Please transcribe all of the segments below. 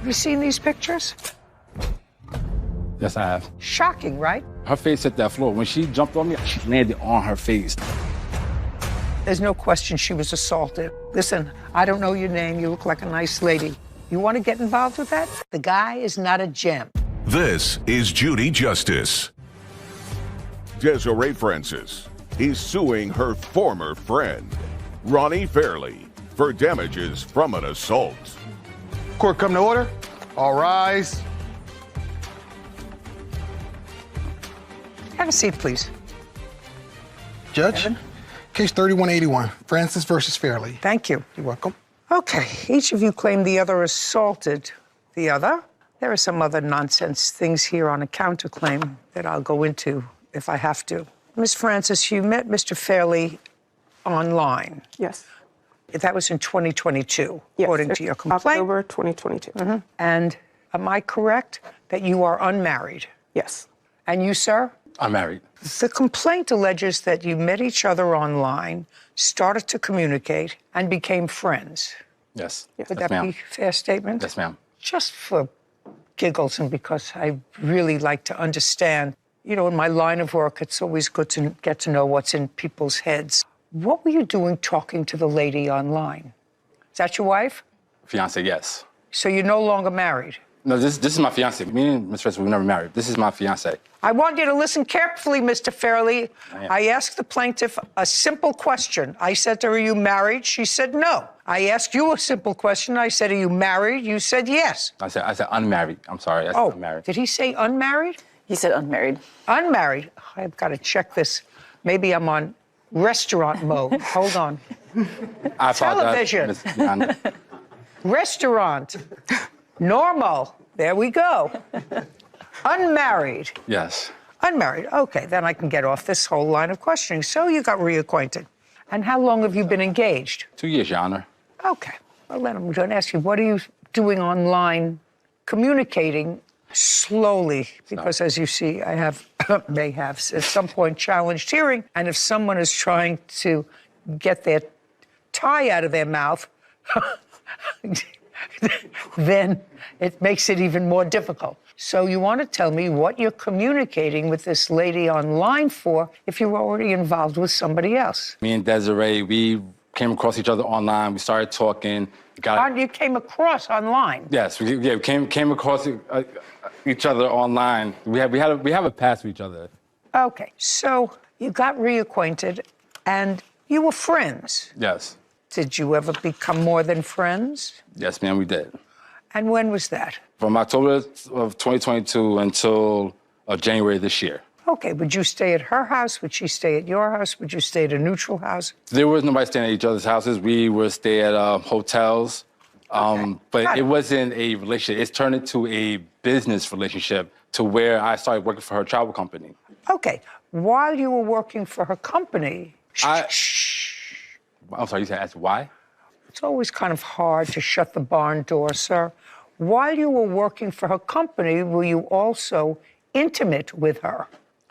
Have you seen these pictures? Yes, I have. Shocking, right? Her face hit that floor. When she jumped on me, she landed on her face. There's no question she was assaulted. Listen, I don't know your name. You look like a nice lady. You want to get involved with that? The guy is not a gem. This is Judy Justice. Desiree Francis is suing her former friend, Ronnie Fairley, for damages from an assault. Court come to order. All rise. Have a seat, please. Judge, Evan? case 3181, Francis versus Fairley. Thank you. You're welcome. Okay, each of you claim the other assaulted the other. There are some other nonsense things here on a counterclaim that I'll go into if I have to. Miss Francis, you met Mr. Fairley online. Yes. That was in 2022, Yes. according to your complaint. October 2022. And am I correct that you are unmarried? Yes. And you, sir? I'm married. The complaint alleges that you met each other online, started to communicate, and became friends. Yes. Yes. Would Yes, that ma'am. be a fair statement? Yes, ma'am. Just for giggles and because I really like to understand, you know, in my line of work, it's always good to get to know what's in people's heads. What were you doing talking to the lady online? Is that your wife? Fiance, yes. So you're no longer married? No, this is my fiance. Me and Miss Francis, we've never married. This is my fiance. I want you to listen carefully, Mr. Fairley. I am. I asked the plaintiff a simple question. I said to her, are you married? She said no. I asked you a simple question. I said, are you married? You said yes. I said unmarried. I'm sorry. I said unmarried. Did he say unmarried? He said unmarried. Unmarried. I've got to check this. Maybe I'm on restaurant mode. Hold on. I apologize, Television. Miss Yolanda. Restaurant. Normal. There we go. Unmarried. Yes. Unmarried. Okay, then I can get off this whole line of questioning. So you got reacquainted. And how long have you been engaged? 2 years, Your Honor. Okay. Well, then I'm going to ask you, what are you doing online, communicating slowly? Because as you see, I may have at some point challenged hearing. And if someone is trying to get their tie out of their mouth, then it makes it even more difficult. So you want to tell me what you're communicating with this lady online for if you're already involved with somebody else? Me and Desiree, we came across each other online. We started talking. You came across online? Yes, we came across each other online. We have a past with each other. Okay, so you got reacquainted and you were friends. Yes. Did you ever become more than friends? Yes, ma'am, we did. And when was that? From October of 2022 until January this year. Okay, would you stay at her house? Would she stay at your house? Would you stay at a neutral house? There was nobody staying at each other's houses. We would stay at hotels. But it wasn't a relationship. It's turned into a business relationship to where I started working for her travel company. Okay, while you were working for her company... I'm sorry, you said ask why? It's always kind of hard to shut the barn door, sir. While you were working for her company, were you also intimate with her?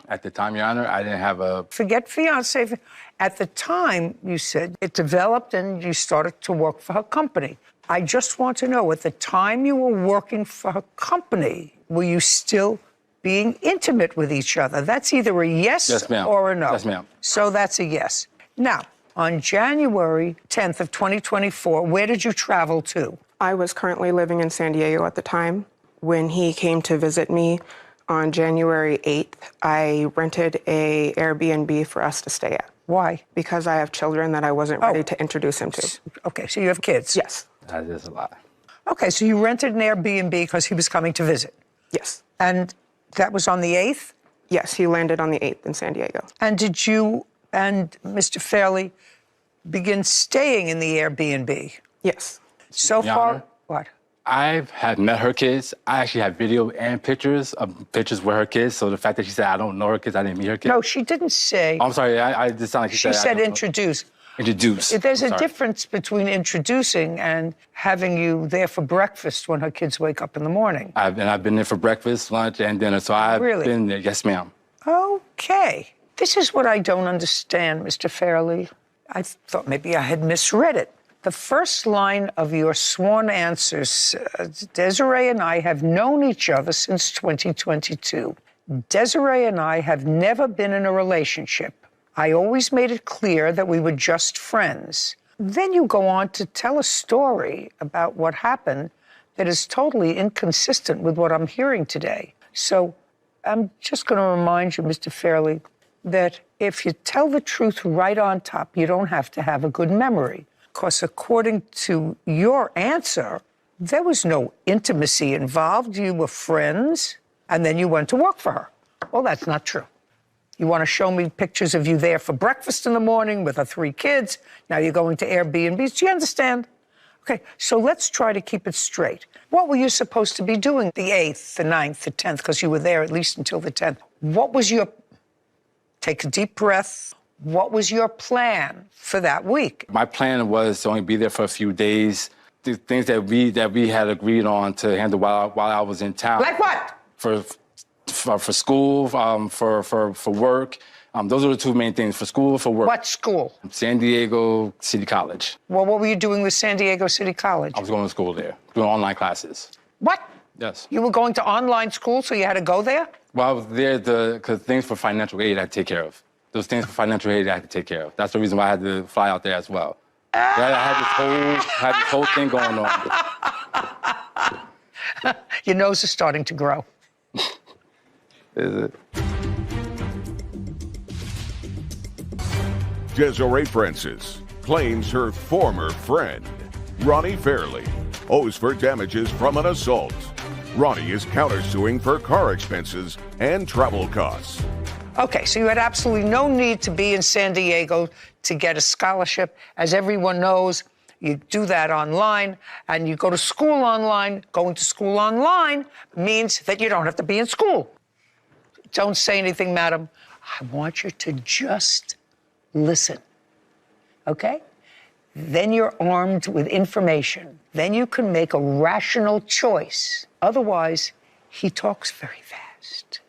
At the time, Your Honor, I didn't have a... Forget fiancé. At the time, you said it developed and you started to work for her company. I just want to know, at the time you were working for her company, were you still being intimate with each other? That's either a yes, or a no. Yes, ma'am. So that's a yes. Now, on January 10th of 2024, where did you travel to? I was currently living in San Diego at the time. When he came to visit me on January 8th, I rented a Airbnb for us to stay at. Why? Because I have children that I wasn't ready to introduce him to. Okay, so you have kids? Yes. That is a lot. Okay, so you rented an Airbnb because he was coming to visit? Yes. And that was on the 8th? Yes, he landed on the 8th in San Diego. And did you and Mr. Fairley begin staying in the Airbnb? Yes. So Your far, Honor, what? I have met her kids. I actually have video and pictures with her kids. So the fact that she said I don't know her kids, I didn't meet her kids. No, she didn't say. I'm sorry, I just sound like she said introduce. Introduce. There's a difference between introducing and having you there for breakfast when her kids wake up in the morning. I've been there for breakfast, lunch, and dinner. So I've been there. Yes, ma'am. Okay. This is what I don't understand, Mr. Fairley. I thought maybe I had misread it. The first line of your sworn answers, Desiree and I have known each other since 2022. Desiree and I have never been in a relationship. I always made it clear that we were just friends. Then you go on to tell a story about what happened that is totally inconsistent with what I'm hearing today. So I'm just going to remind you, Mr. Fairley, that if you tell the truth right on top, you don't have to have a good memory. Because according to your answer, there was no intimacy involved. You were friends, and then you went to work for her. Well, that's not true. You want to show me pictures of you there for breakfast in the morning with her 3 kids. Now you're going to Airbnbs. Do you understand? Okay, so let's try to keep it straight. What were you supposed to be doing the 8th, the 9th, the 10th, because you were there at least until the 10th? What was your, take a deep breath, what was your plan for that week? My plan was to only be there for a few days. The things that we had agreed on to handle while I was in town. Like what? For school, for work. Those are the 2 main things, for school, for work. What school? San Diego City College. Well, what were you doing with San Diego City College? I was going to school there, doing online classes. What? Yes. You were going to online school, so you had to go there? Well, I was there because things for financial aid I had to take care of. Those things for financial aid I had to take care of. That's the reason why I had to fly out there as well. I had this whole thing going on. Your nose is starting to grow. Is it? Desiree Francis claims her former friend, Ronnie Fairley, owes for damages from an assault. Ronnie is countersuing for car expenses and travel costs. Okay, so you had absolutely no need to be in San Diego to get a scholarship. As everyone knows, you do that online, and you go to school online. Going to school online means that you don't have to be in school. Don't say anything, madam. I want you to just listen, okay? Then you're armed with information. Then you can make a rational choice. Otherwise, he talks very fast.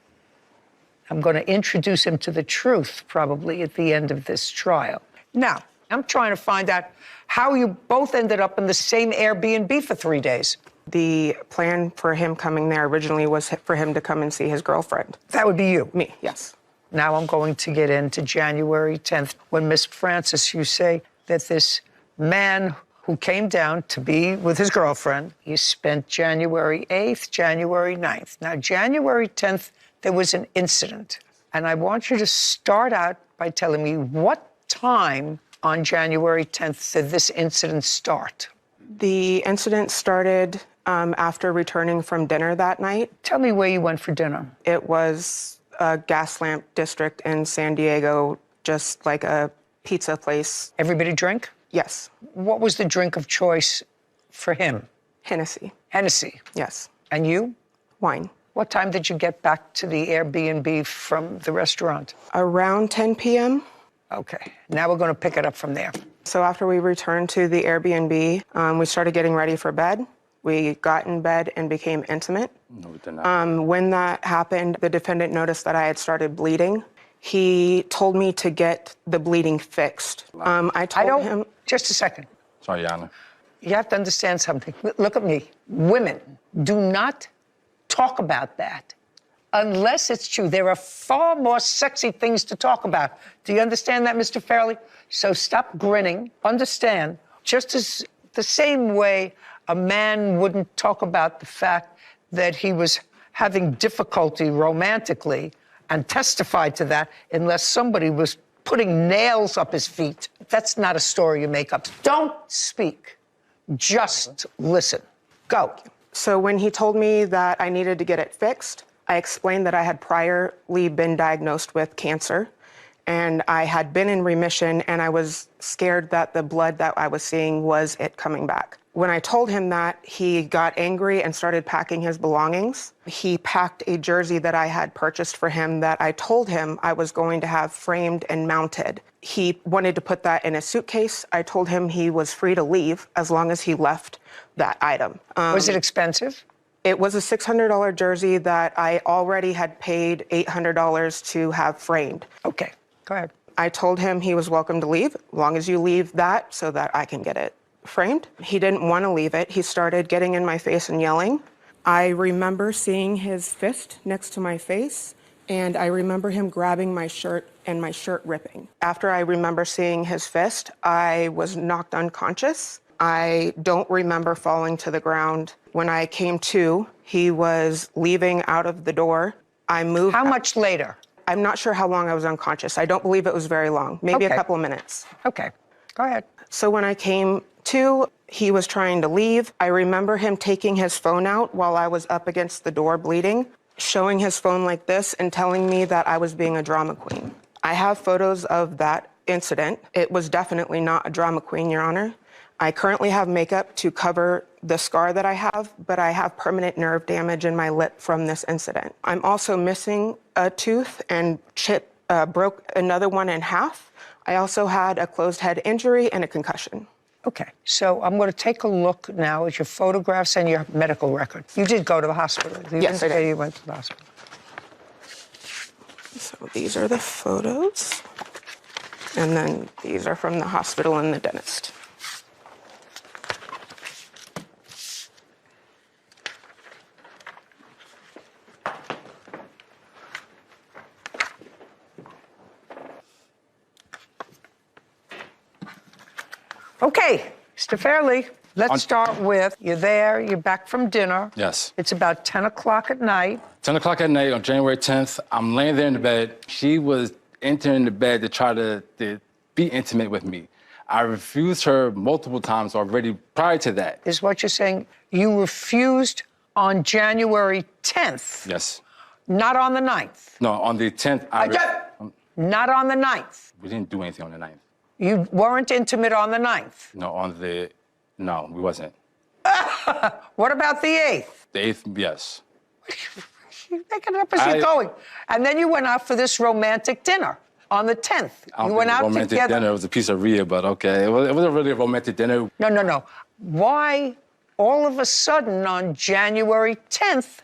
I'm going to introduce him to the truth probably at the end of this trial. Now, I'm trying to find out how you both ended up in the same Airbnb for 3 days. The plan for him coming there originally was for him to come and see his girlfriend. That would be you. Me, yes. Now I'm going to get into January 10th, when Miss Francis, you say that this man who came down to be with his girlfriend, he spent January 8th, January 9th. Now, January 10th, there was an incident. And I want you to start out by telling me what time on January 10th did this incident start? The incident started after returning from dinner that night. Tell me where you went for dinner. It was a gas lamp district in San Diego, just like a pizza place. Everybody drink? Yes. What was the drink of choice for him? Hennessy. Hennessy. Yes. And you? Wine. What time did you get back to the Airbnb from the restaurant? Around 10 p.m. Okay, now we're going to pick it up from there. So after we returned to the Airbnb, we started getting ready for bed. We got in bed and became intimate. No, we did not. When that happened, the defendant noticed that I had started bleeding. He told me to get the bleeding fixed. I told him... Just a second. Sorry, Yana. You have to understand something. Look at me. Women do not talk about that unless it's true. There are far more sexy things to talk about. Do you understand that, Mr. Fairley? So stop grinning. Understand, just as the same way a man wouldn't talk about the fact that he was having difficulty romantically and testified to that unless somebody was putting nails up his feet. That's not a story you make up. Don't speak. Just listen. Go. So when he told me that I needed to get it fixed, I explained that I had priorly been diagnosed with cancer and I had been in remission, and I was scared that the blood that I was seeing was it coming back. When I told him that, he got angry and started packing his belongings. He packed a jersey that I had purchased for him that I told him I was going to have framed and mounted. He wanted to put that in a suitcase. I told him he was free to leave as long as he left that item. Was it expensive? It was a $600 jersey that I already had paid $800 to have framed. Okay, go ahead. I told him he was welcome to leave, as long as you leave that so that I can get it framed. He didn't want to leave it. He started getting in my face and yelling. I remember seeing his fist next to my face, and I remember him grabbing my shirt and my shirt ripping. After I remember seeing his fist, I was knocked unconscious. I don't remember falling to the ground. When I came to, he was leaving out of the door. I moved. How much later? I'm not sure how long I was unconscious. I don't believe it was very long, maybe Okay. a couple of minutes. Okay, go ahead. So when I came to, he was trying to leave. I remember him taking his phone out while I was up against the door bleeding, showing his phone like this and telling me that I was being a drama queen. I have photos of that incident. It was definitely not a drama queen, Your Honor. I currently have makeup to cover the scar that I have, but I have permanent nerve damage in my lip from this incident. I'm also missing a tooth and broke another one in half. I also had a closed head injury and a concussion. Okay, so I'm going to take a look now at your photographs and your medical record. You did go to the hospital. You Yes, didn't I say did. you went to the hospital. So these are the photos. And then these are from the hospital and the dentist. Okay, Mr. Fairley, let's start with, you're there, you're back from dinner. Yes. It's about 10 o'clock at night. 10 o'clock at night on January 10th, I'm laying there in the bed. She was entering the bed to try to be intimate with me. I refused her multiple times already prior to that. Is what you're saying. You refused on January 10th, Yes. not on the 9th. No, on the 10th, Not on the 9th. we didn't do anything on the 9th. You weren't intimate on the 9th. No, we wasn't. What about the 8th? The 8th, yes. You're making it up as you're going. And then you went out for this romantic dinner on the 10th. I don't You went think it out was a romantic together. dinner. It was a pizzeria, but okay. It wasn't really a romantic dinner. No. Why all of a sudden on January 10th,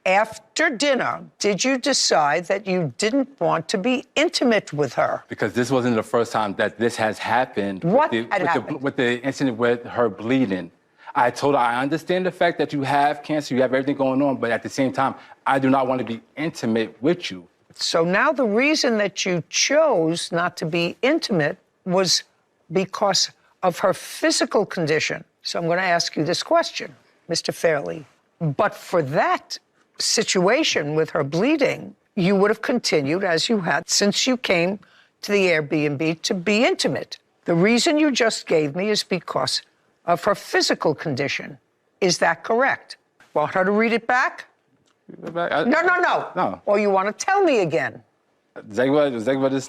after dinner, did you decide that you didn't want to be intimate with her? Because this wasn't the first time that this has happened. What had happened? With the incident with her bleeding. I told her, I understand the fact that you have cancer, you have everything going on, but at the same time, I do not want to be intimate with you. So now the reason that you chose not to be intimate was because of her physical condition. So I'm going to ask you this question, Mr. Fairley. But for that situation with her bleeding, you would have continued as you had since you came to the Airbnb to be intimate. The reason you just gave me is because of her physical condition. Is that correct? Want her to read it back? No. Or you want to tell me again? Exactly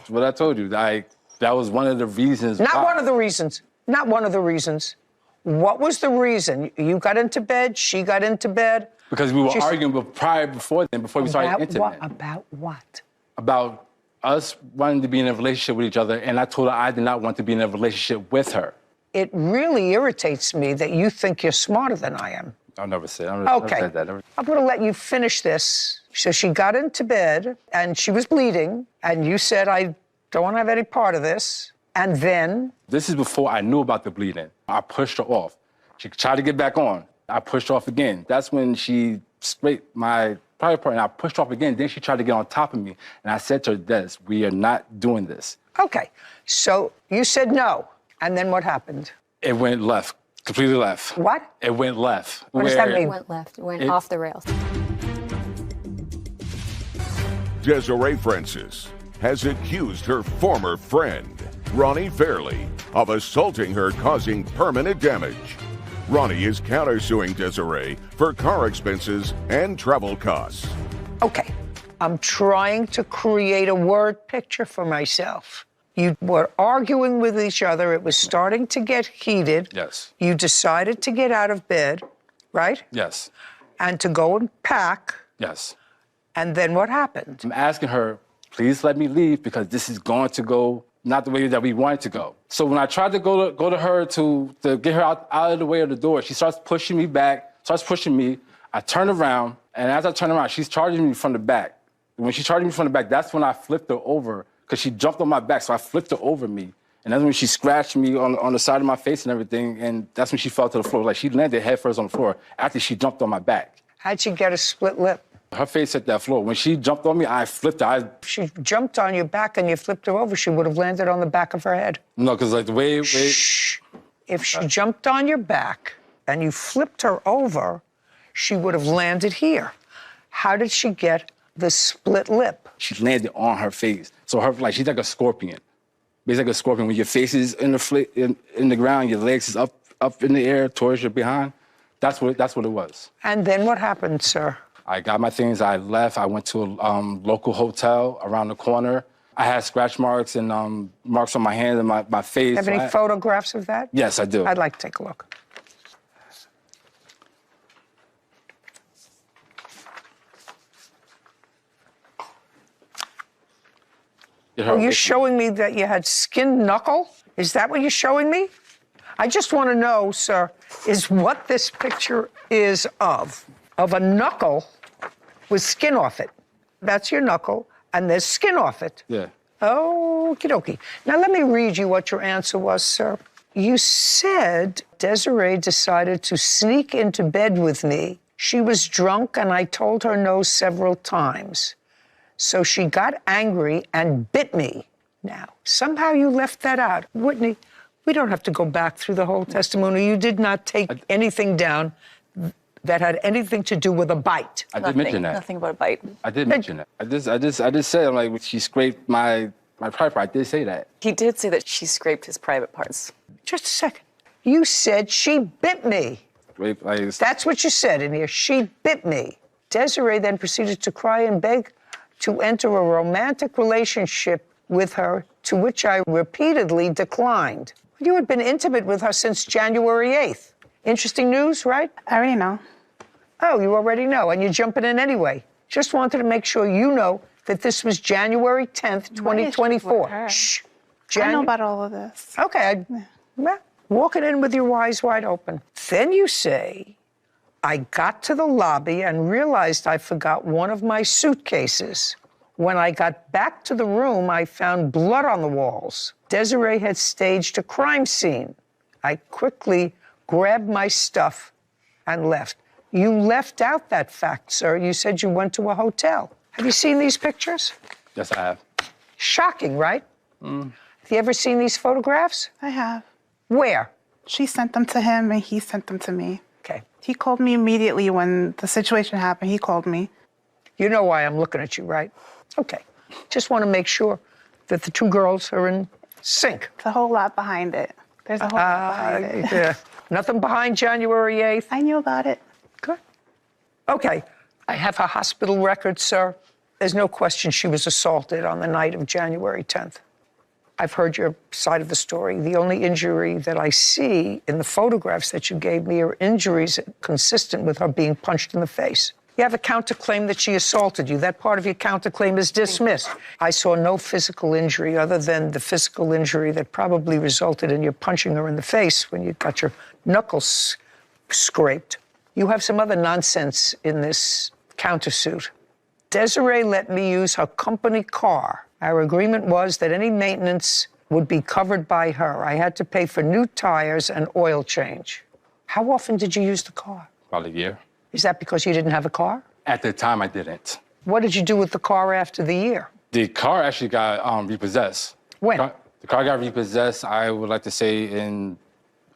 what I told you. That was one of the reasons. Not one of the reasons. Not one of the reasons. What was the reason? You got into bed, she got into bed? Because we were arguing before we started intimate. About what? About us wanting to be in a relationship with each other, and I told her I did not want to be in a relationship with her. It really irritates me that you think you're smarter than I am. I never said that. I'm going to let you finish this. So she got into bed, and she was bleeding, and you said, I don't want to have any part of this. And then? This is before I knew about the bleeding. I pushed her off. She tried to get back on. I pushed her off again. That's when she scraped my private part, and I pushed her off again. Then she tried to get on top of me. And I said to her, Des, we are not doing this. Okay. So you said no. And then what happened? It went left, completely left. What? It went left. What does that mean? It went left. It went off the rails. Desiree Francis has accused her former friend, Ronnie Fairley, of assaulting her, causing permanent damage. Ronnie is countersuing Desiree for car expenses and travel costs. Okay. I'm trying to create a word picture for myself. You were arguing with each other. It was starting to get heated. Yes. You decided to get out of bed, right? Yes. And to go and pack. Yes. And then what happened? I'm asking her, please let me leave because this is going to go not the way that we want it to go. So when I tried to go to her to get her out of the way of the door, she starts pushing me back, starts pushing me. I turn around, and as I turn around, she's charging me from the back. When she charged me from the back, that's when I flipped her over because she jumped on my back, so I flipped her over me, And that's when she scratched me on the side of my face and everything, and that's when she fell to the floor. Like, she landed head first on the floor after she jumped on my back. How'd she get a split lip? Her face hit that floor. When she jumped on me, I flipped her. If she jumped on your back and you flipped her over, she would have landed on the back of her head. No, because like the way... Shh. If she jumped on your back and you flipped her over, she would have landed here. How did she get the split lip? She landed on her face. So she's like a scorpion. Basically like a scorpion. When your face is in the ground, your legs is up in the air towards your behind. That's what it was. And then what happened, sir? I got my things, I left. I went to a local hotel around the corner. I had scratch marks and marks on my hands and my face. Have any photographs of that? Yes, I do. I'd like to take a look. Oh, you're showing me that you had skinned knuckle? Is that what you're showing me? I just want to know, sir, is what this picture is of a knuckle with skin off it. That's your knuckle, and there's skin off it. Yeah. Okie dokie. Now let me read you what your answer was, sir. You said Desiree decided to sneak into bed with me. She was drunk, and I told her no several times. So she got angry and bit me. Now, somehow you left that out. Whitney, we don't have to go back through the whole testimony. You did not take anything down that had anything to do with a bite. I did mention that. Nothing but a bite. I did mention that. I just said, like, she scraped my private part. I did say that. He did say that she scraped his private parts. Just a second. You said she bit me. Like, That's what you said in here. She bit me. Desiree then proceeded to cry and beg to enter a romantic relationship with her, to which I repeatedly declined. You had been intimate with her since January 8th. Interesting news, right? I already know. Oh, you already know, and you're jumping in anyway. Just wanted to make sure you know that this was January 10th, 2024. Shh. I know about all of this. Okay, walking in with your eyes wide open. Then you say, I got to the lobby and realized I forgot one of my suitcases. When I got back to the room, I found blood on the walls. Desiree had staged a crime scene. I quickly grabbed my stuff and left. You left out that fact, sir. You said you went to a hotel. Have you seen these pictures? yes, I have. Shocking, right? Have you ever seen these photographs? I have. Where? She sent them to him and he sent them to me. Okay. He called me immediately when the situation happened. He called me. You know why I'm looking at you, right? Okay. Just want to make sure that the two girls are in sync. There's a whole lot behind it. There's a whole lot behind it. Yeah. Nothing behind January 8th? I knew about it. Good. Okay. I have her hospital record, sir. There's no question she was assaulted on the night of January 10th. I've heard your side of the story. The only injury that I see in the photographs that you gave me are injuries consistent with her being punched in the face. You have a counterclaim that she assaulted you. That part of your counterclaim is dismissed. I saw no physical injury other than the physical injury that probably resulted in you punching her in the face when you got your knuckles scraped. You have some other nonsense in this countersuit. Desiree let me use her company car. Our agreement was that any maintenance would be covered by her. I had to pay for new tires and oil change. How often did you use the car? About a year. Is that because you didn't have a car? At the time, I didn't. What did you do with the car after the year? The car actually got repossessed. When? The car got repossessed, I would like to say in,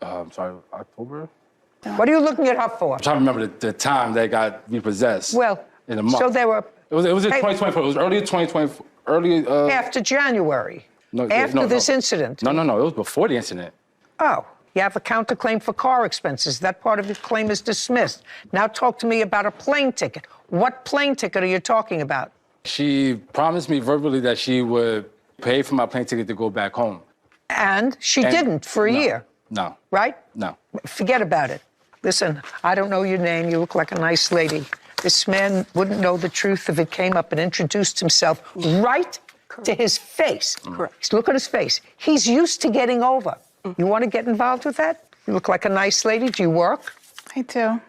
October? What are you looking at her for? I'm trying to remember the time that it got repossessed. Well, in a month. so there were... It was in Hey. 2024. It was early 2024. After January? No, After no. this incident? No. It was before the incident. Oh, you have a counterclaim for car expenses. That part of your claim is dismissed. Now talk to me about a plane ticket. What plane ticket are you talking about? She promised me verbally that she would pay for my plane ticket to go back home. And she didn't for a year, No. right? No. Forget about it. Listen, I don't know your name. You look like a nice lady. This man wouldn't know the truth if it came up and introduced himself right to his face. Correct. Look at his face. He's used to getting over. You want to get involved with that? You look like a nice lady. Do you work? I do.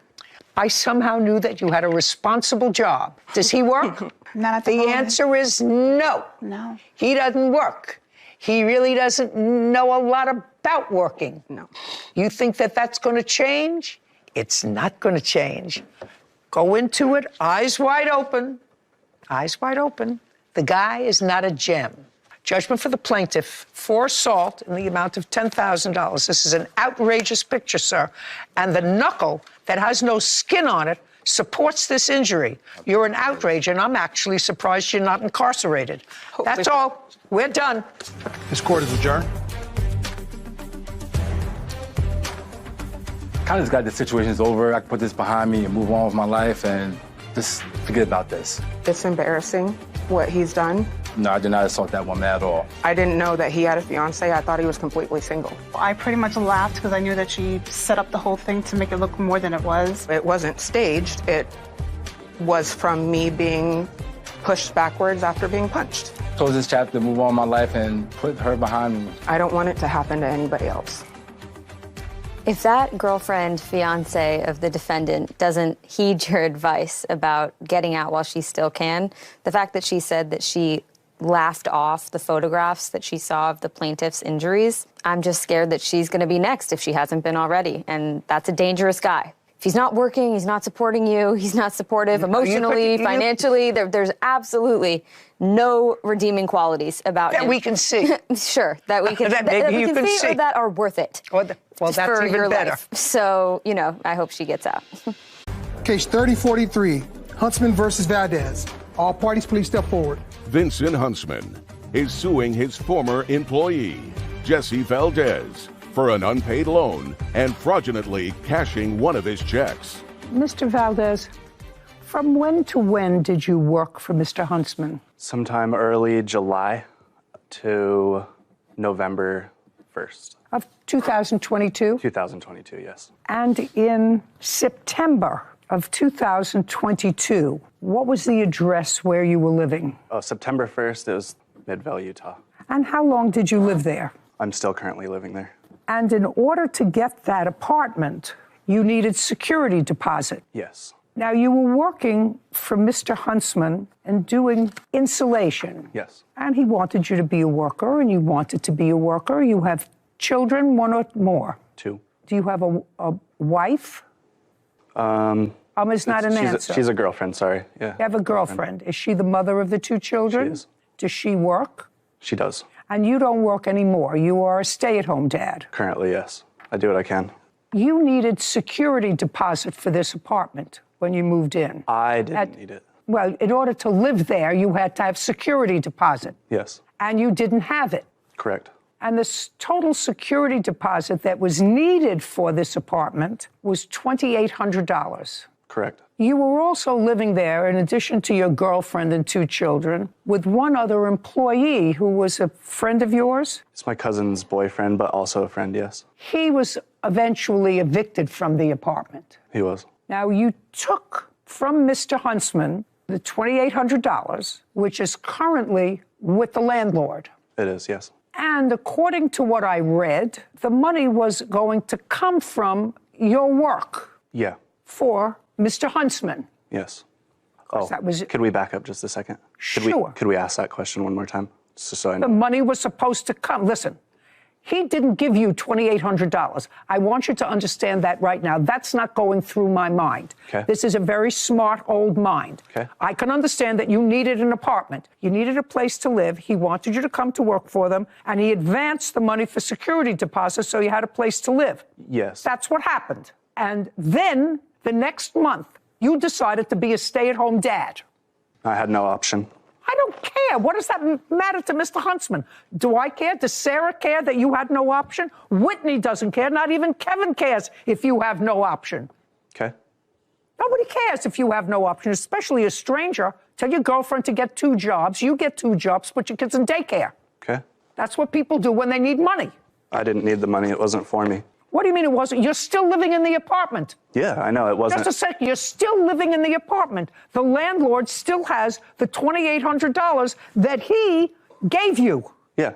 I somehow knew that you had a responsible job. Does he work? Not at the The moment. answer is no. No. He doesn't work. He really doesn't know a lot about working. No. You think that that's going to change? It's not going to change. Go into it, eyes wide open. Eyes wide open. The guy is not a gem. Judgment for the plaintiff for assault in the amount of $10,000. This is an outrageous picture, sir. And the knuckle that has no skin on it supports this injury. You're an outrage, and I'm actually surprised you're not incarcerated. That's all. We're done. This court is adjourned. Kind of just glad the situation's over. I can put this behind me and move on with my life and just forget about this. It's embarrassing what he's done. No, I did not assault that woman at all. I didn't know that he had a fiance. I thought he was completely single. I pretty much laughed because I knew that she set up the whole thing to make it look more than it was. It wasn't staged. It was from me being pushed backwards after being punched. Close this chapter, move on with my life, and put her behind me. I don't want it to happen to anybody else. If that girlfriend, fiance of the defendant doesn't heed your advice about getting out while she still can, the fact that she said that she laughed off the photographs that she saw of the plaintiff's injuries, I'm just scared that she's going to be next if she hasn't been already. And that's a dangerous guy. If he's not working, he's not supporting you, he's not supportive emotionally, financially, there's absolutely no redeeming qualities about him. That we can see. Sure, that we can, That maybe we you can can see, see. or that are worth it. Well, that's for even your better. life. So, you know, I hope she gets out. Case 3043, Huntsman versus Valdez. All parties please step forward. Vincent Huntsman is suing his former employee, Jesse Valdez, for an unpaid loan and fraudulently cashing one of his checks. Mr. Valdez, from when to when did you work for Mr. Huntsman? Sometime early July to November 1st. Of 2022? 2022, yes. And in September of 2022, what was the address where you were living? Oh, September 1st, it was Midvale, Utah. And how long did you live there? I'm still currently living there. And in order to get that apartment, you needed security deposit. Yes. Now, you were working for Mr. Huntsman and doing insulation. Yes. And he wanted you to be a worker, and you wanted to be a worker. You have children, one or more? 2. Do you have a wife? It's not an answer. She's a girlfriend, sorry. Yeah. You have a girlfriend. Is she the mother of the 2 children? She is. Does she work? She does. And you don't work anymore. You are a stay-at-home dad. Currently, yes. I do what I can. You needed security deposit for this apartment when you moved in. I didn't need it. Well, in order to live there, you had to have security deposit. Yes. And you didn't have it. Correct. And the total security deposit that was needed for this apartment was $2,800. Correct. You were also living there, in addition to your girlfriend and 2 children, with one other employee who was a friend of yours? It's my cousin's boyfriend, but also a friend, yes. He was eventually evicted from the apartment. He was. Now, you took from Mr. Huntsman the $2,800, which is currently with the landlord. It is, yes. And according to what I read, the money was going to come from your work Yeah. for Mr. Huntsman. Yes. Oh, that was- could we back up just a second? Sure. Could we ask that question one more time? Just so I The know. money was supposed to come. Listen, he didn't give you $2,800. I want you to understand that right now. That's not going through my mind. Okay. This is a very smart old mind. Okay. I can understand that you needed an apartment. You needed a place to live. He wanted you to come to work for them, and he advanced the money for security deposit so you had a place to live. Yes. That's what happened. And then the next month, you decided to be a stay-at-home dad. I had no option. I don't care. What does that matter to Mr. Huntsman? Do I care? Does Sarah care that you had no option? Whitney doesn't care. Not even Kevin cares if you have no option. Okay. Nobody cares if you have no option, especially a stranger. Tell your girlfriend to get 2 jobs. You get 2 jobs, put your kids in daycare. Okay. That's what people do when they need money. I didn't need the money. It wasn't for me. What do you mean it wasn't? You're still living in the apartment. Yeah, I know. It wasn't. Just a second. You're still living in the apartment. The landlord still has the $2,800 that he gave you. Yeah.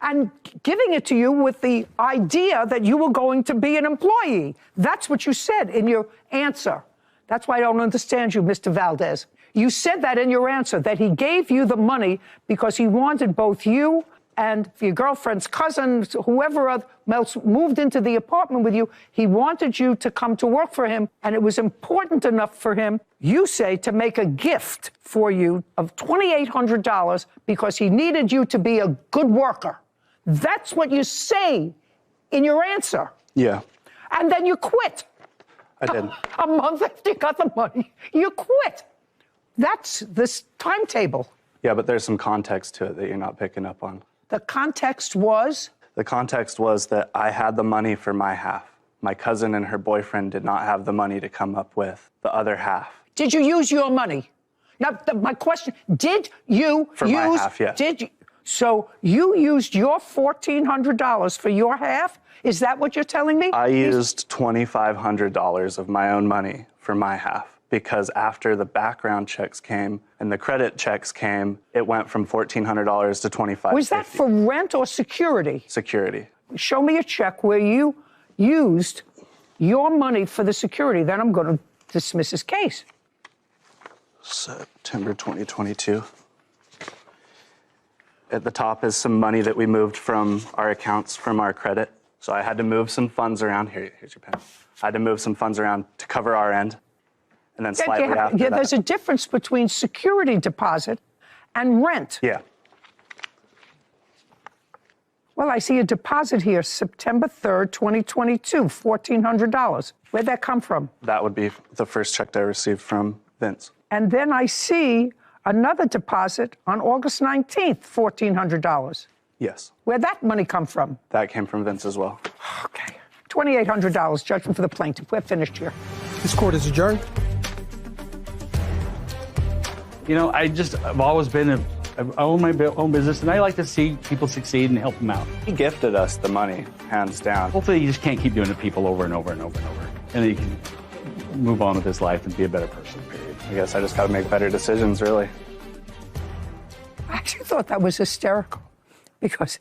And giving it to you with the idea that you were going to be an employee. That's what you said in your answer. That's why I don't understand you, Mr. Valdez. You said that in your answer, that he gave you the money because he wanted both you and your girlfriend's cousin, whoever else moved into the apartment with you, he wanted you to come to work for him, and it was important enough for him, you say, to make a gift for you of $2,800 because he needed you to be a good worker. That's what you say in your answer. Yeah, And then you quit. I did. A month after you got the money, you quit. That's this timetable. Yeah, but there's some context to it that you're not picking up on. The context was? The context was that I had the money for my half. My cousin and her boyfriend did not have the money to come up with the other half. Did you use your money? Now, my question, did you For my half, yes. Did you? So you used your $1,400 for your half? Is that what you're telling me? I used $2,500 of my own money for my half because after the background checks came and the credit checks came, it went from $1,400 to $2,550. Was that for rent or security? Security. Show me a check where you used your money for the security. Then I'm going to dismiss his case. September 2022. At the top is some money that we moved from our accounts from our credit. So I had to move some funds around. Here's your pen. I had to move some funds around to cover our end. And then slightly after that. There's a difference between security deposit and rent. Yeah. Well, I see a deposit here, September 3rd, 2022, $1,400. Where'd that come from? That would be the first check I received from Vince. And then I see another deposit on August 19th, $1,400. Yes. Where'd that money come from? That came from Vince as well. Okay. $2,800, judgment for the plaintiff. We're finished here. This court is adjourned. You know, I've always been I own my own business, and I like to see people succeed and help them out. He gifted us the money, hands down. Hopefully you just can't keep doing it to people over and over and over and over. And then you can move on with his life and be a better person, period. I guess I just got to make better decisions, really. I actually thought that was hysterical because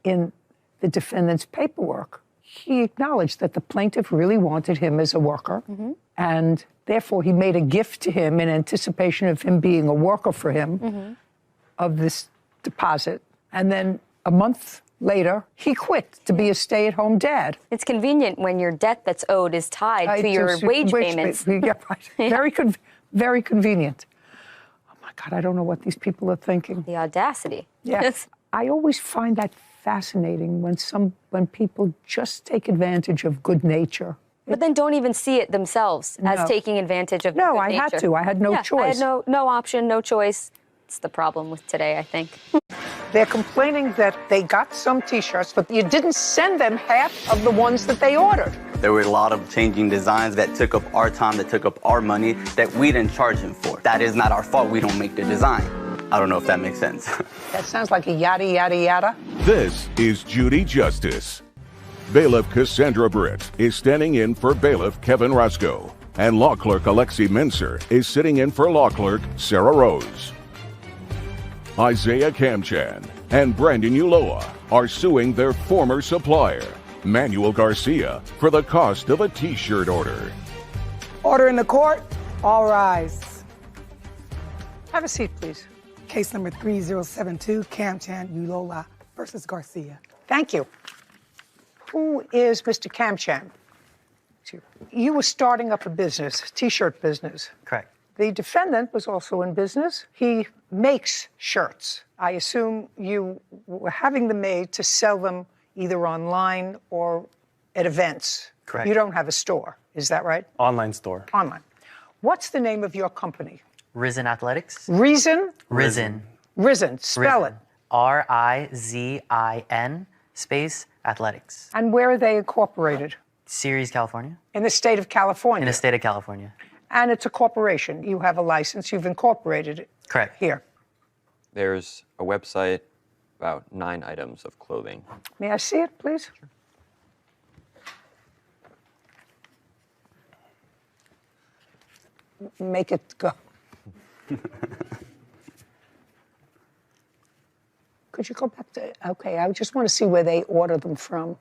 in the defendant's paperwork, he acknowledged that the plaintiff really wanted him as a worker, and therefore he made a gift to him in anticipation of him being a worker for him of this deposit. And then a month later, he quit to be a stay-at-home dad. It's convenient when your debt that's owed is tied to your wage payments. Yeah, right. Very convenient. Oh my God, I don't know what these people are thinking. The audacity. Yes. I always find that fascinating when people just take advantage of good nature. But then don't even see it themselves as taking advantage of good nature. No, I had to. I had no choice. I had no option, no choice. It's the problem with today, I think. They're complaining that they got some T-shirts, but you didn't send them half of the ones that they ordered. There were a lot of changing designs that took up our time, that took up our money, that we didn't charge him for. That is not our fault. We don't make the design. I don't know if that makes sense. That sounds like a yada, yada, yada. This is Judy Justice. Bailiff Cassandra Britt is standing in for Bailiff Kevin Roscoe, and Law Clerk Alexi Mincer is sitting in for Law Clerk Sarah Rose. Isaiah Kamchan and Brandon Uloa are suing their former supplier, Manuel Garcia, for the cost of a T-shirt order. Order in the court. All rise. Have a seat, please. Case number 3072, Kamchan Ulola versus Garcia. Thank you. Who is Mr. Kamchan? You were starting up a business, T-shirt business. Correct. The defendant was also in business. He makes shirts. I assume you were having them made to sell them either online or at events. Correct. You don't have a store, is that right? Online store. Online. What's the name of your company? Risen Athletics. Reason? Risen. Risen. Spell Risen. it. RIZIN space athletics. And where are they incorporated? Ceres, California. In the state of California? In the state of California. And it's a corporation. You have a license. You've incorporated it. Correct. Here. There's a website, about 9 items of clothing. May I see it, please? Sure. Make it go. Could you go back to, okay, I just want to see where they order them from.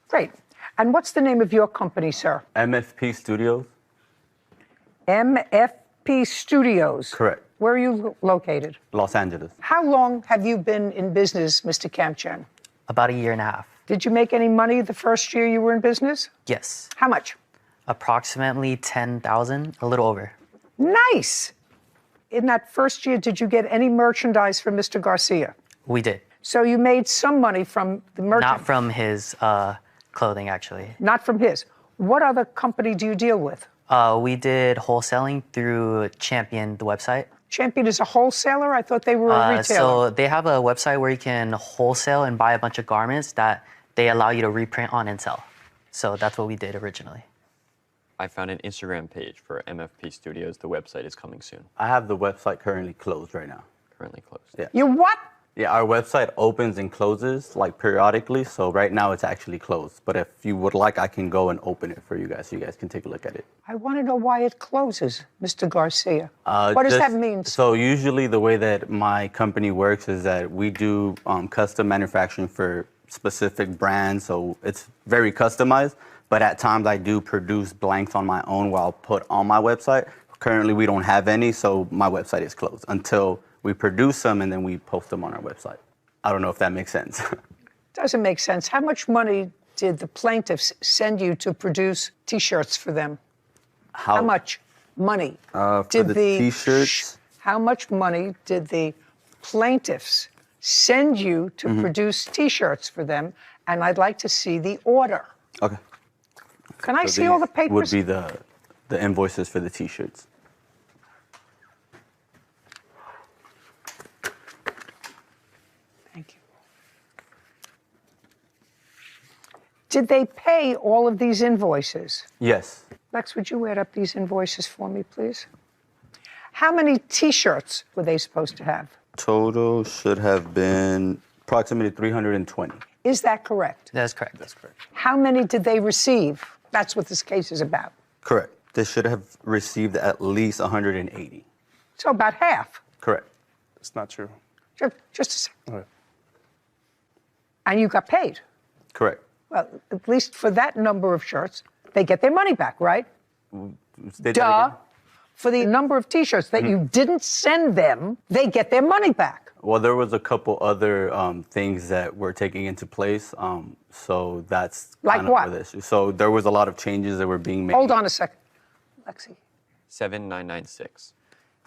Great. And what's the name of your company, sir? MFP Studios. MFP Studios. Correct. Where are you located? Los Angeles. How long have you been in business, Mr. Kamchen? About a year and a half. Did you make any money the first year you were in business? Yes. How much? Approximately 10,000, a little over. Nice. In that first year, did you get any merchandise from Mr. Garcia? We did. So you made some money from the merchant? Not from his clothing, actually. Not from his. What other company do you deal with? We did wholesaling through Champion, the website. Champion is a wholesaler? I thought they were a retailer. So they have a website where you can wholesale and buy a bunch of garments that they allow you to reprint on and sell. So that's what we did originally. I found an Instagram page for MFP Studios. The website is coming soon. I have the website currently closed right now. Currently closed. Yeah. You what? Yeah, our website opens and closes like periodically. So right now it's actually closed. But if you would like, I can go and open it for you guys so you guys can take a look at it. I want to know why it closes, Mr. Garcia. What does that mean? So usually the way that my company works is that we do custom manufacturing for specific brands. So it's very customized. But at times I do produce blanks on my own where I'll put on my website. Currently we don't have any, so my website is closed until we produce them and then we post them on our website. I don't know if that makes sense. Doesn't make sense. How much money did the plaintiffs send you to produce T-shirts for them? How much money did the T-shirts? How much money did the plaintiffs send you to produce T-shirts for them? And I'd like to see the order. Okay. Can I see all the papers? Would be the invoices for the T-shirts. Thank you. Did they pay all of these invoices? Yes. Lex, would you add up these invoices for me, please? How many T-shirts were they supposed to have? Total should have been approximately 320. Is that correct? That's correct. That's correct. How many did they receive? That's what this case is about. Correct. They should have received at least 180. So about half. Correct. It's not true. Just a second. Okay. And you got paid. Correct. Well, at least for that number of shirts, they get their money back, right? Duh. For the number of T-shirts that you didn't send them, they get their money back. Well, there was a couple other things that were taking into place, so that's like kind of what? the issue. So there was a lot of changes that were being made. Hold on a second, Lexi. 7996.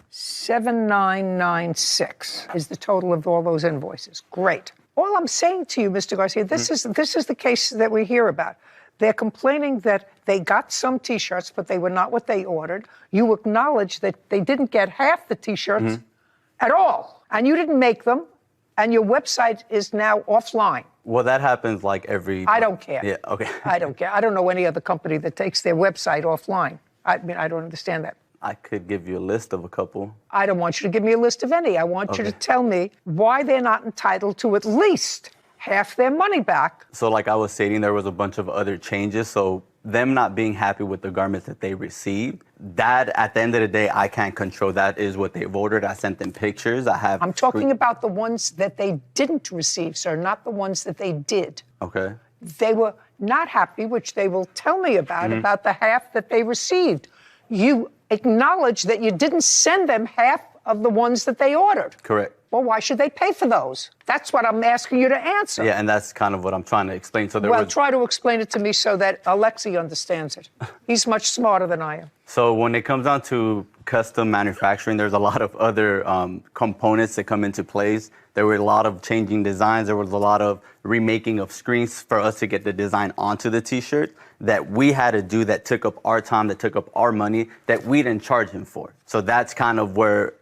7996 is the total of all those invoices. Great. All I'm saying to you, Mr. Garcia, this is the case that we hear about. They're complaining that they got some T-shirts, but they were not what they ordered. You acknowledge that they didn't get half the T-shirts at all, and you didn't make them, and your website is now offline. Well, that happens like every... I don't care. Yeah, okay. I don't care. I don't know any other company that takes their website offline. I mean, I don't understand that. I could give you a list of a couple. I don't want you to give me a list of any. I want you to tell me why they're not entitled to at least half their money back. So like I was stating, there was a bunch of other changes. So them not being happy with the garments that they received, that at the end of the day, I can't control. That is what they've ordered. I sent them pictures. I'm talking about the ones that they didn't receive, sir, not the ones that they did. Okay. They were not happy, which they will tell me about the half that they received. You acknowledge that you didn't send them half of the ones that they ordered. Correct. Well, why should they pay for those? That's what I'm asking you to answer. Yeah, and that's kind of what I'm trying to explain. So try to explain it to me so that Alexei understands it. He's much smarter than I am. So when it comes down to custom manufacturing, there's a lot of other components that come into place. There were a lot of changing designs. There was a lot of remaking of screens for us to get the design onto the T-shirt that we had to do, that took up our time, that took up our money, that we didn't charge him for. So that's kind of where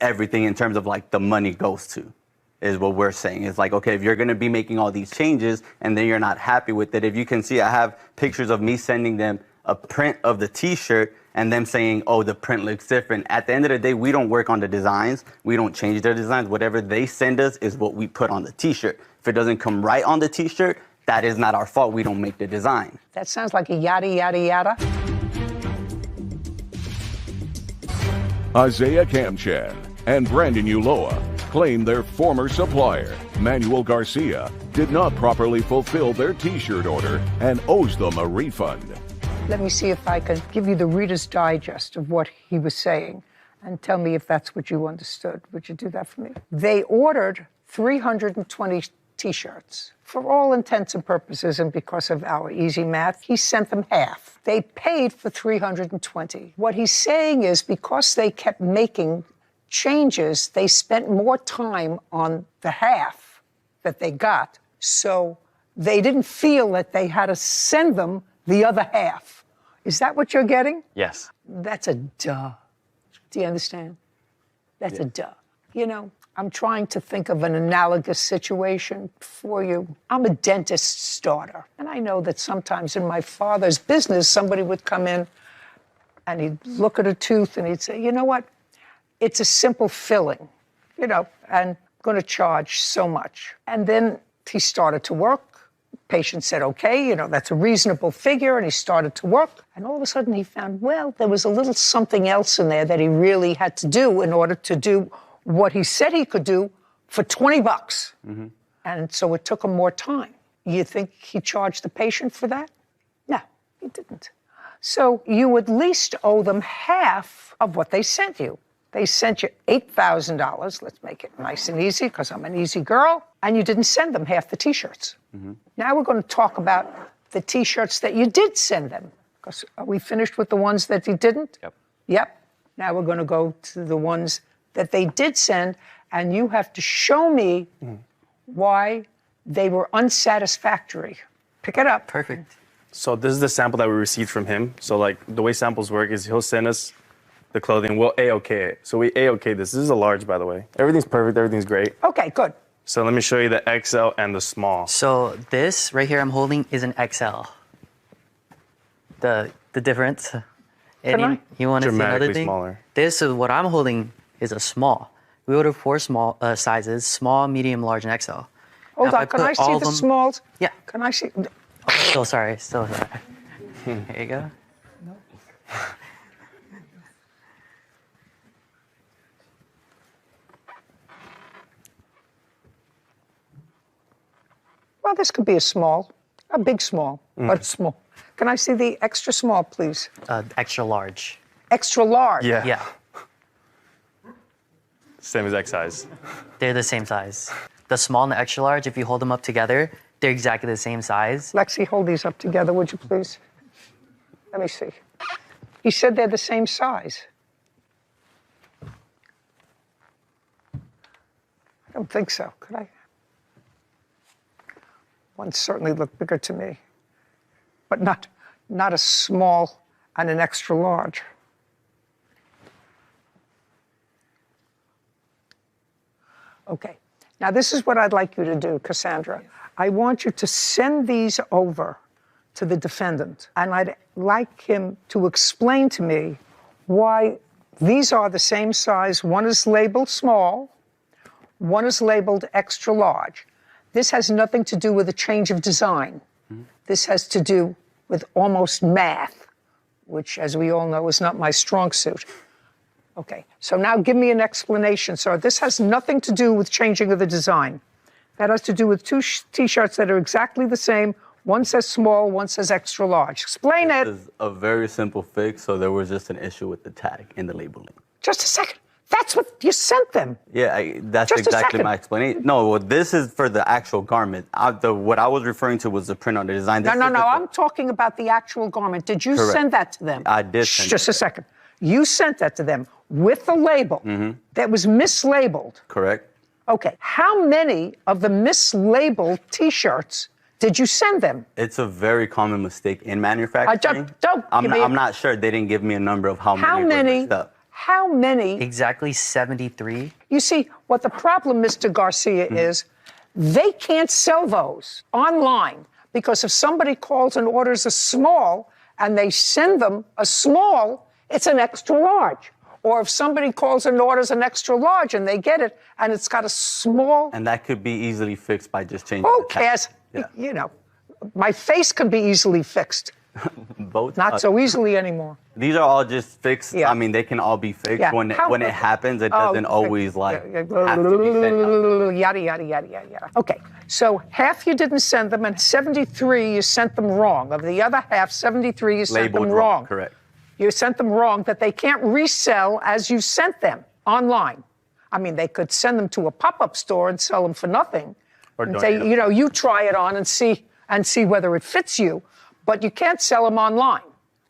everything in terms of like the money goes to, is what we're saying. It's like, okay, if you're going to be making all these changes and then you're not happy with it, if you can see, I have pictures of me sending them a print of the T-shirt and them saying, oh, the print looks different. At the end of the day, we don't work on the designs. We don't change their designs. Whatever they send us is what we put on the T-shirt. If it doesn't come right on the T-shirt, that is not our fault. We don't make the design. That sounds like a yada, yada, yada. Isaiah Kamchen and Brandon Ulloa claim their former supplier, Manuel Garcia, did not properly fulfill their T-shirt order and owes them a refund. Let me see if I can give you the Reader's Digest of what he was saying. and tell me if that's what you understood. Would you do that for me? They ordered 320 T-shirts. For all intents and purposes, and because of our easy math, he sent them half. They paid for 320. What he's saying is because they kept making changes, they spent more time on the half that they got, so they didn't feel that they had to send them the other half. Is that what you're getting? Yes. That's a duh. Do you understand? That's a duh. You know, I'm trying to think of an analogous situation for you. I'm a dentist's daughter, and I know that sometimes in my father's business, somebody would come in and he'd look at a tooth and he'd say, you know what? It's a simple filling, you know, and I'm going to charge so much. And then he started to work. Patient said, okay, you know, that's a reasonable figure, and he started to work. And all of a sudden he found, well, there was a little something else in there that he really had to do in order to do what he said he could do for $20. Mm-hmm. And so it took him more time. You think he charged the patient for that? No, he didn't. So you at least owe them half of what they sent you. They sent you $8,000. Let's make it nice and easy because I'm an easy girl. And you didn't send them half the T-shirts. Mm-hmm. Now we're going to talk about the T-shirts that you did send them. Because are we finished with the ones that you didn't? Yep. Yep. Now we're going to go to the ones that they did send. And you have to show me why they were unsatisfactory. Pick it up. Perfect. So this is the sample that we received from him. So like the way samples work is he'll send us the clothing, we'll A-OK it. So we A-OK this. This is a large, by the way. Everything's perfect, everything's great. Okay, good. So let me show you the XL and the small. So this right here I'm holding is an XL. The difference. You want to see another thing? Smaller. This is what I'm holding is a small. We ordered 4 small sizes, small, medium, large, and XL. Hold on, can I see the smalls? Yeah. Can I see? Oh, still sorry. Here you go. No. Well, this could be a small, a big small, but small. Can I see the extra small, please? Extra large. Extra large? Yeah. Yeah. Same as X size. They're the same size. The small and the extra large, if you hold them up together, they're exactly the same size. Lexi, hold these up together, would you please? Let me see. He said they're the same size. I don't think so. Could I? One certainly looked bigger to me, but not a small and an extra large. Okay, now this is what I'd like you to do, Cassandra. I want you to send these over to the defendant, and I'd like him to explain to me why these are the same size. One is labeled small, one is labeled extra large. This has nothing to do with a change of design. This has to do with almost math, which, as we all know, is not my strong suit. Okay, so now give me an explanation, sir. This has nothing to do with changing of the design. That has to do with 2 T-shirts that are exactly the same. One says small, one says extra large. Explain it. This is a very simple fix, so there was just an issue with the tag in the labeling. Just a second. That's what you sent them. Yeah, that's Just a exactly second. my explanation. No, well, this is for the actual garment. What I was referring to was the print on the design. No, I'm talking about the actual garment. Did you Correct. send that to them? I did send Just a second. You sent that to them with the label that was mislabeled. Correct. Okay. How many of the mislabeled T-shirts did you send them? It's a very common mistake in manufacturing. I'm not sure. They didn't give me a number of how many were messed up. How many? Exactly 73. You see, what the problem, Mr. Garcia, is they can't sell those online because if somebody calls and orders a small and they send them a small, it's an extra large. Or if somebody calls and orders an extra large and they get it and it's got a small. And that could be easily fixed by just changing Who the tag. cares? Yeah. You know, my face can be easily fixed. Both. Not so easily anymore. These are all just fixed. Yeah. I mean, they can all be fixed. Yeah. When it happens, it doesn't always have to be sent out. Yada, yada, yada, yada, yada. Okay, so half you didn't send them and 73 you sent them wrong. Of the other half, 73 you sent them Labeled wrong. Correct. you sent them wrong, that they can't resell as you sent them online. I mean, they could send them to a pop-up store and sell them for nothing. Or and say, you know, you try it on and see whether it fits you, but you can't sell them online.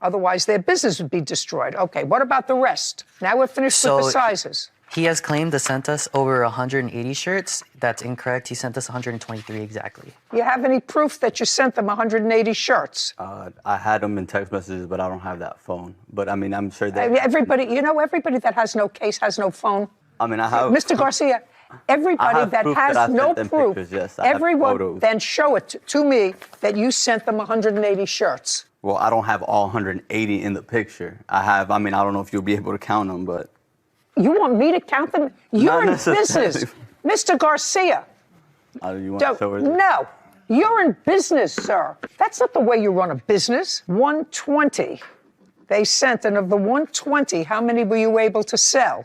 Otherwise, their business would be destroyed. Okay, what about the rest? Now we're finished with the sizes. He has claimed to sent us over 180 shirts. That's incorrect. He sent us 123 exactly. You have any proof that you sent them 180 shirts? I had them in text messages, but I don't have that phone. But I mean, I'm sure that everybody that has no case has no phone. I mean, I have Mr. Garcia. Everybody that has no proof, pictures, yes, everyone then show it to me that you sent them 180 shirts. Well, I don't have all 180 in the picture. I don't know if you'll be able to count them, but. You want me to count them? You're in necessarily. business. Mr. Garcia. You want to show it? No, you're in business, sir. That's not the way you run a business. 120 they sent, and of the 120, how many were you able to sell?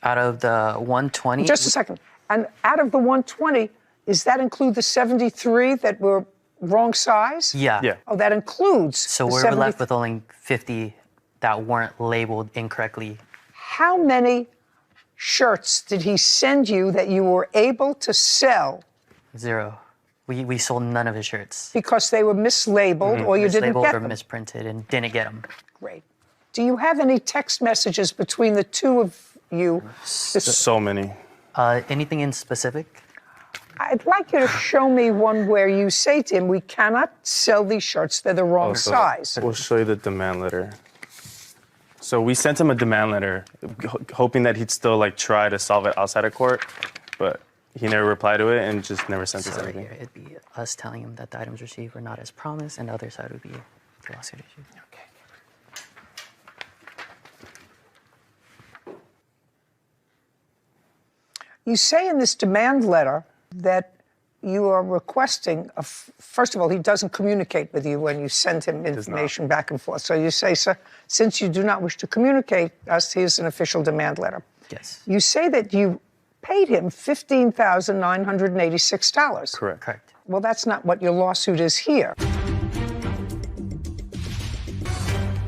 Out of the 120? Just a second. And out of the 120, does that include the 73 that were wrong size? Yeah. Oh, that includes. So we're left with only 50 that weren't labeled incorrectly. How many shirts did he send you that you were able to sell? 0. We sold none of his shirts. Because they were mislabeled or you didn't get them? Or misprinted and didn't get them. Great. Do you have any text messages between the two of you? So many. Anything in specific? I'd like you to show me one where you say to him, we cannot sell these shirts, they're the wrong size. We'll show you the demand letter. So we sent him a demand letter, hoping that he'd still try to solve it outside of court, but he never replied to it and just never sent us anything. It'd be us telling him that the items received were not as promised, and the other side would be the lawsuit issue. Okay. You say in this demand letter that you are requesting, first of all, he doesn't communicate with you when you send him information back and forth. So you say, sir, since you do not wish to communicate us, here's an official demand letter. Yes. You say that you paid him $15,986. Correct. Well, that's not what your lawsuit is here.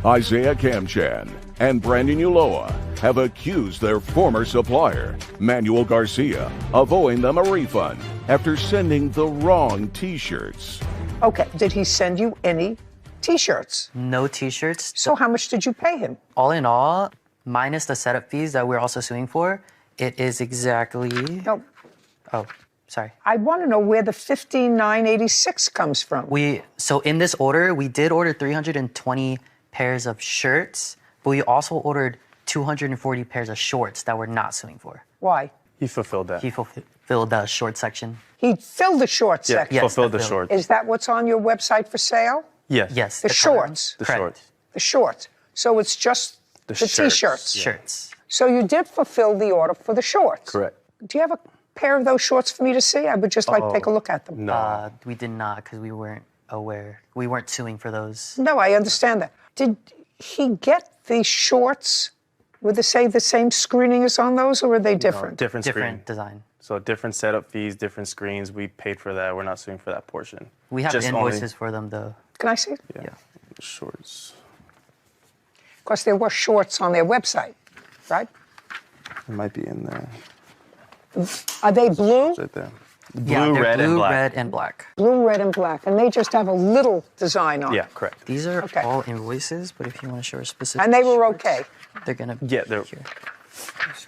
Isaiah Kamchan and Brandon Ulloa have accused their former supplier, Manuel Garcia, of owing them a refund after sending the wrong T-shirts. Okay, did he send you any T-shirts? No T-shirts. So how much did you pay him? All in all, minus the setup fees that we're also suing for, it is exactly... No. Oh, sorry. I want to know where the $15,986 comes from. So in this order, we did order 320 pairs of shirts, but we also ordered 240 pairs of shorts that we're not suing for. Why? He fulfilled that. He fulfilled the short section. He filled the short section? Yes, fulfilled the shorts. Is that what's on your website for sale? Yes. Yes. The shorts? The shorts. The shorts. So it's just the T-shirts? Shirts. So you did fulfill the order for the shorts? Correct. Do you have a pair of those shorts for me to see? I would just like to take a look at them. No. We did not, because we weren't aware. We weren't suing for those. No, I understand that. Did he get the shorts with the same screening as on those, or are they different? No, different screen. Design. So different setup fees, different screens. We paid for that. We're not suing for that portion. We have Just invoices for them, though. Can I see? Yeah. Shorts. Of course, there were shorts on their website, right? It might be in there. Are they blue? It's right there. Blue, red, and black. Red, and black. Blue, red, and black. And they just have a little design on it. Yeah, correct. These are all invoices, but if you want to show a specific And they were okay? They're going to Yeah, they're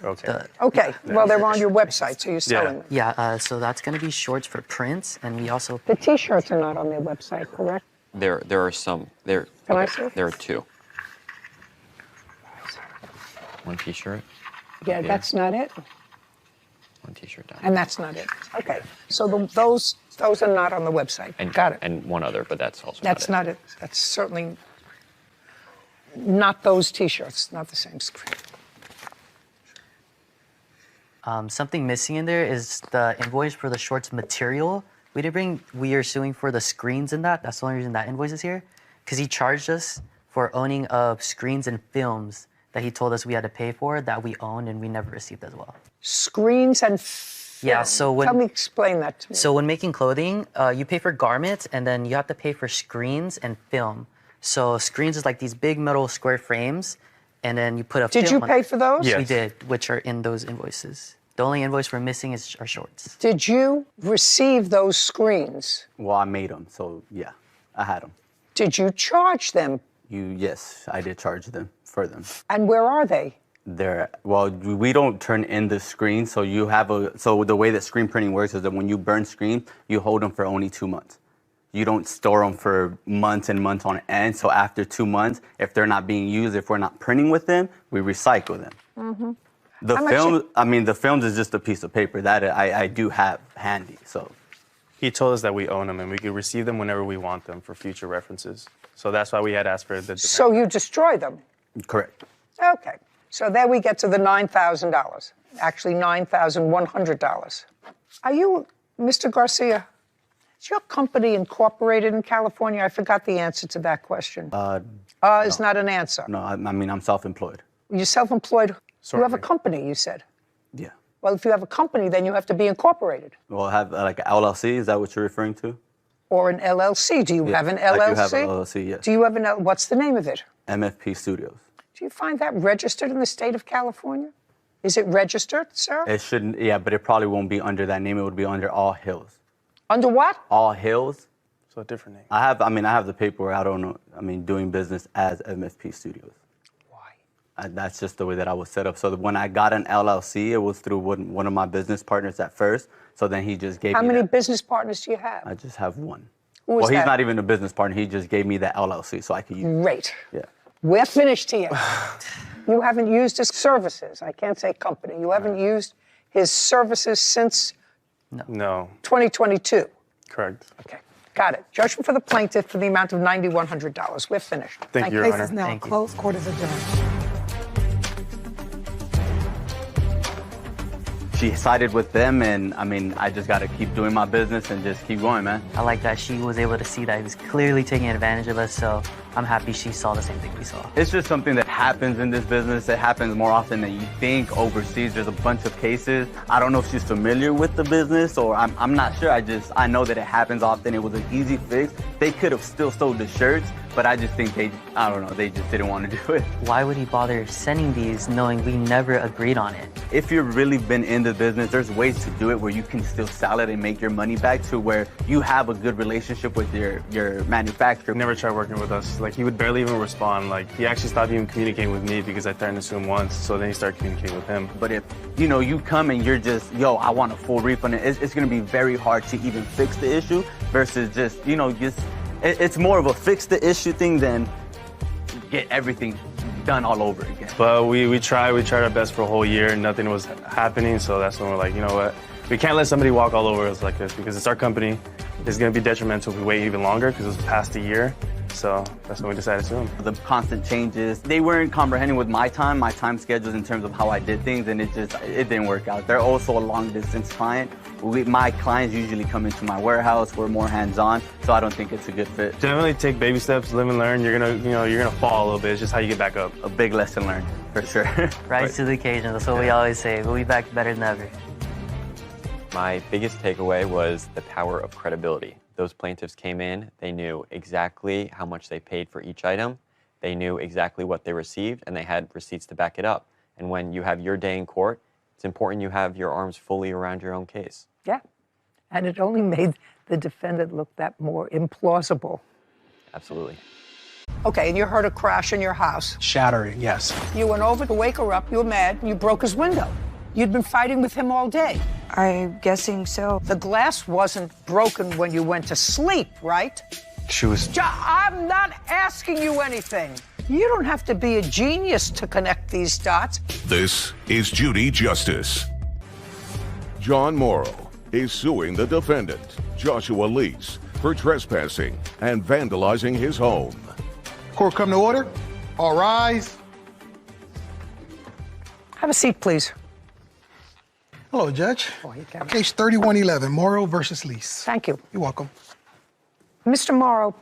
okay. Okay, well, they're on your website, so you're selling them. Yeah, so that's going to be shorts for prints, and we also... The T-shirts are not on their website, correct? There are some. Can I see? There are 2. One T-shirt. Yeah, that's not it. One T-shirt down. And that's not it. Okay, so those are not on the website. Got it. And one other, but that's also That's not it. That's certainly not those T-shirts, not the same screen. Something missing in there is the invoice for the shorts material. We are suing for the screens in that. That's the only reason that invoice is here. Because he charged us for owning of screens and films that he told us we had to pay for that we owned and we never received as well. Screens and Yeah, so when... Tell me, explain that to me. So when making clothing, you pay for garments and then you have to pay for screens and film. So screens is like these big metal square frames, and then you put a Did film you pay for those? Yes. We did, which are in those invoices. The only invoice we're missing is our shorts. Did you receive those screens? Well, I made them, so yeah, I had them. Did you charge them? Yes, I did charge them for them. And where are they? We don't turn in the screen, so so the way that screen printing works is that when you burn screen, you hold them for only 2 months. You don't store them for months and months on end. So after 2 months, if they're not being used, if we're not printing with them, we recycle them. Mm-hmm. The films is just a piece of paper that I do have handy. So he told us that we own them and we could receive them whenever we want them for future references. So that's why we had asked for the. So you destroy them? Correct. Okay. So there we get to the $9,000. Actually, $9,100. Are you, Mr. Garcia? Is your company incorporated in California? I forgot the answer to that question. Is not an answer. No, I'm self-employed. You're self-employed. Sorry. You have a company, you said. Yeah. Well, if you have a company, then you have to be incorporated. Well, I have like an LLC. Is that what you're referring to? Or an LLC. Do you have an LLC? I do have an LLC, yes. Do you have what's the name of it? MFP Studios. Do you find that registered in the state of California? Is it registered, sir? It shouldn't, yeah, but it probably won't be under that name. It would be under All Hills. Under what? All Hills. So a different name. I have the paperwork. I don't know. Doing business as MFP Studios. Why? That's just the way that I was set up. So when I got an LLC, it was through one of my business partners at first. So then he just gave me. How many business partners do you have? I just have one. Who is he's that? not even a business partner. He just gave me that LLC so I could use it. Great. Yeah. We're finished here. You haven't used his services. I can't say company. You haven't used his services since No. 2022. Correct. Okay. Got it. Judgment for the plaintiff for the amount of $9,100. We're finished. Thank you, Your Case Honor. is now Thank you. closed. Court is adjourned. She sided with them, and I just got to keep doing my business and just keep going, man. I like that she was able to see that he was clearly taking advantage of us, so I'm happy she saw the same thing we saw. It's just something that happens in this business. It happens more often than you think. Overseas, there's a bunch of cases. I don't know if she's familiar with the business, or I'm not sure. I know that it happens often. It was an easy fix. They could have still sold the shirts, but I just think they just didn't want to do it. Why would he bother sending these knowing we never agreed on it? If you've really been in the business, there's ways to do it where you can still sell it and make your money back to where you have a good relationship with your manufacturer. Never tried working with us. Like, he would barely even respond. Like, he actually stopped even communicating with me because I threatened to sue him once, so then he started communicating with him. But if, you come and you're just, I want a full refund, it's going to be very hard to even fix the issue versus just, it's more of a fix the issue thing than get everything done all over again. But we tried our best for a whole year and nothing was happening, so that's when we're like, you know what? We can't let somebody walk all over us like this because it's our company. It's going to be detrimental if we wait even longer because it's past a year. So that's when we decided to sue him. The constant changes, they weren't comprehending with my time schedules in terms of how I did things, and it didn't work out. They're also a long distance client. My clients usually come into my warehouse. We're more hands-on, so I don't think it's a good fit. Generally take baby steps, live and learn. You're gonna fall a little bit. It's just how you get back up. A big lesson learned, for sure. Rise to the occasion, that's what we always say. We'll be back better than ever. My biggest takeaway was the power of credibility. Those plaintiffs came in, they knew exactly how much they paid for each item, they knew exactly what they received, and they had receipts to back it up. And when you have your day in court, it's important you have your arms fully around your own case. Yeah. And it only made the defendant look that more implausible. Absolutely. Okay, and you heard a crash in your house. Shattering, yes. You went over to wake her up, you were mad, and you broke his window. You'd been fighting with him all day. I'm guessing so. The glass wasn't broken when you went to sleep, right? She was... I'm not asking you anything. You don't have to be a genius to connect these dots. This is Judy Justice. John Morrow is suing the defendant, Joshua Lease, for trespassing and vandalizing his home. Court come to order. All rise. Have a seat, please. Hello, Judge. Oh, you can. Case 3111, Morrow versus Lease. Thank you. You're welcome. Mr. Morrow,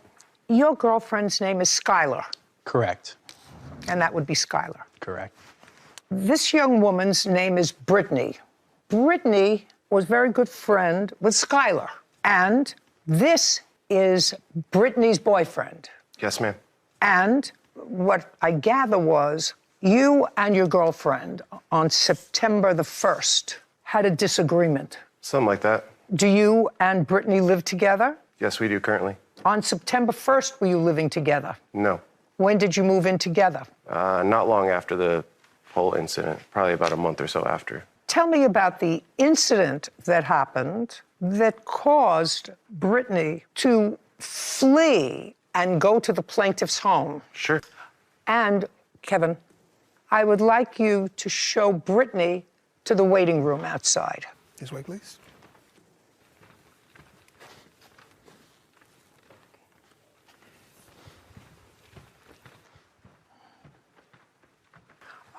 your girlfriend's name is Skylar. Correct. And that would be Skylar. Correct. This young woman's name is Brittany. Brittany was a very good friend with Skylar. And this is Brittany's boyfriend. Yes, ma'am. And what I gather was you and your girlfriend on September the 1st had a disagreement. Something like that. Do you and Brittany live together? Yes, we do currently. On September 1st, were you living together? No. When did you move in together? Not long after the whole incident, probably about a month or so after. Tell me about the incident that happened that caused Brittany to flee and go to the plaintiff's home. Sure. And, Kevin, I would like you to show Brittany to the waiting room outside. This way, please.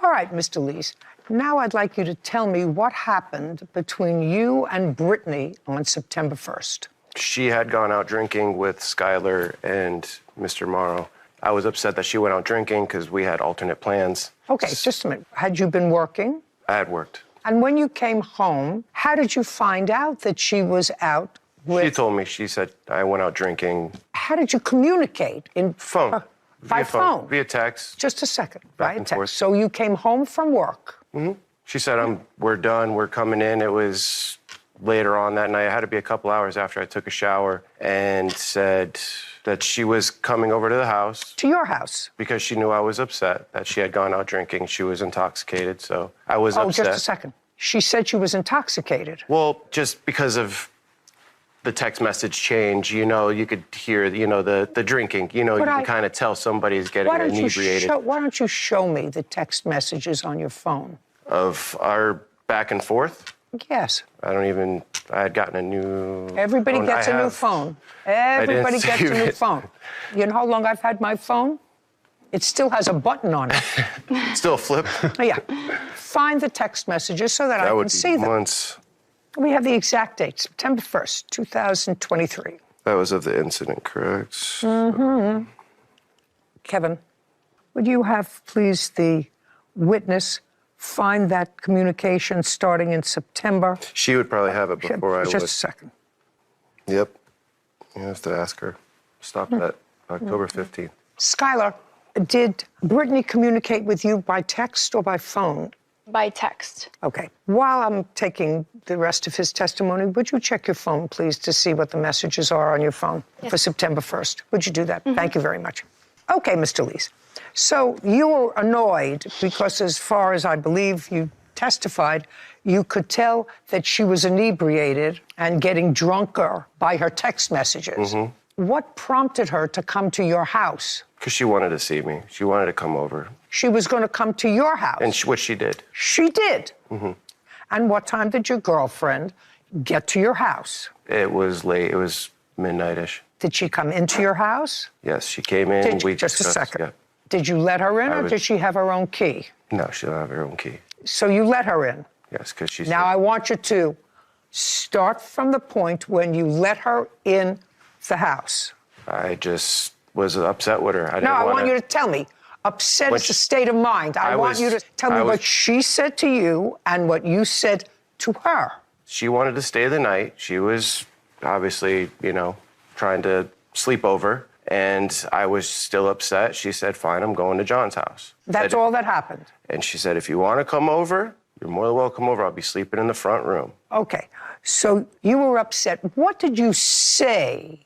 All right, Mr. Lees. Now I'd like you to tell me what happened between you and Brittany on September 1st. She had gone out drinking with Skylar and Mr. Morrow. I was upset that she went out drinking because we had alternate plans. Okay, just a minute. Had you been working? I had worked. And when you came home, how did you find out that she was out with... She told me, she said, I went out drinking. How did you communicate? In phone. By phone? Via text. Just a second. Back Via and text. forth. So you came home from work. Mm-hmm. She said, we're done, we're coming in. It was later on that night. It had to be a couple hours after I took a shower, and said that she was coming over to the house. To your house? Because she knew I was upset, that she had gone out drinking. She was intoxicated, so I was upset. Oh, just a second. She said she was intoxicated. Well, just because of the text message change, you could hear, the drinking. You can kind of tell somebody's getting inebriated. Why don't you show me the text messages on your phone? Of our back and forth? Yes. I had gotten a new... Everybody phone. gets a new phone. Everybody gets a new it. phone. You know how long I've had my phone? It still has a button on it. Still a flip? Yeah. Find the text messages so that I can see them. Months. We have the exact date, September 1st, 2023. That was of the incident, correct? Mm-hmm. Kevin, would you have, please, the witness find that communication starting in September? She would probably have it before I would. Just a second. Yep. You have to ask her. Stop that. October 15th. Skylar, did Brittany communicate with you by text or by phone? By text. Okay. While I'm taking the rest of his testimony, would you check your phone, please, to see what the messages are on your phone for September 1st? Would you do that? Mm-hmm. Thank you very much. Okay, Mr. Lees. So you were annoyed because, as far as I believe you testified, you could tell that she was inebriated and getting drunker by her text messages. Mm-hmm. What prompted her to come to your house? Because she wanted to see me. She wanted to come over. She was going to come to your house. And which she did. She did? Mm-hmm. And what time did your girlfriend get to your house? It was late. It was midnight-ish. Did she come into your house? Yes, she came in. Just a second. Yeah. Did you let her in, or did she have her own key? No, she don't have her own key. So you let her in? Yes, because she Now I want you to start from the point when you let her in the house. I just was upset with her. I want you to tell me. Upset is a state of mind. I want you to tell me what she said to you and what you said to her. She wanted to stay the night. She was obviously, trying to sleep over. And I was still upset. She said, fine, I'm going to John's house. That's all that happened? And she said, if you want to come over, you're more than welcome over. I'll be sleeping in the front room. Okay. So you were upset. What did you say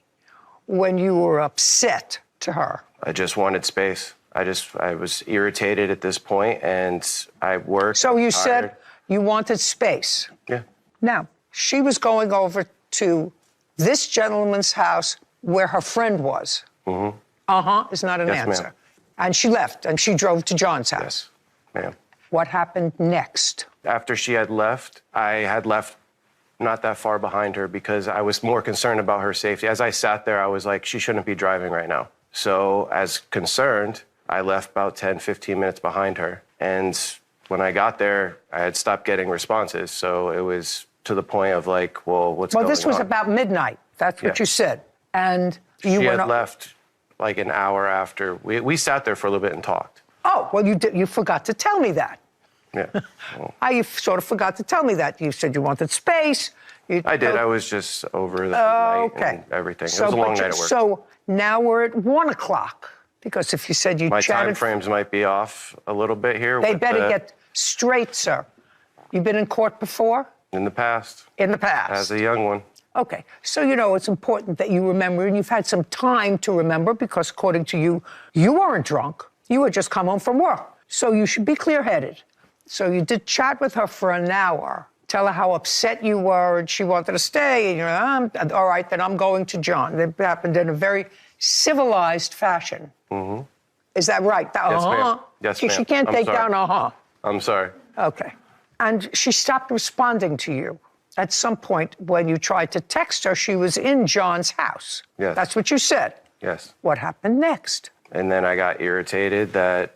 when you were upset to her? I just wanted space. I was irritated at this point, and I worked. So you tired. said you wanted space. Yeah. Now, she was going over to this gentleman's house where her friend was. Mm-hmm. Uh-huh is not an Yes, answer. ma'am. And she left, and she drove to John's house. Yes, ma'am. What happened next? After she had left, I had left not that far behind her because I was more concerned about her safety. As I sat there, I was like, she shouldn't be driving right now. So as concerned, I left about 10, 15 minutes behind her. And when I got there, I had stopped getting responses. So it was to the point of like, well, what's going on? Well, this was about midnight. That's what you said. And you she went had left like an hour after. We sat there for a little bit and talked. Oh, well, you forgot to tell me that. Yeah. You sort of forgot to tell me that. You said you wanted space. I did. I was just over the night and everything. It was a long night at work. So now we're at 1 o'clock. Because if you said you My chatted... time frames might be off a little bit here. They with better get straight, sir. You've been in court before? In the past. In the past. As a young one. Okay, so it's important that you remember, and you've had some time to remember because according to you, you weren't drunk. You had just come home from work. So you should be clear-headed. So you did chat with her for an hour, tell her how upset you were and she wanted to stay, and you're all right, then I'm going to John. It happened in a very civilized fashion. Mm-hmm. Is that right? Yes, ma'am. Yes, ma'am. She can't take down I'm sorry. Okay. And she stopped responding to you. At some point, when you tried to text her, she was in John's house. Yes. That's what you said. Yes. What happened next? And then I got irritated that,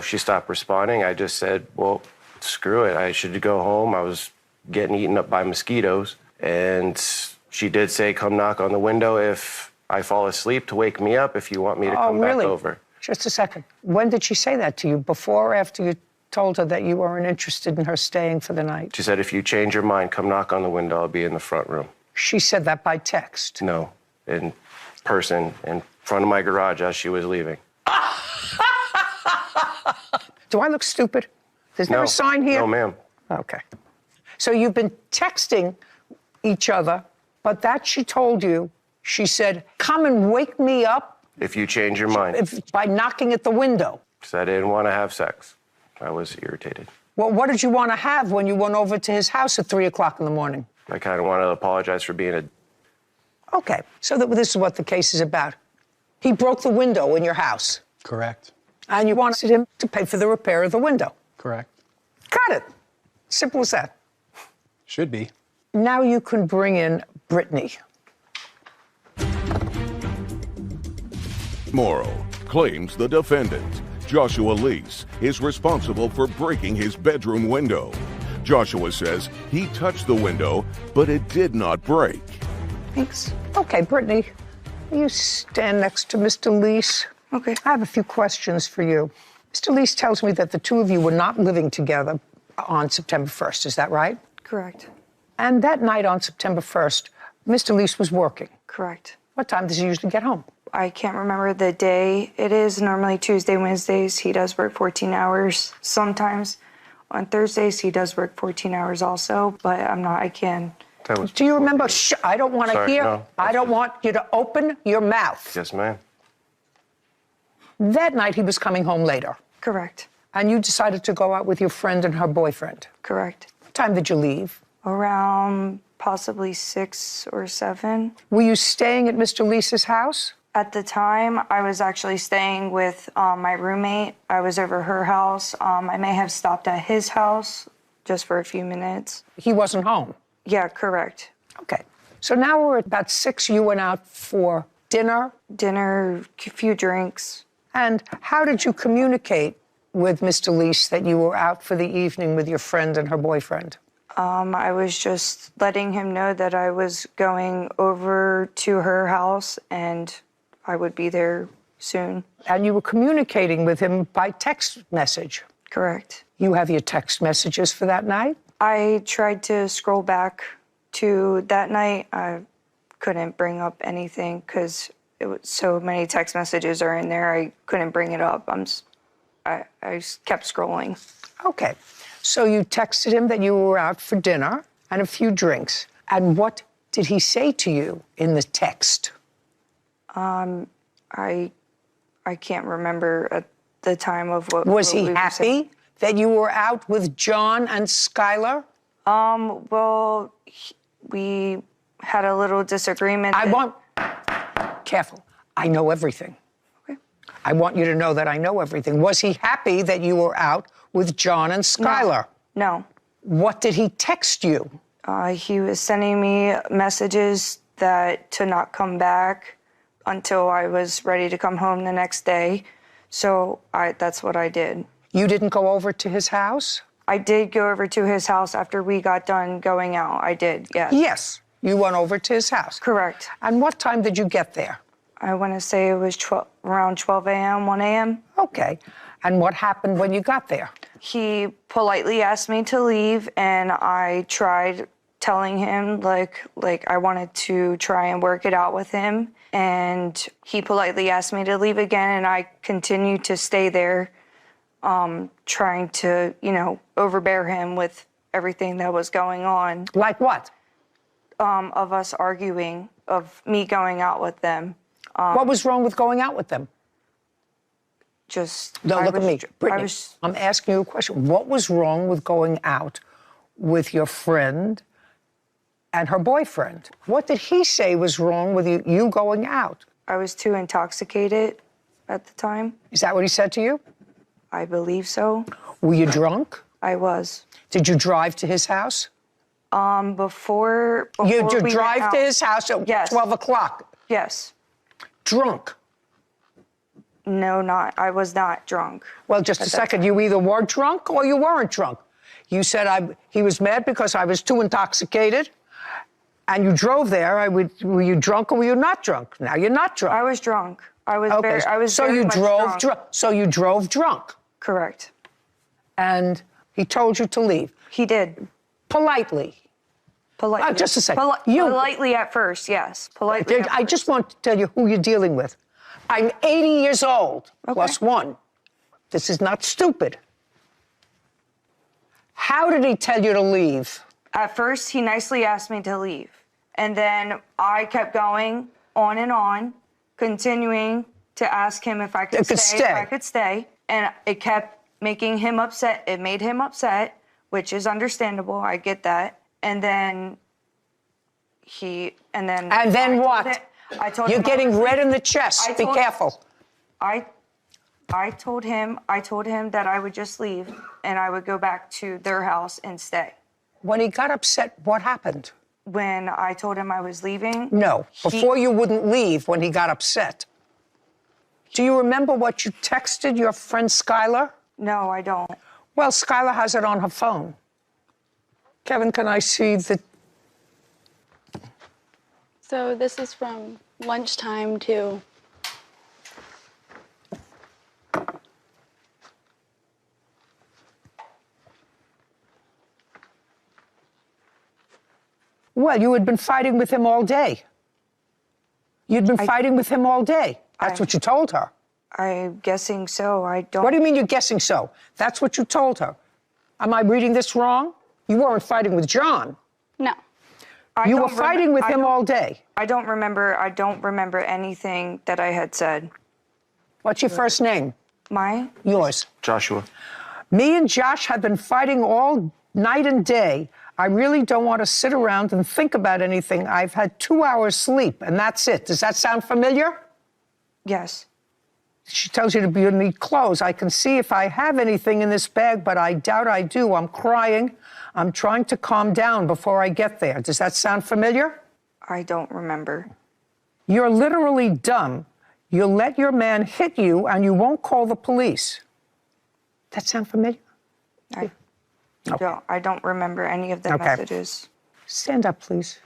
she stopped responding. I just said, well, screw it. I should go home. I was getting eaten up by mosquitoes. And she did say, come knock on the window if I fall asleep to wake me up if you want me to come back over. Just a second. When did she say that to you? Before or after you told her that you weren't interested in her staying for the night? She said, if you change your mind, come knock on the window. I'll be in the front room. She said that by text? No, in person, in front of my garage as she was leaving. Do I look stupid? Is there a sign here? No, ma'am. Okay. So you've been texting each other, but that she told you, she said, come and wake me up. If you change your mind. By knocking at the window. Because I didn't want to have sex. I was irritated. Well, what did you want to have when you went over to his house at 3 o'clock in the morning? I kind of wanted to apologize for being a... Okay, so this is what the case is about. He broke the window in your house. Correct. And you wanted him to pay for the repair of the window. Correct. Got it. Simple as that. Should be. Now you can bring in Brittany. Morrow claims the defendant, Joshua Lease, is responsible for breaking his bedroom window. Joshua says he touched the window, but it did not break. Thanks. Okay, Brittany, you stand next to Mr. Lease. Okay. I have a few questions for you. Mr. Lease tells me that the two of you were not living together on September 1st. Is that right? Correct. And that night on September 1st, Mr. Lease was working. Correct. What time does he usually get home? I can't remember the day it is. Normally Tuesday, Wednesdays, he does work 14 hours. Sometimes on Thursdays, he does work 14 hours also, but I can. Do you remember? I don't want to Sorry, hear. no. I don't want you to open your mouth. Yes, ma'am. That night he was coming home later. Correct. And you decided to go out with your friend and her boyfriend. Correct. What time did you leave? Around possibly 6 or 7. Were you staying at Mr. Lease's house? At the time, I was actually staying with my roommate. I was over her house. I may have stopped at his house just for a few minutes. He wasn't home? Yeah, correct. Okay. So now we're at about 6. You went out for dinner? Dinner, a few drinks. And how did you communicate with Mr. Lease that you were out for the evening with your friend and her boyfriend? I was just letting him know that I was going over to her house and I would be there soon. And you were communicating with him by text message? Correct. You have your text messages for that night? I tried to scroll back to that night. I couldn't bring up anything because it was so many text messages are in there. I couldn't bring it up. I just kept scrolling. Okay. So you texted him that you were out for dinner and a few drinks. And what did he say to you in the text? I can't remember at the time of what. Was what he we were happy saying. that you were out with John and Skylar? Well, we had a little disagreement. Careful. I know everything. Okay. I want you to know that I know everything. Was he happy that you were out with John and Skylar? No. What did he text you? He was sending me messages to not come back until I was ready to come home the next day. So that's what I did. You didn't go over to his house? I did go over to his house after we got done going out. I did, yes. Yes, you went over to his house. Correct. And what time did you get there? I want to say it was around 12 a.m., 1 a.m. Okay. And what happened when you got there? He politely asked me to leave, and I tried telling him like I wanted to try and work it out with him, and he politely asked me to leave again, and I continued to stay there, trying to, you know, overbear him with everything that was going on. Like what? Of us arguing, of me going out with them. What was wrong with going out with them? Just No, look at me, Brittany. I I'm asking you a question. What was wrong with going out with your friend and her boyfriend? What did he say was wrong with you going out? I was too intoxicated at the time. Is that what he said to you? I believe so. Were you drunk? I was. Did you drive to his house? Before you we went drive out. to his house at 12 o'clock? Yes. Drunk? No, I was not drunk. Well, just a second. You either were drunk or you weren't drunk. You said he was mad because I was too intoxicated, and you drove there. Were you drunk or were you not drunk? Now you're not drunk. I was drunk. I was okay. So you drove drunk. So you drove drunk. Correct. And he told you to leave. He did. Politely. Politely. Just a second. Politely at first, yes. Politely. I just want to tell you who you're dealing with. I'm 80 years old, plus one. This is not stupid. How did he tell you to leave? At first, he nicely asked me to leave. And then I kept going on and on, continuing to ask him if I could stay. And it kept making him upset. It made him upset, which is understandable. I get that. And then what? I told You're him getting red in the chest. Be careful. I told him that I would just leave and I would go back to their house and stay. When he got upset, what happened? When I told him I was leaving? No, before you wouldn't leave, when he got upset. Do you remember what you texted your friend Skylar? No, I don't. Well, Skylar has it on her phone. Kevin, can I see the... So this is from lunchtime to... Well, you had been fighting with him all day. You'd been fighting with him all day. That's what you told her. I'm guessing so. I don't... What do you mean you're guessing so? That's what you told her. Am I reading this wrong? You weren't fighting with John. No. You were fighting with him all day. I don't remember anything that I had said. What's your first name? Mine? Yours. Joshua. Me and Josh have been fighting all night and day. I really don't want to sit around and think about anything. I've had 2 hours sleep, and that's it. Does that sound familiar? Yes. She tells you you need clothes. I can see if I have anything in this bag, but I doubt I do. I'm crying. I'm trying to calm down before I get there. Does that sound familiar? I don't remember. You're literally dumb. You'll let your man hit you, and you won't call the police. That sound familiar? I don't remember any of the messages. Stand up, please.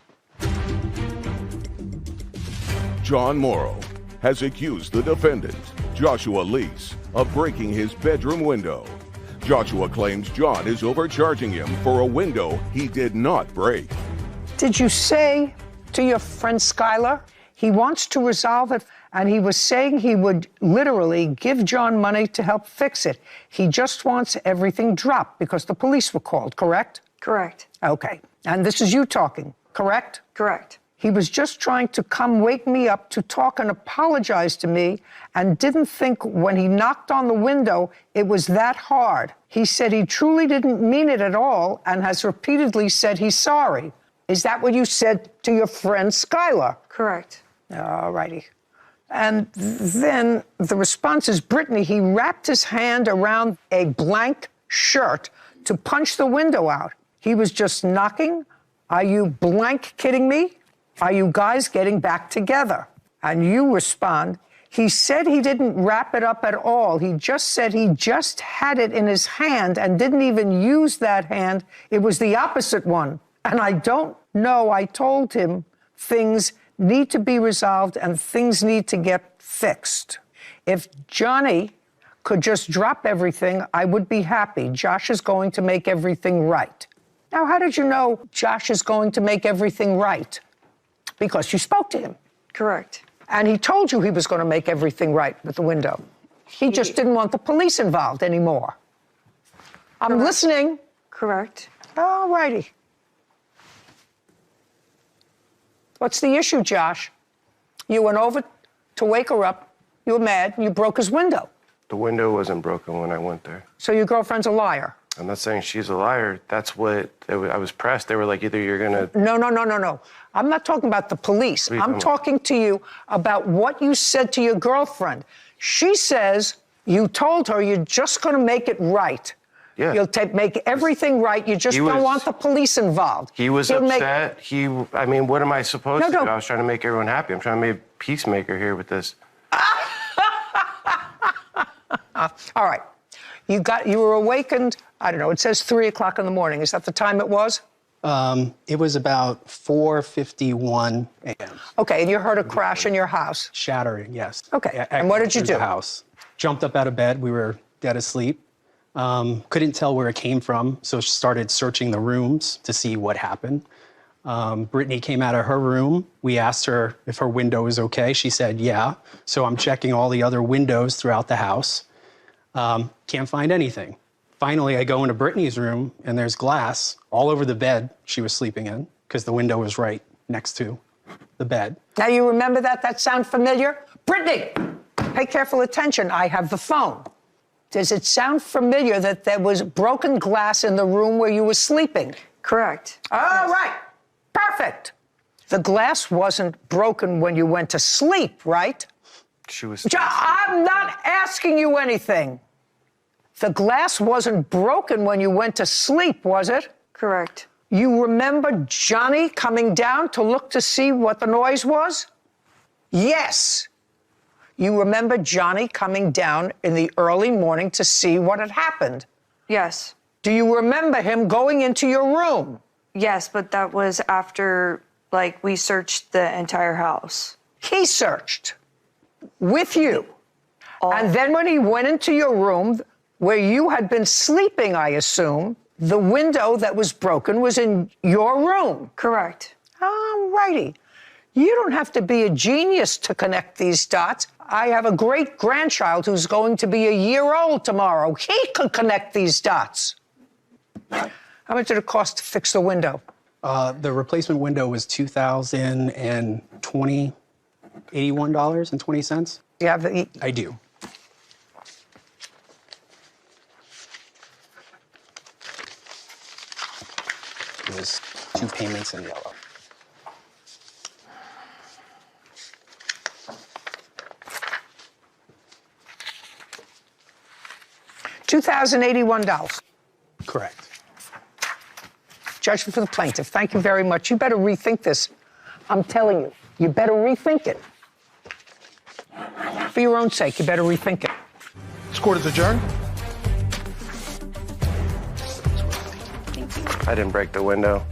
John Morrow has accused the defendant, Joshua Lease, of breaking his bedroom window. Joshua claims John is overcharging him for a window he did not break. Did you say to your friend Skylar he wants to resolve it, and he was saying he would literally give John money to help fix it? He just wants everything dropped because the police were called, correct? Correct. Okay. And this is you talking, correct? Correct. He was just trying to come wake me up to talk and apologize to me, and didn't think when he knocked on the window it was that hard. He said he truly didn't mean it at all and has repeatedly said he's sorry. Is that what you said to your friend Skylar? Correct. All righty. And then the response is, Brittany, he wrapped his hand around a blank shirt to punch the window out. He was just knocking. Are you blank kidding me? Are you guys getting back together? And you respond, he said he didn't wrap it up at all. He just said he just had it in his hand and didn't even use that hand. It was the opposite one. And I don't know. I told him things need to be resolved and things need to get fixed. If Johnny could just drop everything, I would be happy. Josh is going to make everything right. Now, how did you know Josh is going to make everything right? Because you spoke to him. Correct. And he told you he was going to make everything right with the window. He just didn't want the police involved anymore. I'm listening. Correct. All righty. What's the issue, Josh? You went over to wake her up. You were mad. And you broke his window. The window wasn't broken when I went there. So your girlfriend's a liar. I'm not saying she's a liar. That's what I was pressed. They were like, either you're going to... No. I'm not talking about the police. I'm talking to you about what you said to your girlfriend. She says you told her you're just going to make it right. Yeah. You'll make everything right. You just don't want the police involved. He was upset. I mean, what am I supposed to do? I was trying to make everyone happy. I'm trying to be a peacemaker here with this. All right. You were awakened, I don't know, it says 3 o'clock in the morning. Is that the time it was? It was about 4:51 a.m. Okay, and you heard a crash in your house? Shattering, yes. Okay, and what did you do? The house. Jumped up out of bed. We were dead asleep. Couldn't tell where it came from, so started searching the rooms to see what happened. Brittany came out of her room. We asked her if her window was okay. She said, yeah. So I'm checking all the other windows throughout the house. Can't find anything. Finally, I go into Brittany's room, and there's glass all over the bed she was sleeping in, because the window was right next to the bed. Now, you remember that? That sound familiar? Brittany, pay careful attention. I have the phone. Does it sound familiar that there was broken glass in the room where you were sleeping? Correct. All right. Perfect. The glass wasn't broken when you went to sleep, right? She was... I'm not asking you anything. The glass wasn't broken when you went to sleep, was it? Correct. You remember Johnny coming down to look to see what the noise was? Yes. You remember Johnny coming down in the early morning to see what had happened? Yes. Do you remember him going into your room? Yes, but that was after, we searched the entire house. He searched with you. And then when he went into your room, where you had been sleeping, I assume, the window that was broken was in your room. Correct. All righty. You don't have to be a genius to connect these dots. I have a great-grandchild who's going to be a year old tomorrow. He could connect these dots. How much did it cost to fix the window? The replacement window was $2,020, $81.20. You have the... I do. It was 2 payments in yellow. $2,081. Correct. Judgment for the plaintiff. Thank you very much. You better rethink this. I'm telling you, you better rethink it. For your own sake, you better rethink it. This court is adjourned. I didn't break the window.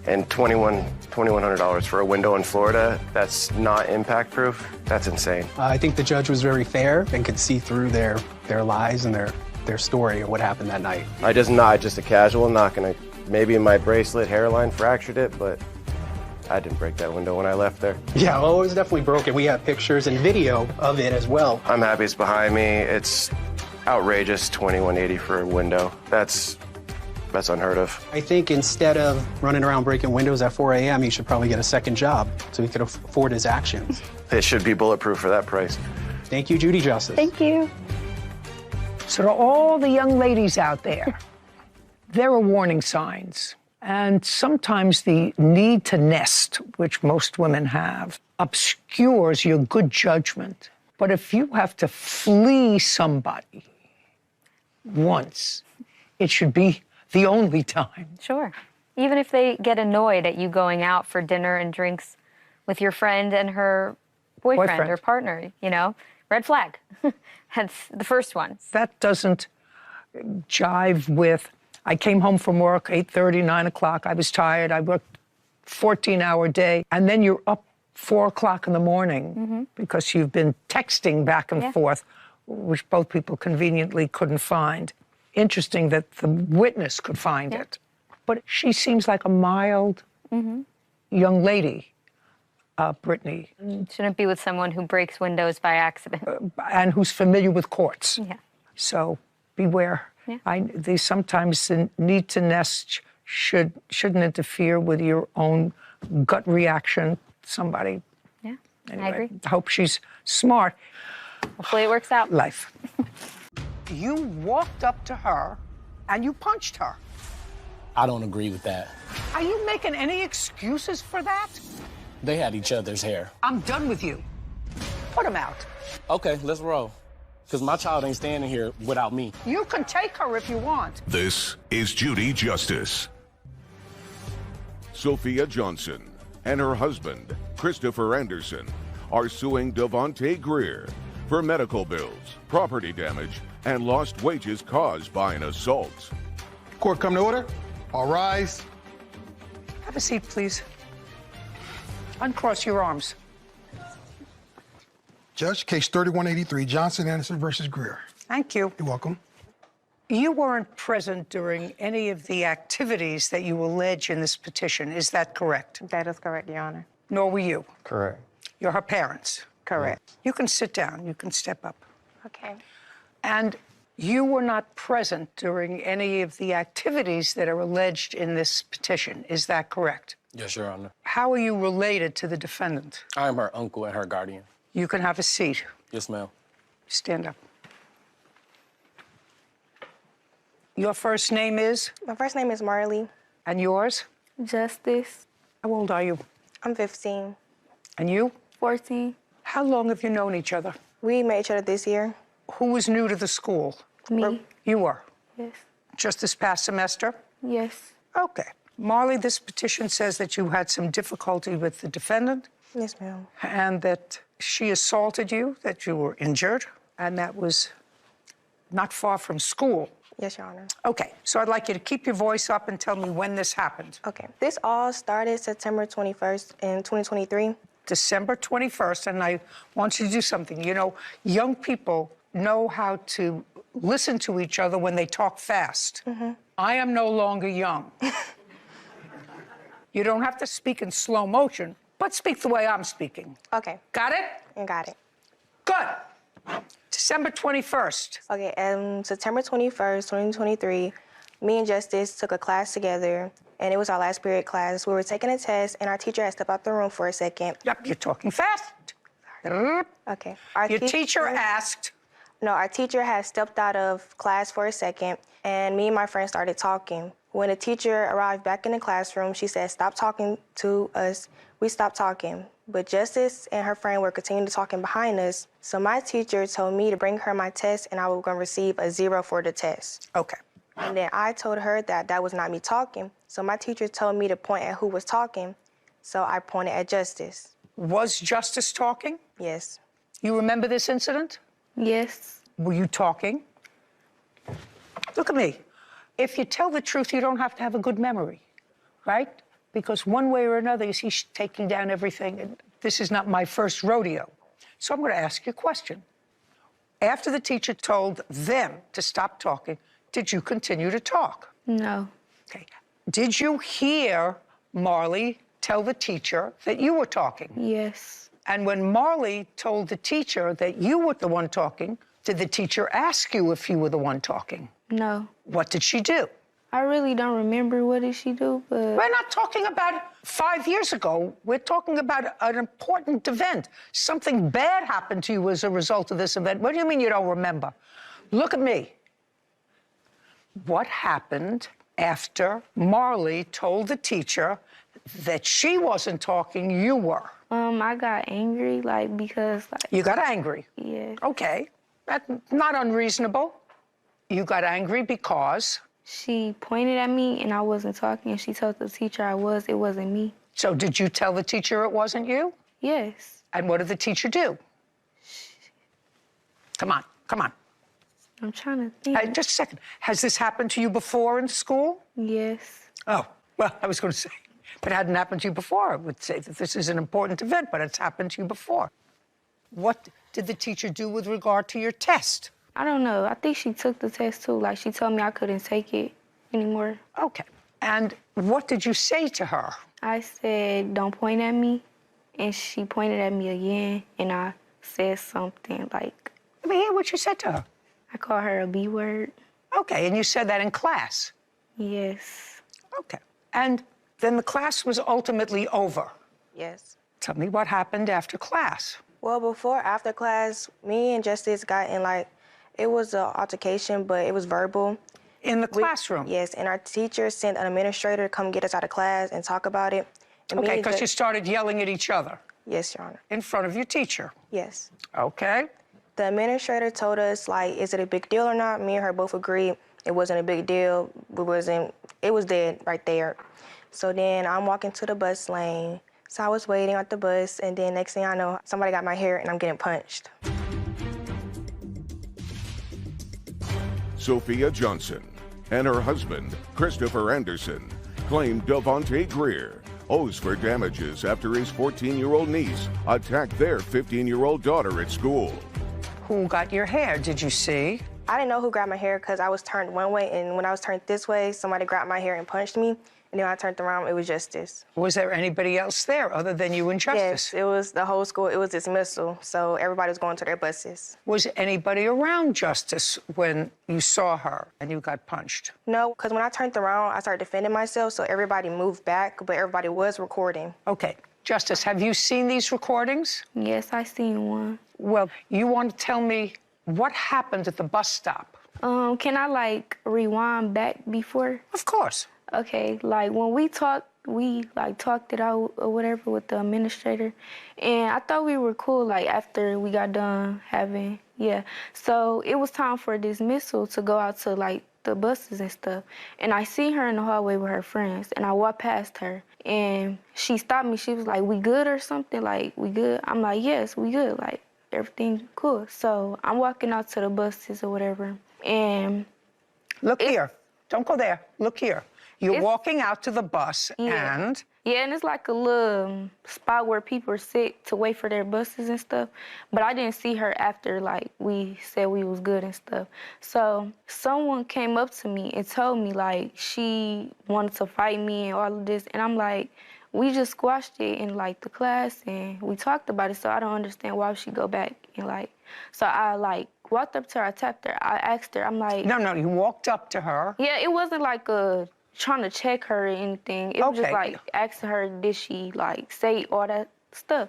And $2,100 for a window in Florida, that's not impact proof. That's insane. I think the judge was very fair and could see through their lies and their story of what happened that night. I just a casual knock, and maybe my bracelet hairline fractured it, but I didn't break that window when I left there. Yeah, well, it was definitely broken. We have pictures and video of it as well. I'm happy it's behind me. It's outrageous, $2,180 for a window. That's unheard of. I think instead of running around breaking windows at 4 a.m., he should probably get a second job so he could afford his actions. It should be bulletproof for that price. Thank you, Judy Justice. Thank you. So to all the young ladies out there, there are warning signs. And sometimes the need to nest, which most women have, obscures your good judgment. But if you have to flee somebody once, it should be the only time. Sure. Even if they get annoyed at you going out for dinner and drinks with your friend and her boyfriend. Or partner, red flag. That's the first one. That doesn't jive with, I came home from work, 8:30, 9 o'clock. I was tired. I worked 14-hour day. And then you're up 4 o'clock in the morning because you've been texting back and forth, which both people conveniently couldn't find. Interesting that the witness could find it. but she seems like a mild young lady, Brittany. Shouldn't be with someone who breaks windows by accident. And who's familiar with courts. Yeah. So beware. Yeah. They sometimes the need to nest shouldn't interfere with your own gut reaction. Somebody. Yeah, Anyway, I agree. I hope she's smart. Hopefully it works out. Life. You walked up to her and you punched her. I don't agree with that. Are you making any excuses for that? They had each other's hair. I'm done with you. Put him out. Okay, let's roll. Because my child ain't standing here without me. You can take her if you want. This is Judy Justice. Sophia Johnson and her husband, Christopher Anderson, are suing Devontae Greer for medical bills, property damage, and lost wages caused by an assault. Court come to order. All rise. Have a seat, please. Uncross your arms. Judge, case 3183, Johnson Anderson versus Greer. Thank you. You're welcome. You weren't present during any of the activities that you allege in this petition. Is that correct? That is correct, Your Honor. Nor were you. Correct. You're her parents. Correct. You can sit down. You can step up. Okay. And you were not present during any of the activities that are alleged in this petition. Is that correct? Yes, Your Honor. How are you related to the defendant? I am her uncle and her guardian. You can have a seat. Yes, ma'am. Stand up. Your first name is? My first name is Marley. And yours? Justice. How old are you? I'm 15. And you? 14. How long have you known each other? We met each other this year. Who was new to the school? Me. You were? Yes. Just this past semester? Yes. Okay. Marley, this petition says that you had some difficulty with the defendant. Yes, ma'am. And that she assaulted you, that you were injured, and that was not far from school. Yes, Your Honor. Okay, so I'd like you to keep your voice up and tell me when this happened. Okay. This all started September 21st in 2023. December 21st, and I want you to do something. You know, young people know how to listen to each other when they talk fast. I am no longer young. You don't have to speak in slow motion, but speak the way I'm speaking. Okay. Got it? Got it. Good. December 21st. Okay, September 21st, 2023, me and Justice took a class together, and it was our last period class. We were taking a test, and our teacher had stepped out the room for a second. Yep, you're talking fast. Okay. Your teacher asked? No, our teacher had stepped out of class for a second, and me and my friend started talking. When the teacher arrived back in the classroom, she said, "Stop talking to us." We stopped talking, but Justice and her friend were continuing to talking behind us. So my teacher told me to bring her my test, and I was going to receive a 0 for the test. Okay. And then I told her that that was not me talking. So my teacher told me to point at who was talking. So I pointed at Justice. Was Justice talking? Yes. You remember this incident? Yes. Were you talking? Look at me. If you tell the truth, you don't have to have a good memory, right? Because one way or another, you see, she's taking down everything. And this is not my first rodeo. So I'm going to ask you a question. After the teacher told them to stop talking, did you continue to talk? No. Okay. Did you hear Marley tell the teacher that you were talking? Yes. And when Marley told the teacher that you were the one talking, did the teacher ask you if you were the one talking? No. What did she do? I really don't remember what did she do, but... We're not talking about 5 years ago. We're talking about an important event. Something bad happened to you as a result of this event. What do you mean you don't remember? Look at me. What happened after Marley told the teacher that she wasn't talking, you were? I got angry, because... You got angry? Yeah. Okay. That's not unreasonable. You got angry because? She pointed at me, and I wasn't talking, and she told the teacher it wasn't me. So did you tell the teacher it wasn't you? Yes. And what did the teacher do? Come on, come on. I'm trying to think. Hey, just a second. Has this happened to you before in school? Yes. Oh, well, I was going to say, if it hadn't happened to you before, I would say that this is an important event, but it's happened to you before. What did the teacher do with regard to your test? I don't know. I think she took the test, too. She told me I couldn't take it anymore. Okay. And what did you say to her? I said, don't point at me. And she pointed at me again, and I said something like... Let me hear what you said to her. I called her a B word. Okay, and you said that in class? Yes. Okay. And then the class was ultimately over? Yes. Tell me what happened after class. Well, after class, me and Justice got in, like, it was an altercation, but it was verbal. In the classroom? Yes, and our teacher sent an administrator to come get us out of class and talk about it. And Okay, because you started yelling at each other? Yes, Your Honor. In front of your teacher? Yes. Okay. The administrator told us, like, is it a big deal or not? Me and her both agreed it wasn't a big deal. It was dead right there. So then I'm walking to the bus lane. So I was waiting at the bus, and then next thing I know, somebody got my hair and I'm getting punched. Sophia Johnson and her husband, Christopher Anderson, claimed Devontae Greer owes for damages after his 14-year-old niece attacked their 15-year-old daughter at school. Who got your hair, did you see? I didn't know who grabbed my hair because I was turned one way, and when I was turned this way, somebody grabbed my hair and punched me. And then when I turned around, it was Justice. Was there anybody else there other than you and Justice? Yes, it was the whole school. It was dismissal, so everybody was going to their buses. Was anybody around Justice when you saw her and you got punched? No, because when I turned around, I started defending myself, so everybody moved back, but everybody was recording. Okay. Justice, have you seen these recordings? Yes, I seen one. Well, you want to tell me what happened at the bus stop? Can I, like, rewind back before? Of course. Okay, like, when we talked it out or whatever with the administrator, and I thought we were cool, like, after we got done having, So it was time for dismissal to go out to, like, the buses and stuff. And I seen her in the hallway with her friends, and I walked past her, and she stopped me. She was like, we good or something? Like, we good? I'm like, yes, we good. Like, everything cool. So I'm walking out to the buses or whatever, and... Look here. Don't go there. Look here. You're walking out to the bus, and... Yeah, and it's like a little spot where people sit to wait for their buses and stuff. But I didn't see her after, like, we said we was good and stuff. So someone came up to me and told me, like, she wanted to fight me and all of this. And I'm like, we just squashed it in, like, the class, and we talked about it, so I don't understand why she go back and, like... So I, like, walked up to her, I tapped her, I asked her, I'm like... No, you walked up to her. Yeah, it wasn't like trying to check her or anything. It was just, like, asking her, did she, like, say all that stuff?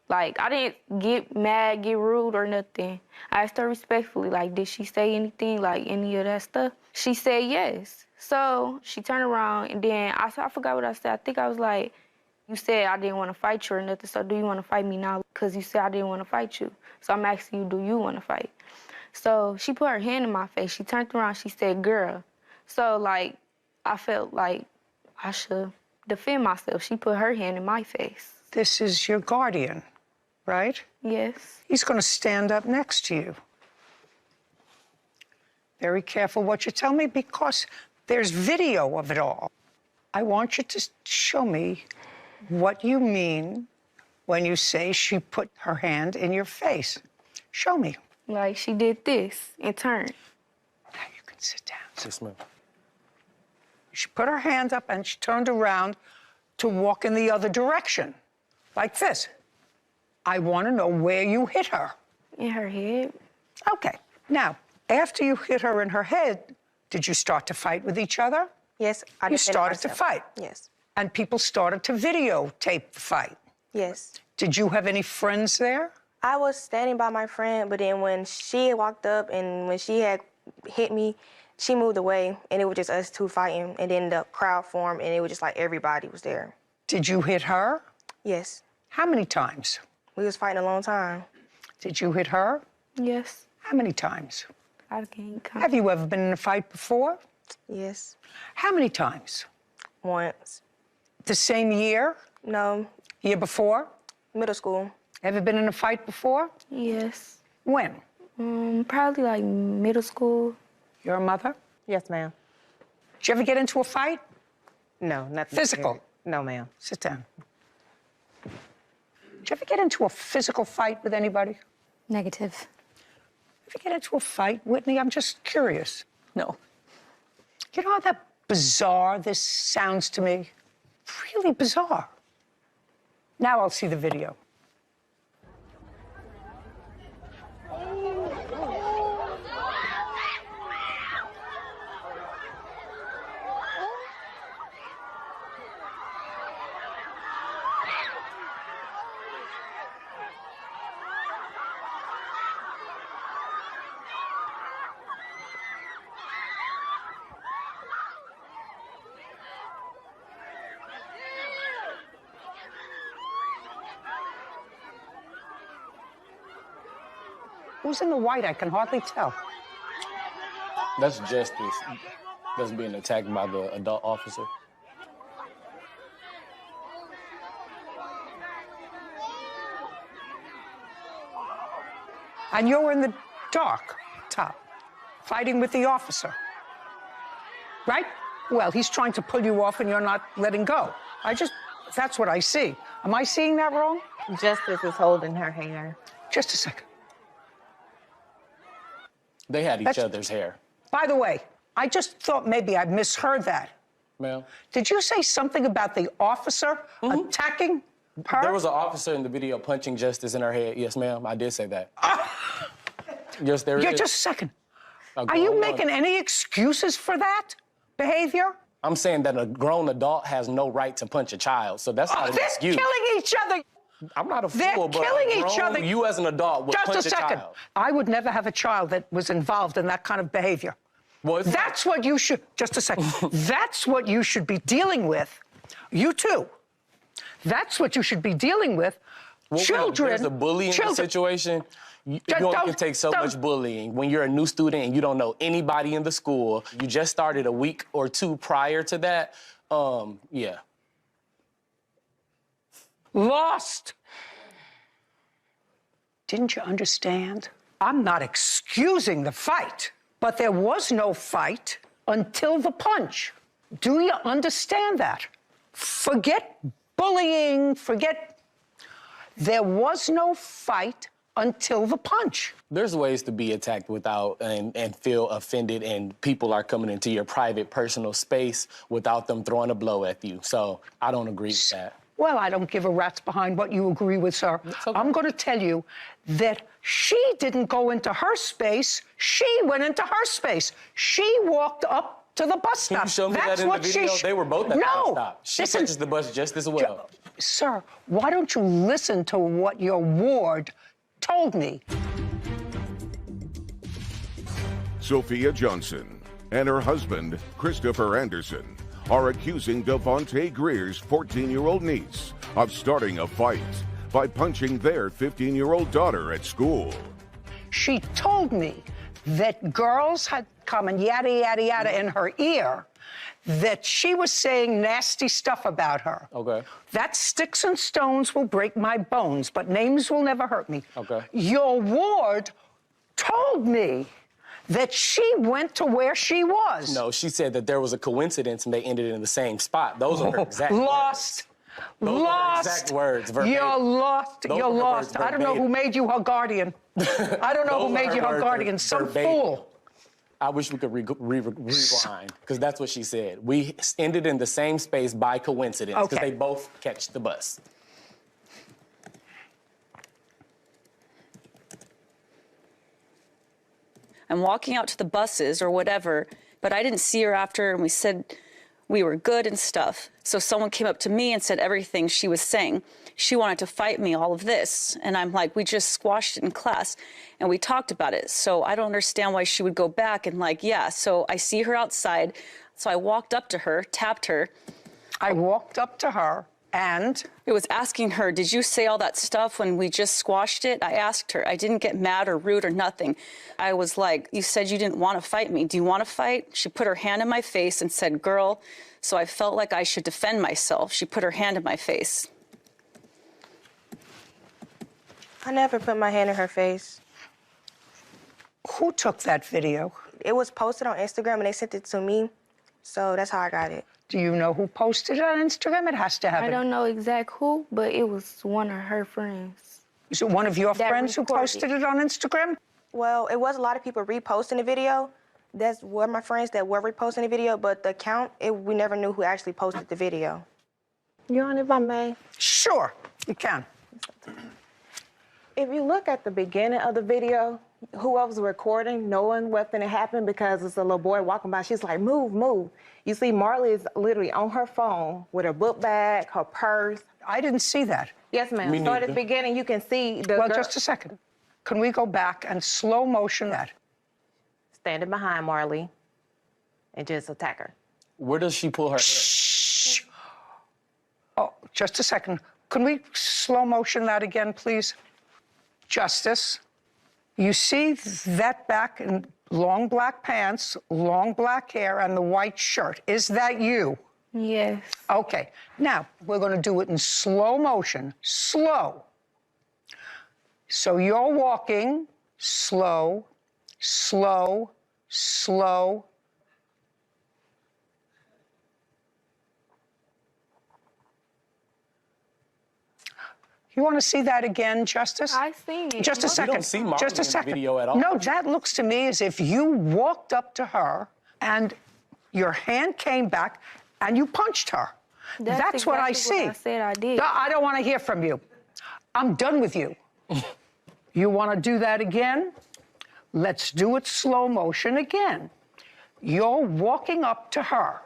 Like, I didn't get mad, get rude or nothing. I asked her respectfully, like, did she say anything, like, any of that stuff? She said yes. So she turned around, and then I forgot what I said. I think I was like, you said I didn't want to fight you or nothing, so do you want to fight me now? Because you said I didn't want to fight you. So I'm asking you, do you want to fight? So she put her hand in my face. She turned around, she said, girl. So, like, I felt like I should defend myself. She put her hand in my face. This is your guardian, right? Yes. He's going to stand up next to you. Very careful what you tell me, because there's video of it all. I want you to show me what you mean when you say she put her hand in your face. Show me. Like, she did this and turned. Now you can sit down. Yes, ma'am. She put her hand up and she turned around to walk in the other direction, like this. I want to know where you hit her. In her head. Okay. Now, after you hit her in her head, did you start to fight with each other? Yes, I You defended started to myself. fight? Yes. And people started to videotape the fight? Yes. Did you have any friends there? I was standing by my friend, but then when she walked up and when she had hit me, she moved away, and it was just us two fighting, and then the crowd formed, and it was just like everybody was there. Did you hit her? Yes. How many times? We was fighting a long time. Did you hit her? Yes. How many times? I can't count. Have you ever been in a fight before? Yes. How many times? Once. The same year? No. Year before? Middle school. Ever been in a fight before? Yes. When? Probably like middle school. You're a mother? Yes, ma'am. Did you ever get into a fight? No, nothing. Physical? serious. No, ma'am. Sit down. Did you ever get into a physical fight with anybody? Negative. Ever get into a fight, Whitney? I'm just curious. No. You know that bizarre this sounds to me? Really bizarre. Now I'll see the video. Who's in the white? I can hardly tell. That's Justice. That's being attacked by the adult officer. And you're in the dark top, fighting with the officer. Right? Well, he's trying to pull you off and you're not letting go. That's what I see. Am I seeing that wrong? Justice is holding her hair. Just a second. They had each other's hair. By the way, I just thought maybe I misheard that. Ma'am? Did you say something about the officer attacking her? There was an officer in the video punching Justice in her head. Yes, ma'am, I did say that. Yes, there is. Yeah, just a second. A Are you grown making any excuses for that behavior? I'm saying that a grown adult has no right to punch a child, so that's not an They're excuse. killing each other. I'm not a They're fool, but killing a each grown- other. You as an adult would Just punch a second. child. I would never have a child that was involved in that kind of behavior. Well, That's what you should, just a second. That's what you should be dealing with. You too. That's what you should be dealing with. Well, Children. There's a bullying situation. You Just only don't- can take so don't- much bullying. When you're a new student and you don't know anybody in the school, you just started a week or two prior to that, yeah. Lost. Didn't you understand? I'm not excusing the fight, but there was no fight until the punch. Do you understand that? Forget bullying, there was no fight until the punch. There's ways to be attacked without and feel offended, and people are coming into your private, personal space without them throwing a blow at you. So I don't agree with that. Well, I don't give a rat's behind what you agree with, sir. Okay. I'm going to tell you that she didn't go into her space. She went into her space. She walked up to the bus stop. Can you show me That's that in what the video? They were both at the bus No. stop. She Listen, touches the bus just as well. Sir, why don't you listen to what your ward told me? Sophia Johnson and her husband, Christopher Anderson, are accusing Devontae Greer's 14-year-old niece of starting a fight by punching their 15-year-old daughter at school. She told me that girls had come and yada, yada, yada in her ear, that she was saying nasty stuff about her. Okay. That sticks and stones will break my bones, but names will never hurt me. Okay. Your ward told me that she went to where she was. No, she said that there was a coincidence and they ended in the same spot. Those are her exact Lost. words. Those are her Lost. exact words. Verbatim. You're lost. Those You're are her lost. words I don't know who verbatim. made you her guardian. I don't know who Those made are you her words guardian. Some verbatim. fool. I wish we could rewind, because that's what she said. We ended in the same space by coincidence, because Okay. they both catch the bus. I'm walking out to the buses or whatever, but I didn't see her after, and we said we were good and stuff. So someone came up to me and said everything she was saying. She wanted to fight me, all of this. And I'm like, we just squashed it in class, and we talked about it. So I don't understand why she would go back and yeah. So I see her outside. So I walked up to her, tapped her. I walked up to her. And? It was asking her, did you say all that stuff when we just squashed it? I asked her. I didn't get mad or rude or nothing. I was like, you said you didn't want to fight me. Do you want to fight? She put her hand in my face and said, girl. So I felt like I should defend myself. She put her hand in my face. I never put my hand in her face. Who took that video? It was posted on Instagram and they sent it to me. So that's how I got it. Do you know who posted it on Instagram? It has to have I don't know exact who, but it was one of her friends. Is it one of your That friends who recorded posted it on Instagram? Well, it was a lot of people reposting the video, That's what my friends that were reposting the video, but the account, we never knew who actually posted the video. Your Honor, if I may. Sure, you can. If you look at the beginning of the video, whoever's recording, knowing what's going to happen because it's a little boy walking by, she's like, move, move. You see Marley is literally on her phone with her book bag, her purse. I didn't see that. Yes, ma'am. So at the beginning, you can see the Well, girl just a second. Can we go back and slow motion that? standing behind Marley and just attack her. Where does she pull her Shh. Oh, just a second. Can we slow motion that again, please? Justice, you see that back in long black pants, long black hair, and the white shirt. Is that you? Yes. Okay. Now, we're going to do it in slow motion. Slow. So you're walking slow, slow, slow. You want to see that again, Justice? I seen it. Just a second. You don't see Marley Just a in the second. video at all. No, that looks to me as if you walked up to her and your hand came back and you punched her. That's what I see. What I said I did. No, I don't want to hear from you. I'm done with you. You want to do that again? Let's do it slow motion again. You're walking up to her.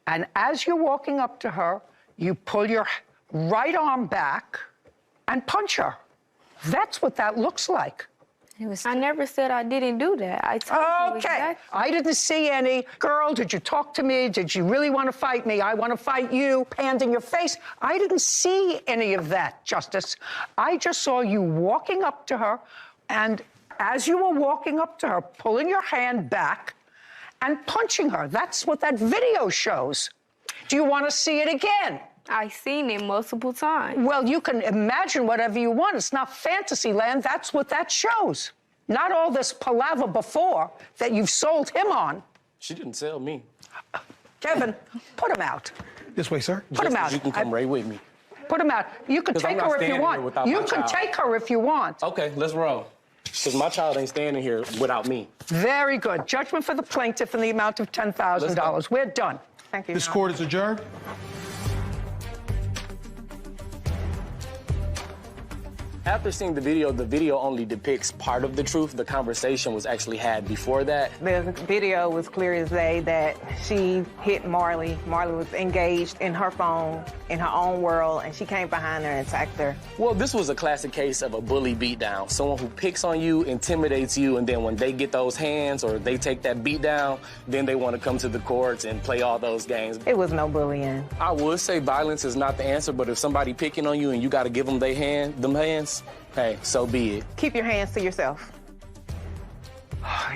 And as you're walking up to her, you pull your right arm back and punch her. That's what that looks like. I never said I didn't do that. I told you Okay. exactly. I didn't see any. Girl, did you talk to me? Did you really want to fight me? I want to fight you. Hand in your face. I didn't see any of that, Justice. I just saw you walking up to her, and as you were walking up to her, pulling your hand back and punching her. That's what that video shows. Do you want to see it again? I seen it multiple times. Well, you can imagine whatever you want. It's not fantasy land. That's what that shows. Not all this palaver before that you've sold him on. She didn't sell me. Kevin, put him out. This way, sir. Put him out. You can come right with me. Put him out. You can 'Cause I'm take not her if you standing here want. without You my can child. take her if you want. Okay, let's roll. Because my child ain't standing here without me. Very good. Judgment for the plaintiff in the amount of $10,000. We're done. Thank you. This court is adjourned. After seeing the video only depicts part of the truth. The conversation was actually had before that. The video was clear as day that she hit Marley. Marley was engaged in her phone, in her own world, and she came behind her and attacked her. Well, this was a classic case of a bully beatdown. Someone who picks on you, intimidates you, and then when they get those hands or they take that beat down, then they want to come to the courts and play all those games. It was no bullying. I would say violence is not the answer, but if somebody picking on you and you got to give them them hands, hey, so be it. Keep your hands to yourself.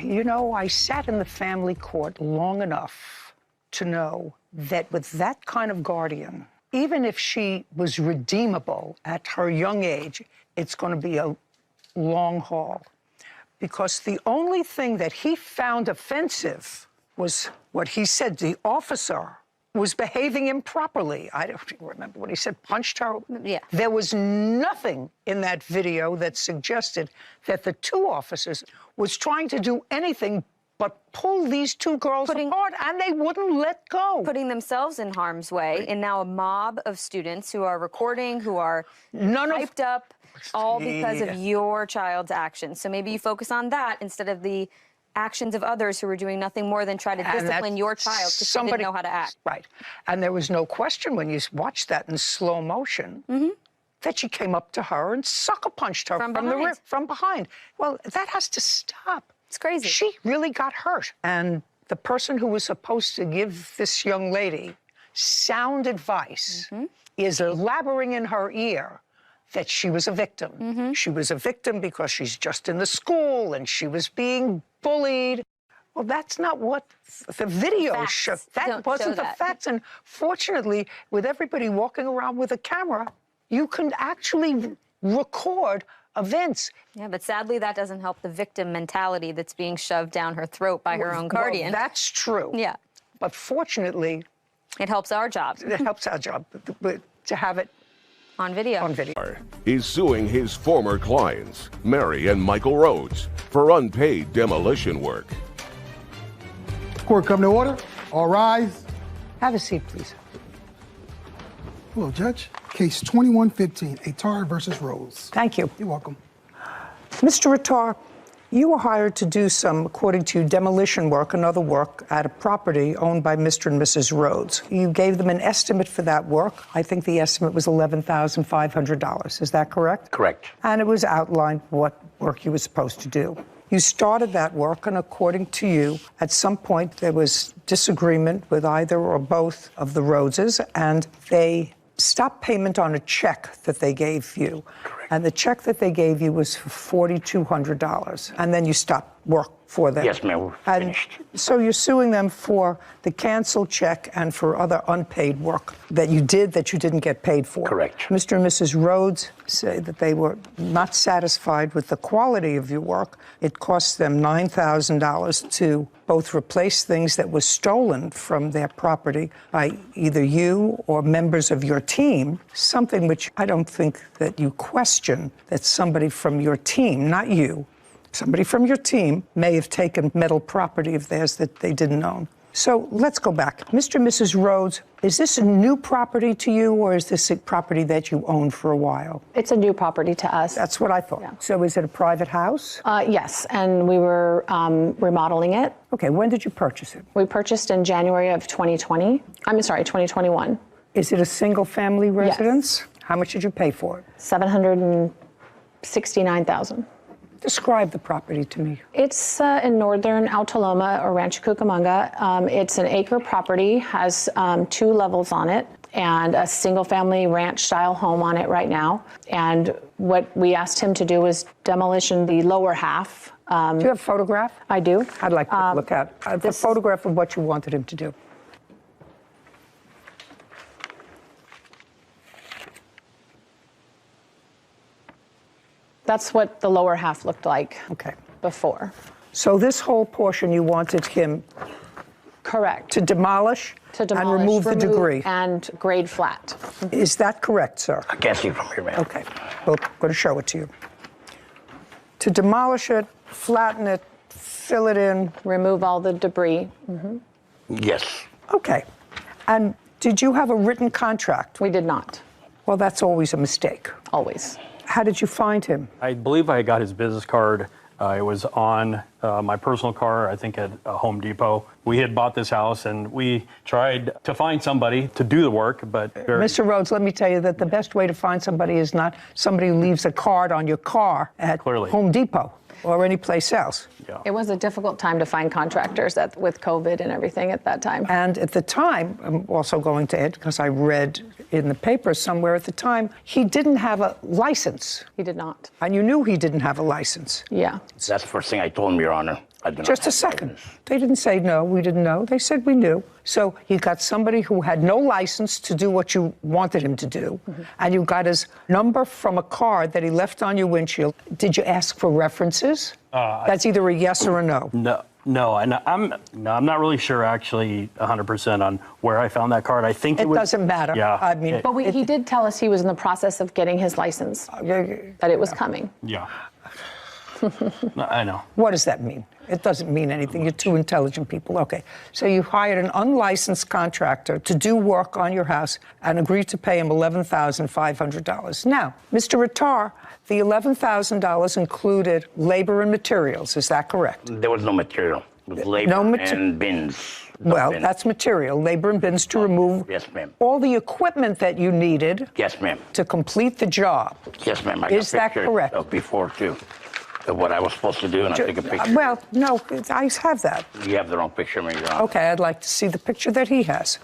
You know, I sat in the family court long enough to know that with that kind of guardian, even if she was redeemable at her young age, it's going to be a long haul. Because the only thing that he found offensive was what he said the officer was behaving improperly. I don't remember what he said, punched her. Yeah. There was nothing in that video that suggested that the two officers was trying to do anything but pull these two girls apart, and they wouldn't let go. Putting themselves in harm's way, and now a mob of students who are recording, who are hyped up, all because of your child's actions. So maybe you focus on that instead of the actions of others who were doing nothing more than try to discipline your child because she didn't know how to act. Right. And there was no question when you watched that in slow motion that she came up to her and sucker punched her from behind. Well, that has to stop. It's crazy. She really got hurt. And the person who was supposed to give this young lady sound advice is blabbering in her ear that she was a victim. She was a victim because she's just in the school and she was being bullied. Well, that's not what the video showed. That wasn't the facts. And fortunately, with everybody walking around with a camera, you can actually record events. Yeah, but sadly, that doesn't help the victim mentality that's being shoved down her throat by her own guardian. Well, that's true. Yeah. But fortunately, it helps our job. It helps our job to have it on video. Is suing his former clients, Mary and Michael Rhodes, for unpaid demolition work. Court come to order. All rise. Have a seat, please. Hello, Judge. Case 2115, Atar versus Rose. Thank you. You're welcome. Mr. Attar, you were hired to do some, according to you, demolition work and other work at a property owned by Mr. and Mrs. Rhodes. You gave them an estimate for that work. I think the estimate was $11,500. Is that correct? Correct. And it was outlined what work you were supposed to do. You started that work, and according to you, at some point there was disagreement with either or both of the Rhodeses, and they stopped payment on a check that they gave you. Correct. And the check that they gave you was for $4,200. And then you stopped work for them. Yes, ma'am, we're finished. So you're suing them for the canceled check and for other unpaid work that you did that you didn't get paid for. Correct. Mr. and Mrs. Rhodes say that they were not satisfied with the quality of your work. It cost them $9,000 to both replace things that were stolen from their property by either you or members of your team, something which I don't think that you question that somebody from your team, not you, somebody from your team may have taken metal property of theirs that they didn't own. So let's go back. Mr. and Mrs. Rhodes, is this a new property to you, or is this a property that you owned for a while? It's a new property to us. That's what I thought. Yeah. So is it a private house? Yes, and we were remodeling it. Okay, when did you purchase it? We purchased in January of 2021. Is it a single-family residence? Yes. How much did you pay for it? $769,000. Describe the property to me. It's in northern Altaloma or Rancho Cucamonga. It's an acre property, has 2 levels on it, and a single-family ranch-style home on it right now. And what we asked him to do was demolition the lower half. Do you have a photograph? I do. I'd like to look at a photograph of what you wanted him to do. That's what the lower half looked like before. So this whole portion you wanted him correct to demolish and remove the debris. And grade flat. Is that correct, sir? I can't see from here, ma'am. Okay. Well, I'm going to show it to you. To demolish it, flatten it, fill it in. Remove all the debris. Yes. Okay. And did you have a written contract? We did not. Well, that's always a mistake. Always. How did you find him? I believe I got his business card. It was on my personal car, I think at Home Depot. We had bought this house and we tried to find somebody to do the work, but... Mr. Rhodes, let me tell you that the best way to find somebody is not somebody who leaves a card on your car at Home Depot or any place else. Yeah. It was a difficult time to find contractors with COVID and everything at that time. And at the time, I'm also going to add, because I read in the paper somewhere at the time, he didn't have a license. He did not. And you knew he didn't have a license. Yeah. That's the first thing I told him, Your Honor. I do not Just a have second. license. They didn't say no, we didn't know. They said we knew. So you got somebody who had no license to do what you wanted him to do, and you got his number from a card that he left on your windshield. Did you ask for references? That's either a yes or a no. No, and I'm not really sure actually 100% on where I found that card. I think it was... It doesn't matter. Yeah. I mean, but he did tell us he was in the process of getting his license, that it was coming. Yeah. I know. What does that mean? It doesn't mean anything. You're two intelligent people. Okay. So you hired an unlicensed contractor to do work on your house and agreed to pay him $11,500. Now, Mr. Attar, the $11,000 included labor and materials. Is that correct? There was no material. It was labor and bins. Well, that's material. Labor and bins to remove Yes, ma'am. all the equipment that you needed Yes, ma'am. to complete the job. Yes, ma'am. I Is got that pictures correct? Of before, too, of what I was supposed to do, and I took a picture. Well, no, I have that. You have the wrong picture, Your Honor. Okay, I'd like to see the picture that he has.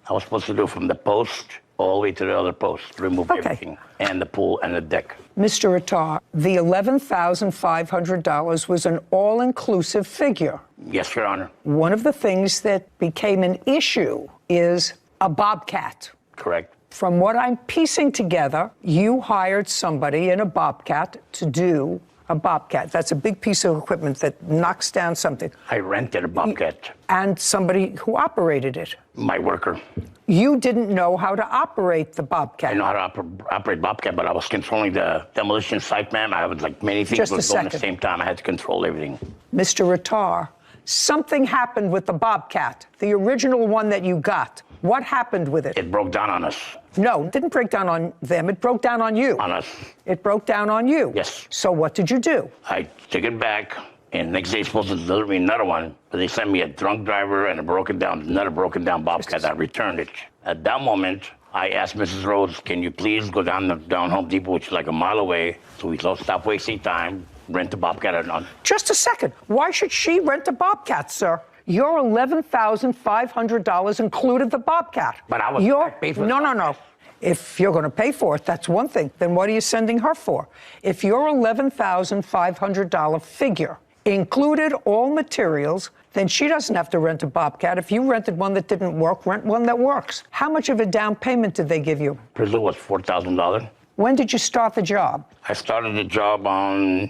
I was supposed to do from the post all the way to the other post, remove everything, and the pool and the deck. Mr. Attar, the $11,500 was an all-inclusive figure. Yes, Your Honor. One of the things that became an issue is a bobcat. Correct. From what I'm piecing together, you hired somebody in a bobcat to do a Bobcat? That's a big piece of equipment that knocks down something. I rented a Bobcat. And somebody who operated it. My worker. You didn't know how to operate the Bobcat. I know how to operate Bobcat, but I was controlling the demolition site, ma'am. I was like many things were going at the same time. I had to control everything. Mr. Rattar, something happened with the Bobcat, the original one that you got. What happened with it? It broke down on us. No, it didn't break down on them. It broke down on you. On us. It broke down on you. Yes. So what did you do? I took it back, and next day supposed to deliver me another one, but they sent me a drunk driver and another broken down Bobcat. I returned it. At that moment, I asked Mrs. Rhodes, can you please go down Home Depot, which is like a mile away, so we don't stop wasting time, rent a Bobcat. Just a second. Why should she rent a Bobcat, sir? Your $11,500 included the Bobcat. But I paid for it. No. If you're going to pay for it, that's one thing. Then what are you sending her for? If your $11,500 figure included all materials, then she doesn't have to rent a Bobcat. If you rented one that didn't work, rent one that works. How much of a down payment did they give you? Presume was $4,000. When did you start the job? I started the job on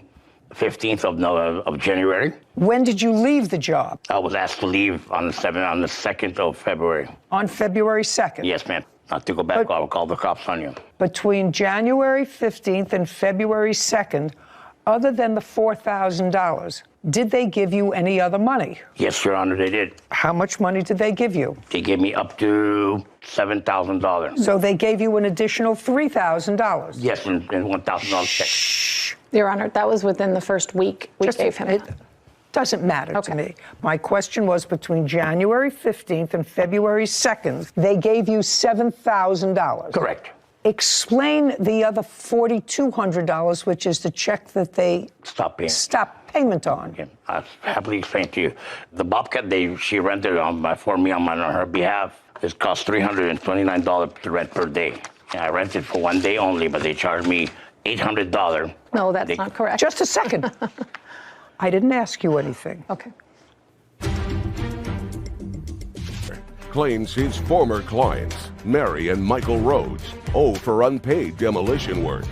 15th of January. When did you leave the job? I was asked to leave on the 2nd of February. On February 2nd? Yes, ma'am. Not to go back, I'll call the cops on you. Between January 15th and February 2nd, other than the $4,000, did they give you any other money? Yes, Your Honor, they did. How much money did they give you? They gave me up to $7,000. So they gave you an additional $3,000? Yes, and $1,000 check. Your Honor, that was within the first week we gave him. It doesn't matter to me. My question was between January 15th and February 2nd, they gave you $7,000. Correct. Explain the other $4,200, which is the check that they stopped payment on. Okay. I'll happily explain to you. The Bobcat she rented for me on her behalf, it cost $329 to rent per day. And I rented for one day only, but they charged me $800. No, that's not correct. Just a second. I didn't ask you anything. Okay. Claims his former clients, Mary and Michael Rhodes, owe for unpaid demolition work.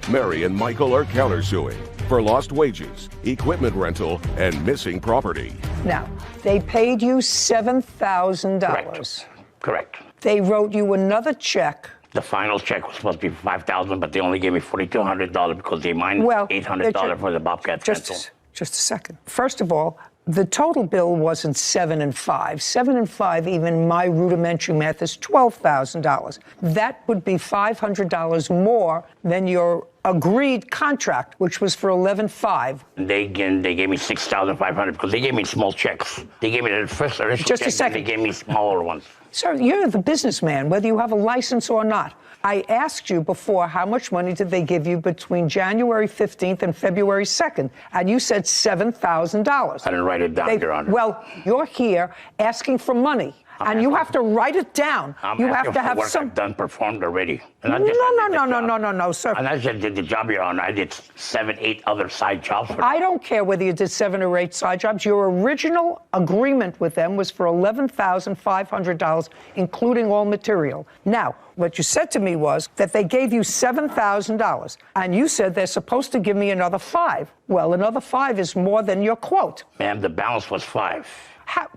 Mary and Michael are countersuing for lost wages, equipment rental, and missing property. Now, they paid you $7,000. Correct. They wrote you another check. The final check was supposed to be $5,000, but they only gave me $4,200 because they minus $800 for the Bobcat rental. Just a second. First of all, the total bill wasn't 7 and 5. 7 and 5, even my rudimentary math, is $12,000. That would be $500 more than your agreed contract, which was for $11,500. They gave me $6,500 because they gave me small checks. They gave me the first initial Just check, a second. They gave me smaller ones. Sir, you're the businessman, whether you have a license or not. I asked you before how much money did they give you between January 15th and February 2nd, and you said $7,000. I didn't write it down, Your Honor. Well, you're here asking for money, and you have to write it down. I'm You have asking to for have work some. I've done performed already. No, sir. And I just did the job, Your Honor. I did 7, 8 other side jobs for them. I don't care whether you did 7 or 8 side jobs. Your original agreement with them was for $11,500, including all material. Now, what you said to me was that they gave you $7,000, and you said they're supposed to give me another $5,000. Well, another $5,000 is more than your quote. Ma'am, the balance was $5,000. How?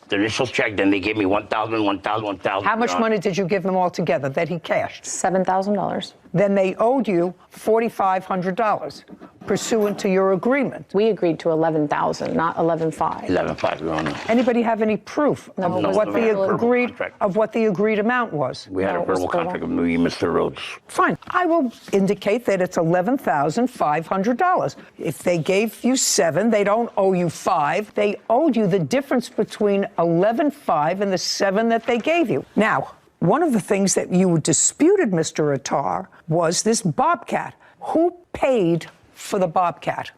The initial check, then they gave me $1,000. How much money did you give them all together that he cashed? $7,000. Then they owed you $4,500 pursuant to your agreement. We agreed to $11,000, not $11,500. $11,500, Your Honor. Anybody have any proof of what the agreed amount was? We had a verbal contract with me, Mr. Rhodes. Fine. I will indicate that it's $11,500. If they gave you 7, they don't owe you 5. They owed you the difference between $11,500 and the 7 that they gave you. Now, one of the things that you disputed, Mr. Rattar, was this Bobcat. Who paid for the Bobcat?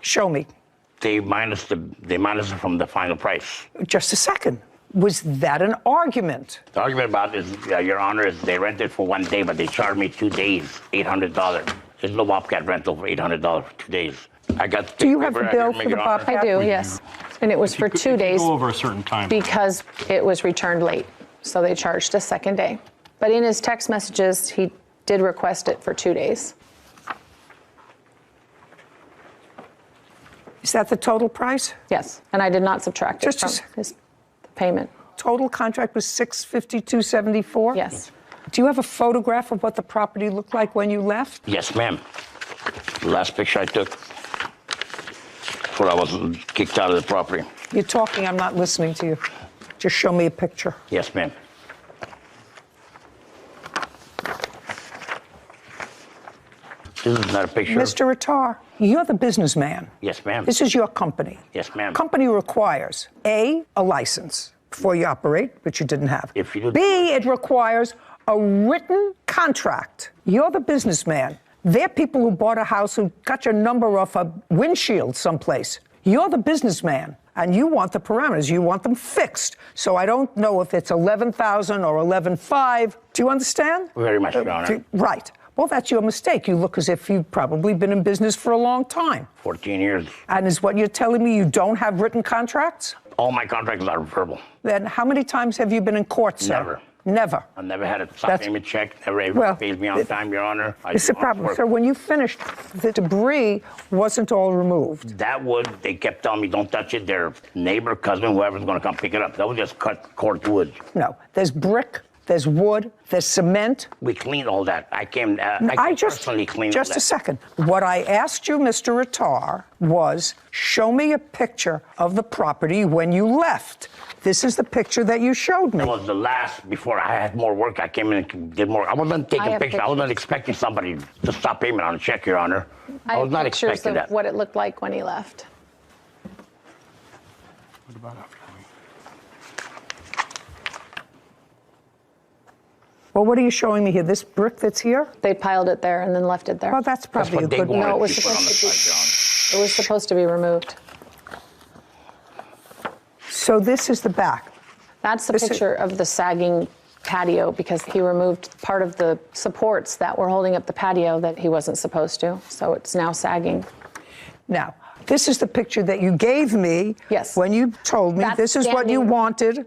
Show me. They minus it from the final price. Just a second. Was that an argument? The argument about is, Your Honor, is they rented for one day, but they charged me 2 days, $800. There's no Bobcat rental for $800 for 2 days. Do you have the bill for the Bobcat? I do, yes. And it was for 2 days. Go over a certain time. Because it was returned late. So they charged a second day. But in his text messages, he did request it for 2 days. Is that the total price? Yes, and I did not subtract it Just from his payment. Total contract was $652.74? Yes. Do you have a photograph of what the property looked like when you left? Yes, ma'am. The last picture I took before I was kicked out of the property. You're talking, I'm not listening to you. Just show me a picture. Yes, ma'am. This is not a picture. Mr. Attar, you're the businessman. Yes, ma'am. This is your company. Yes, ma'am. Company requires A, a license before you operate, which you didn't have. If you do. B, it requires a written contract. You're the businessman. They're people who bought a house who got your number off a windshield someplace. You're the businessman, and you want the parameters. You want them fixed. So I don't know if it's 11,000 or 11,500. Do you understand? Very much, Your Honor. Right. Well, that's your mistake. You look as if you've probably been in business for a long time. 14 years. And is what you're telling me you don't have written contracts? All my contracts are verbal. Then how many times have you been in court, sir? Never. Never. I never had a stop payment check. Never paid me on time, Your Honor. It's a problem. So when you finished, the debris wasn't all removed. That wood, they kept telling me, don't touch it. Their neighbor, cousin, whoever's going to come pick it up. That was just cut cord wood. No. There's brick, there's wood, there's cement. We cleaned all that. I personally cleaned all that. Just a second. What I asked you, Mr. Attar, was show me a picture of the property when you left. This is the picture that you showed me. That was the last, before I had more work, I came in and did more. I wasn't taking pictures. I wasn't expecting somebody to stop payment on a check, Your Honor. I was not pictures expecting of that. what it looked like when he left. What about after? Well, what are you showing me here? This brick that's here? They piled it there and then left it there. Well, that's probably a good one. No, it was supposed to be removed. So this is the back. That's the picture of the sagging patio because he removed part of the supports that were holding up the patio that he wasn't supposed to. So it's now sagging. Now, this is the picture that you gave me when you told me this is what you wanted,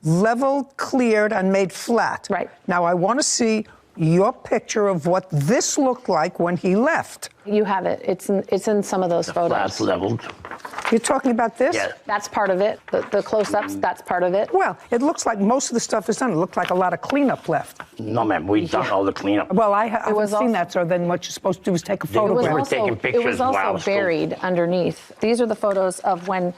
leveled, cleared, and made flat. Right. Now, I want to see your picture of what this looked like when he left. You have it. It's in some of those photos. Flat leveled. You're talking about this? Yeah. That's part of it. The close-ups, that's part of it. Well, it looks like most of the stuff is done. It looked like a lot of cleanup left. No, ma'am. We've done all the cleanup. Well, I haven't seen that, so then what you're supposed to do is take a photograph. It was also buried underneath. These are the photos of when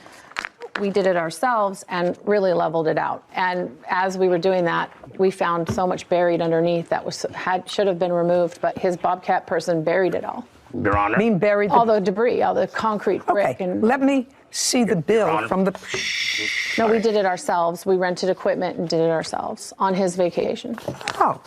we did it ourselves and really leveled it out. And as we were doing that, we found so much buried underneath that should have been removed, but his Bobcat person buried it all. Your Honor. I mean, buried all the debris, all the concrete brick. Okay, let me see the bill from the... No, we did it ourselves. We rented equipment and did it ourselves on his vacation. Oh,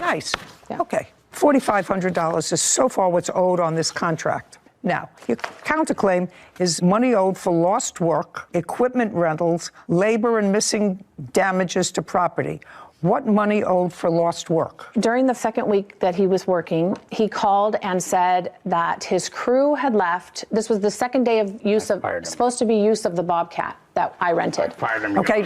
nice. Okay, $4,500 is so far what's owed on this contract. Now, your counterclaim is money owed for lost work, equipment rentals, labor and missing damages to property. What money owed for lost work? During the second week that he was working, he called and said that his crew had left. This was the second day of use of, supposed to be use of the Bobcat that I rented. Okay,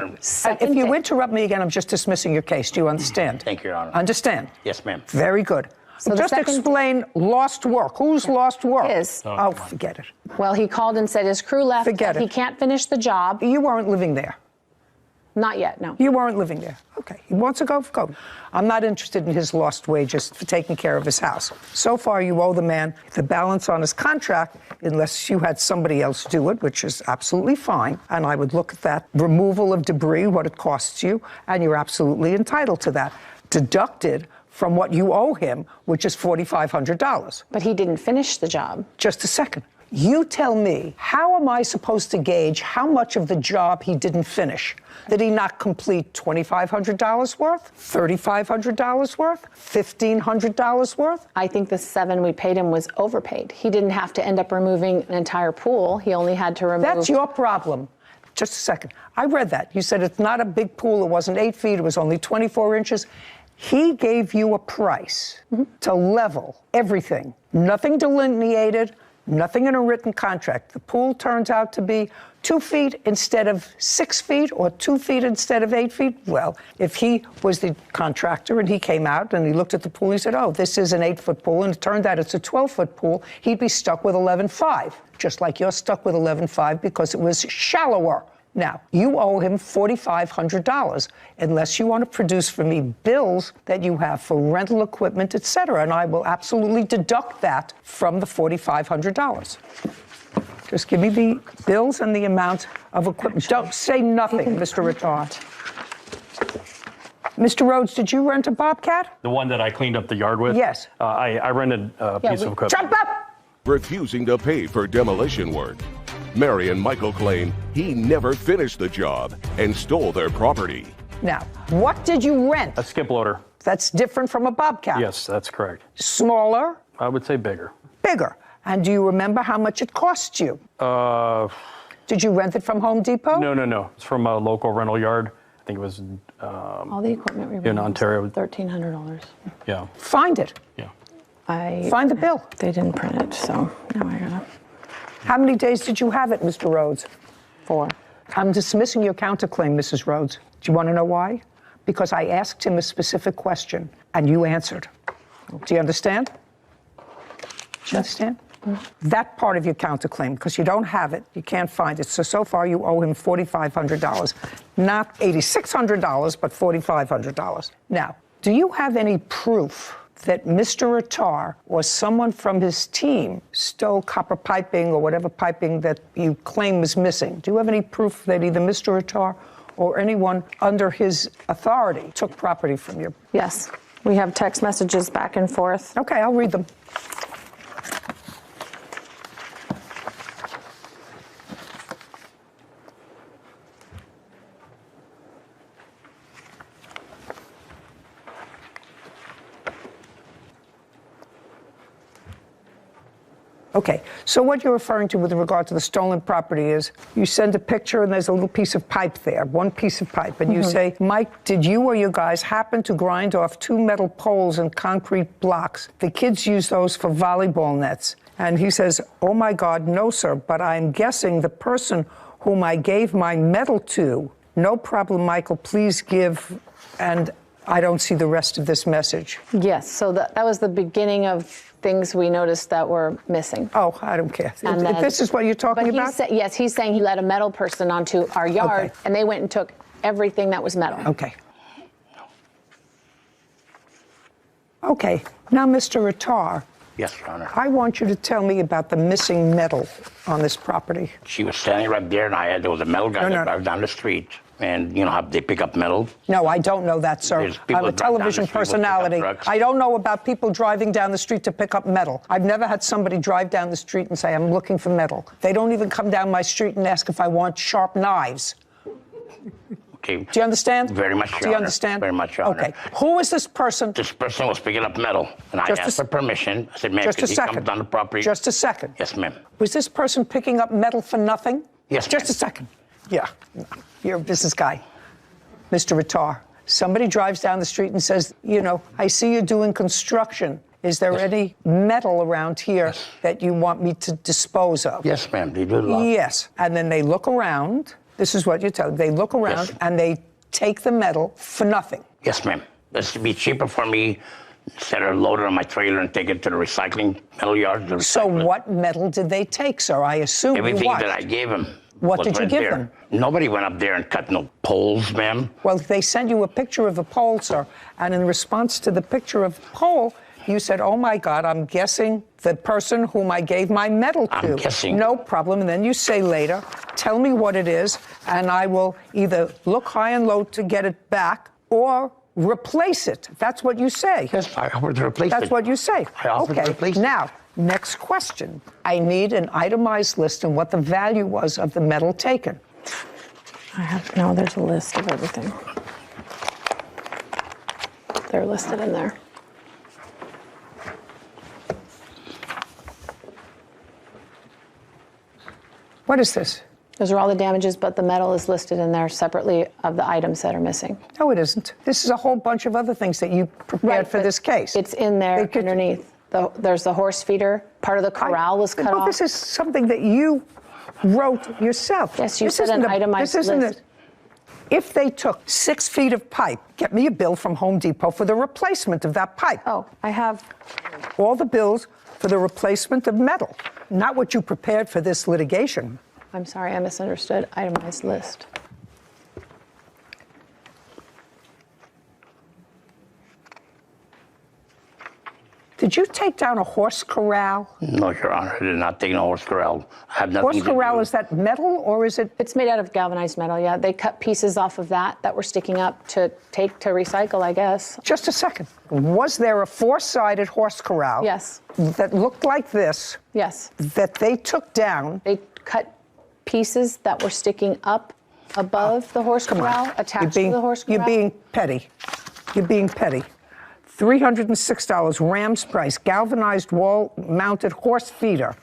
if you interrupt me again, I'm just dismissing your case. Do you understand? Thank you, Your Honor. Understand? Yes, ma'am. Very good. So just explain lost work. Who's lost work? His. Oh, forget it. Well, he called and said his crew left. Forget it. He can't finish the job. You weren't living there. Not yet, no. You weren't living there. Okay. He wants to go. I'm not interested in his lost wages for taking care of his house. So far, you owe the man the balance on his contract, unless you had somebody else do it, which is absolutely fine. And I would look at that removal of debris, what it costs you, and you're absolutely entitled to that. Deducted from what you owe him, which is $4,500. But he didn't finish the job. Just a second. You tell me, how am I supposed to gauge how much of the job he didn't finish? Did he not complete $2,500 worth? $3,500 worth? $1,500 worth? I think the $7,000 we paid him was overpaid. He didn't have to end up removing an entire pool. He only had to remove... That's your problem. Just a second. I read that. You said it's not a big pool. It wasn't 8 feet. It was only 24 inches. He gave you a price to level everything. Nothing delineated, Nothing in a written contract. The pool turns out to be 2 feet instead of 6 feet or 2 feet instead of 8 feet. Well, if he was the contractor and he came out and he looked at the pool, he said, oh, this is an 8-foot pool, and it turned out it's a 12-foot pool, he'd be stuck with 11.5, just like you're stuck with 11.5 because it was shallower. Now, you owe him $4,500 unless you want to produce for me bills that you have for rental equipment, et cetera, and I will absolutely deduct that from the $4,500. Just give me the bills and the amount of equipment. Don't say nothing, Mr. Rittard. Mr. Rhodes, did you rent a Bobcat? The one that I cleaned up the yard with? Yes. I rented a piece of equipment. Jump up! Refusing to pay for demolition work. Mary and Michael claim he never finished the job and stole their property. Now, what did you rent? A skip loader. That's different from a Bobcat. Yes, that's correct. Smaller? I would say bigger. Bigger. And do you remember how much it cost you? Did you rent it from Home Depot? No. It's from a local rental yard. I think it was All the equipment we in rented Ontario. was $1,300. Yeah. Find it. Yeah. Find the bill. They didn't print it, so now I gotta. How many days did you have it, Mr. Rhodes? 4. I'm dismissing your counterclaim, Mrs. Rhodes. Do you want to know why? Because I asked him a specific question, and you answered. Do you understand? Do you understand? That part of your counterclaim, because you don't have it, you can't find it. So far you owe him $4,500. Not $8,600, but $4,500. Now, do you have any proof that Mr. Attar or someone from his team stole copper piping or whatever piping that you claim was missing? Do you have any proof that either Mr. Attar or anyone under his authority took property from you? Yes. We have text messages back and forth. Okay, I'll read them. Okay, so what you're referring to with regard to the stolen property is you send a picture and there's a little piece of pipe there, one piece of pipe, and you say, Mike, did you or you guys happen to grind off 2 metal poles and concrete blocks? The kids use those for volleyball nets. And he says, oh my God, no, sir, but I'm guessing the person whom I gave my metal to, no problem, Michael, please give, and I don't see the rest of this message. Yes, so that was the beginning of things we noticed that were missing. Oh, I don't care. And then, this is what you're talking about? Yes, he's saying he let a metal person onto our yard, and they went and took everything that was metal. Okay. Okay, now, Mr. Attar. Yes, Your Honor. I want you to tell me about the missing metal on this property. She was standing right there, and there was a metal guy that drives down the street. And you know how they pick up metal? No, I don't know that, sir. I'm a television personality. I don't know about people driving down the street to pick up metal. I've never had somebody drive down the street and say, I'm looking for metal. They don't even come down my street and ask if I want sharp knives. Okay. Do you understand? Very much, Your Honor. Do you understand? Very much, Your Honor. Okay. Who is this person? This person was picking up metal, and I asked for permission. I said, ma'am, can he come down the property? Just a second. Yes, ma'am. Was this person picking up metal for nothing? Yes, ma'am. Just a second. Yeah. You're a business guy. Mr. Attar, somebody drives down the street and says, you know, I see you're doing construction. Is there any metal around here that you want me to dispose of? Yes, ma'am. They do a lot. Yes. And then they look around. This is what you tell them. They look around and they take the metal for nothing. Yes, ma'am. This would be cheaper for me instead of load it on my trailer and take it to the recycling metal yard. So what metal did they take, sir? I assume everything that I gave them. What did you give them? Nobody went up there and cut no poles, ma'am. Well, they sent you a picture of a pole, sir, and in response to the picture of the pole, you said, oh my God, I'm guessing the person whom I gave my metal to. I'm guessing. No problem. And then you say later, tell me what it is, and I will either look high and low to get it back or replace it. That's what you say. Yes, I offered to replace it. That's what you say. I offered to replace it. Now, next question. I need an itemized list and what the value was of the metal taken. There's a list of everything. They're listed in there. What is this? Those are all the damages, but the metal is listed in there separately of the items that are missing. No, it isn't. This is a whole bunch of other things that you prepared for this case. It's in there underneath. There's the horse feeder. Part of the corral was cut off. This is something that you wrote yourself. Yes, you said an itemized list. If they took 6 feet of pipe, get me a bill from Home Depot for the replacement of that pipe. Oh, I have all the bills for the replacement of metal, not what you prepared for this litigation. I'm sorry, I misunderstood. Itemized list. Did you take down a horse corral? No, Your Honor, I did not take no horse corral. I have nothing Horse to corral, do. is that metal or is it? It's made out of galvanized metal, yeah. They cut pieces off of that were sticking up to take to recycle, I guess. Just a second. Was there a 4-sided horse corral? Yes. That looked like this? Yes. That they took down? They cut pieces that were sticking up above the horse corral, attached to the horse corral. You're being petty. You're being petty. $306, Rams price, galvanized wall-mounted horse feeder.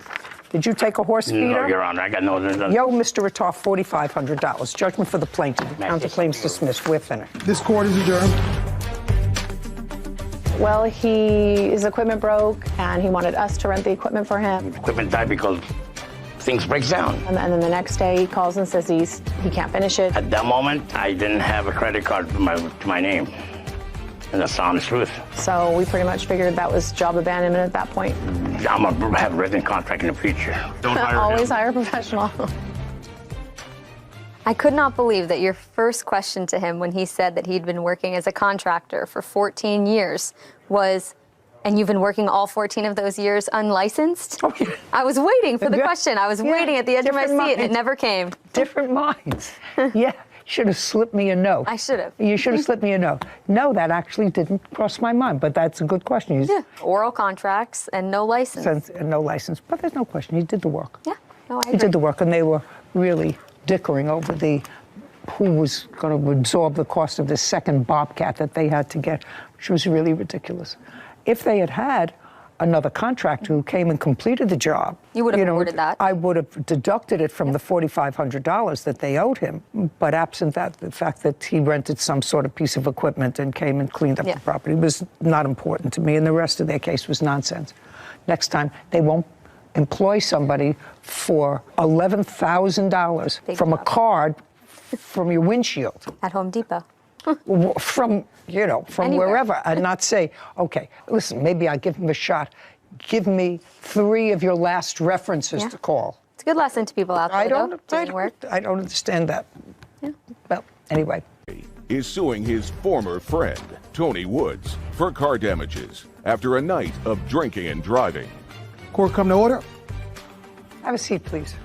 Did you take a horse feeder? No, Your Honor, I got no. Yo, Mr. Ratar, $4,500. Judgment for the plaintiff. Counterclaims dismissed. We're finished. This court is adjourned. Well, his equipment broke, and he wanted us to rent the equipment for him. Equipment died because things break down. And then the next day, he calls and says he can't finish it. At that moment, I didn't have a credit card to my name. And that's the honest truth. So we pretty much figured that was job abandonment at that point. I'm going to have a written contract in the future. Don't hire Always him. hire a professional. I could not believe that your first question to him when he said that he'd been working as a contractor for 14 years was, and you've been working all 14 of those years unlicensed? Oh, yeah. I was waiting for the question. I was waiting at the edge of my seat, and it never came. Different minds. Yeah. Should have slipped me a note. I should have. You should have slipped me a note. No, that actually didn't cross my mind, but that's a good question. Yeah. Oral contracts and no license. And no license, but there's no question. He did the work. Yeah, no, I agree. He did the work, and they were really dickering over who was going to absorb the cost of this second Bobcat that they had to get, which was really ridiculous. If they had had another contractor who came and completed the job, you would have awarded that. I would have deducted it from the $4,500 that they owed him. But absent that, the fact that he rented some sort of piece of equipment and came and cleaned up the property was not important to me, and the rest of their case was nonsense. Next time, they won't employ somebody for $11,000 from a card from your windshield. At Home Depot. From anywhere. Wherever, and not say, okay, listen, maybe I'll give him a shot. Give me 3 of your last references to call. It's a good lesson to people out there, I don't understand that. Yeah. Well, anyway. Is suing his former friend, Tony Woods, for car damages after a night of drinking and driving. Court come to order. Have a seat, please.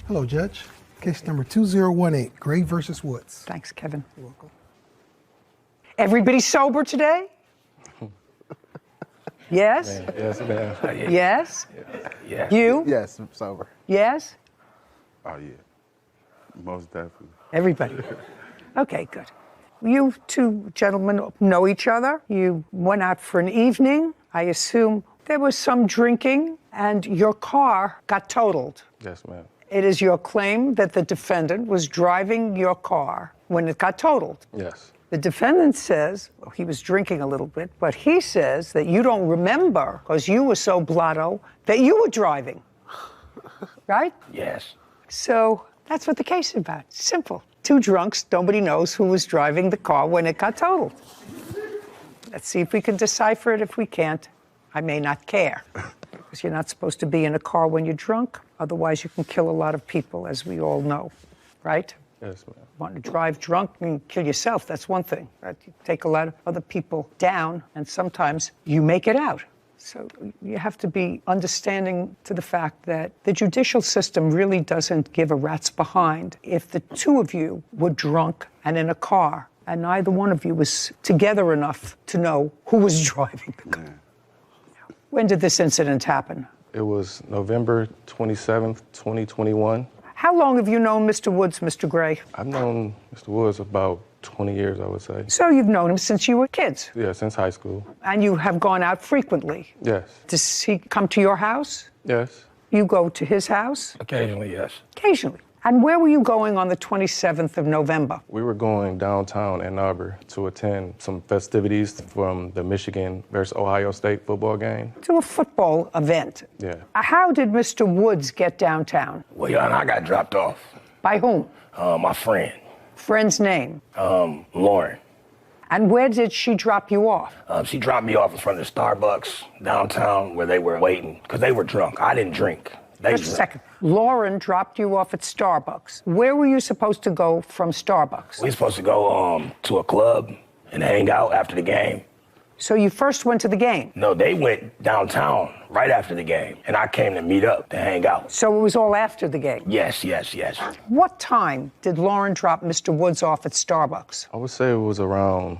Hello, Judge. Case number 2018, Gray versus Woods. Thanks, Kevin. You're welcome. Everybody sober today? Yes? Yes, ma'am. Yes? Yes. You? Yes, I'm sober. Yes? Oh, yeah. Most definitely. Everybody. Okay, good. You two gentlemen know each other. You went out for an evening. I assume there was some drinking, and your car got totaled. Yes, ma'am. It is your claim that the defendant was driving your car when it got totaled. Yes. The defendant says he was drinking a little bit, but he says that you don't remember because you were so blotto that you were driving. Right? Yes. So that's what the case is about. Simple. 2 drunks, nobody knows who was driving the car when it got totaled. Let's see if we can decipher it. If we can't, I may not care. Because you're not supposed to be in a car when you're drunk. Otherwise, you can kill a lot of people, as we all know. Right? Yes, ma'am. Want to drive drunk and kill yourself, that's one thing. Right? You take a lot of other people down, and sometimes you make it out. So you have to be understanding to the fact that the judicial system really doesn't give a rat's behind if the 2 of you were drunk and in a car, and neither one of you was together enough to know who was driving the car. Yeah. When did this incident happen? It was November 27th, 2021. How long have you known Mr. Woods, Mr. Gray? I've known Mr. Woods about 20 years, I would say. So you've known him since you were kids? Yeah, since high school. And you have gone out frequently? Yes. Does he come to your house? Yes. You go to his house? Occasionally, yes. Occasionally. And where were you going on the 27th of November? We were going downtown Ann Arbor to attend some festivities from the Michigan versus Ohio State football game. To a football event. Yeah. How did Mr. Woods get downtown? Well, Your Honor, I got dropped off. By whom? My friend, Friend's name? Lauren. And where did she drop you off? She dropped me off in front of the Starbucks downtown where they were waiting because they were drunk. I didn't drink. Just a second. Lauren dropped you off at Starbucks. Where were you supposed to go from Starbucks? We were supposed to go to a club and hang out after the game. So you first went to the game? No, they went downtown right after the game, and I came to meet up to hang out. So it was all after the game? Yes. What time did Lauren drop Mr. Woods off at Starbucks? I would say it was around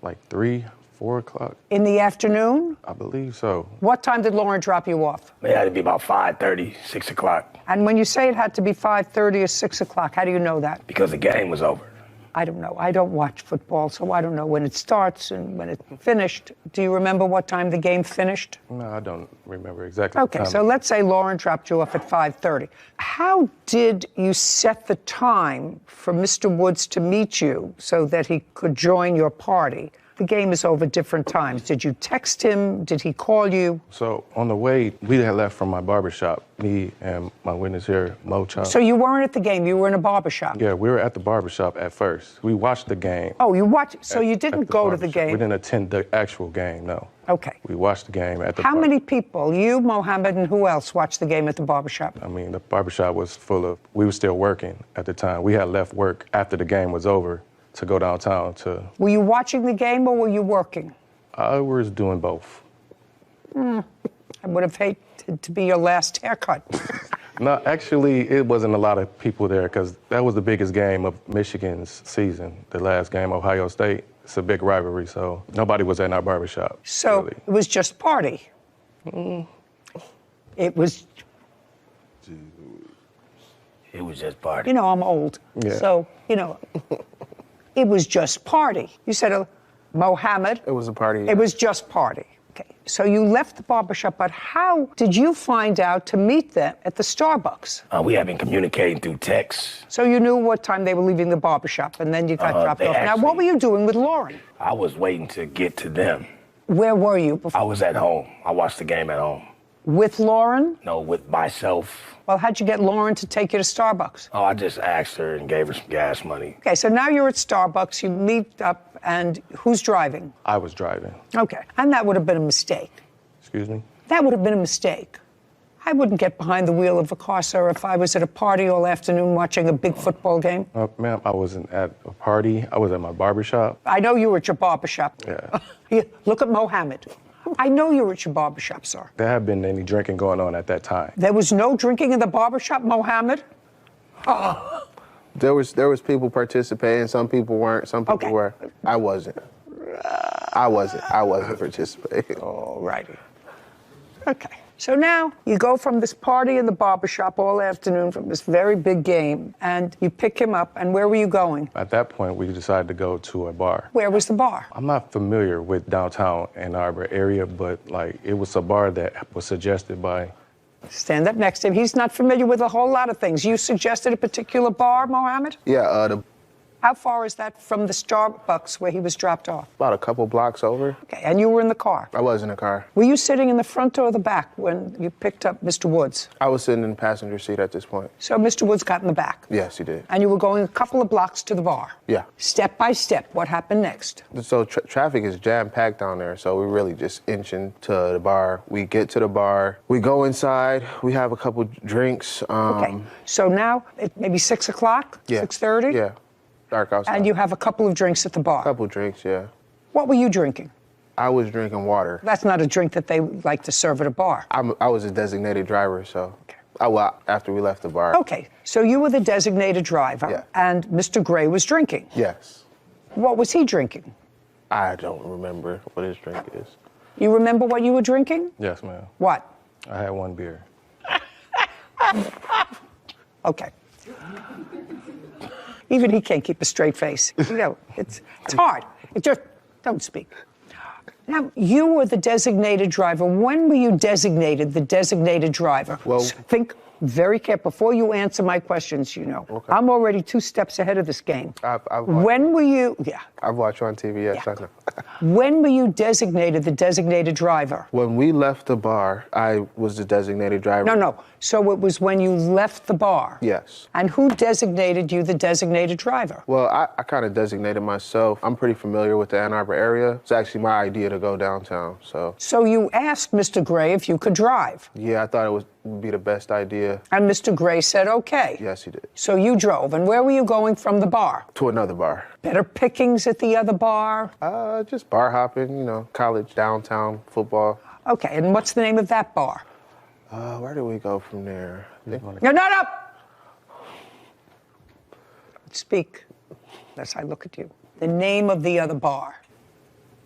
like 3, 4 o'clock. In the afternoon? I believe so. What time did Lauren drop you off? It had to be about 5:30, 6 o'clock. And when you say it had to be 5:30 or 6 o'clock, how do you know that? Because the game was over. I don't know. I don't watch football, so I don't know when it starts and when it finished. Do you remember what time the game finished? No, I don't remember exactly. Okay, so let's say Lauren dropped you off at 5:30. How did you set the time for Mr. Woods to meet you so that he could join your party? The game is over different times. Did you text him? Did he call you? So on the way, we had left from my barbershop, me and my witness here, Mo Chop. So you weren't at the game, you were in a barbershop? Yeah, we were at the barbershop at first. We watched the game. Oh, you watched, so you didn't go to the game? We didn't attend the actual game, no. Okay. We watched the game at the How many people, you, Mohammed, and who else watched the game at the barbershop? I mean, the barbershop was full of, we were still working at the time. We had left work after the game was over to go downtown to... Were you watching the game or were you working? I was doing both. I would have hated to be your last haircut. No, actually, it wasn't a lot of people there because that was the biggest game of Michigan's season, the last game, Ohio State. It's a big rivalry, so nobody was at our barbershop. So really. it was just party? It was... It was just party. You know, I'm old, Yeah. so, you know, it was just party. You said, Mohammed? It was a party. It was just party. Okay, so you left the barbershop, but how did you find out to meet them at the Starbucks? We had been communicating through text. So you knew what time they were leaving the barbershop, and then you got dropped off. Now, what were you doing with Lauren? I was waiting to get to them. Where were you before? I was at home. I watched the game at home. With Lauren? No, with myself. Well, how'd you get Lauren to take you to Starbucks? Oh, I just asked her and gave her some gas money. Okay, so now you're at Starbucks, you meet up, and who's driving? I was driving. Okay, and that would have been a mistake. Excuse me? That would have been a mistake. I wouldn't get behind the wheel of a car, sir, if I was at a party all afternoon watching a big football game. Ma'am, I wasn't at a party. I was at my barbershop. I know you were at your barbershop. Yeah. Look at Mohammed. I know you were at your barbershop, sir. There had been any drinking going on at that time. There was no drinking in the barbershop, Mohammed? There was people participating. Some people weren't. Some people were. I wasn't. I wasn't participating. All righty. Okay. So now you go from this party in the barbershop all afternoon from this very big game, and you pick him up, and where were you going? At that point, we decided to go to a bar. Where was the bar? I'm not familiar with downtown Ann Arbor area, but like it was a bar that was suggested by... Stand up next to him. He's not familiar with a whole lot of things. You suggested a particular bar, Mohammed? Yeah, How far is that from the Starbucks where he was dropped off? about a couple blocks over. Okay, and you were in the car? I was in the car. Were you sitting in the front or the back when you picked up Mr. Woods? I was sitting in the passenger seat at this point. So Mr. Woods got in the back? Yes, he did. And you were going a couple of blocks to the bar? Yeah. Step by step, what happened next? So traffic is jam-packed down there, so we really just inching to the bar. We get to the bar, we go inside, we have a couple drinks. Okay, so now it maybe 6 o'clock, Yeah. 6:30? Yeah, dark outside. And you have a couple of drinks at the bar? Couple drinks, yeah. What were you drinking? I was drinking water. That's not a drink that they like to serve at a bar. I was a designated driver, so. After we left the bar. Okay, so you were the designated driver, Yeah. and Mr. Gray was drinking. Yes. What was he drinking? I don't remember what his drink is. You remember what you were drinking? Yes, ma'am. What? I had one beer. Okay. Even he can't keep a straight face. You know, it's hard. It just, don't speak. Now, you were the designated driver. When were you designated the designated driver? Well, Think very careful. Before you answer my questions, Okay. I'm already 2 steps ahead of this game. I've watched, When were you, I've watched you on TV, yes, I know. when were you designated the designated driver? When we left the bar, I was the designated driver. No. So it was when you left the bar? Yes. And who designated you the designated driver? Well, I kind of designated myself. I'm pretty familiar with the Ann Arbor area. It's actually my idea to go downtown, so. So you asked Mr. Gray if you could drive? Yeah, I thought it would be the best idea. And Mr. Gray said okay? Yes, he did. So you drove, and where were you going from the bar? To another bar. Better pickings at the other bar? Just bar hopping, college, downtown, football. Okay, and what's the name of that bar? Where do we go from there? No! Speak, as I look at you. The name of the other bar.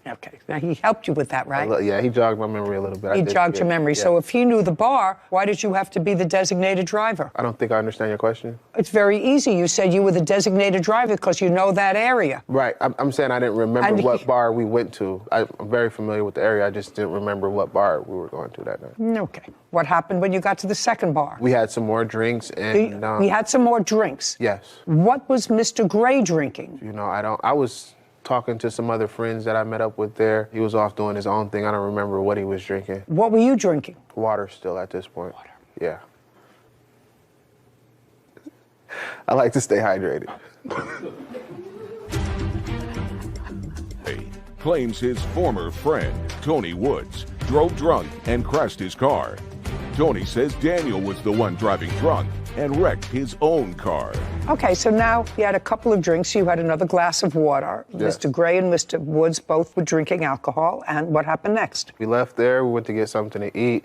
Okay, now he helped you with that, right? Yeah, he jogged my memory a little bit. He jogged your memory. Yeah. So if he knew the bar, why did you have to be the designated driver? I don't think I understand your question. It's very easy. You said you were the designated driver because you know that area. Right. I'm saying I didn't remember what bar we went to. I'm very familiar with the area. I just didn't remember what bar we were going to that night. Okay. What happened when you got to the second bar? We had some more drinks and... we had some more drinks? Yes. What was Mr. Gray drinking? I was talking to some other friends that I met up with there. He was off doing his own thing. I don't remember what he was drinking. What were you drinking? Water still at this point. Water. Yeah. I like to stay hydrated. Claims his former friend, Tony Woods, drove drunk and crashed his car. Tony says Daniel was the one driving drunk and wrecked his own car. Okay, so now you had a couple of drinks, you had another glass of water. Yes. Mr. Gray and Mr. Woods both were drinking alcohol, and what happened next? We left there, we went to get something to eat.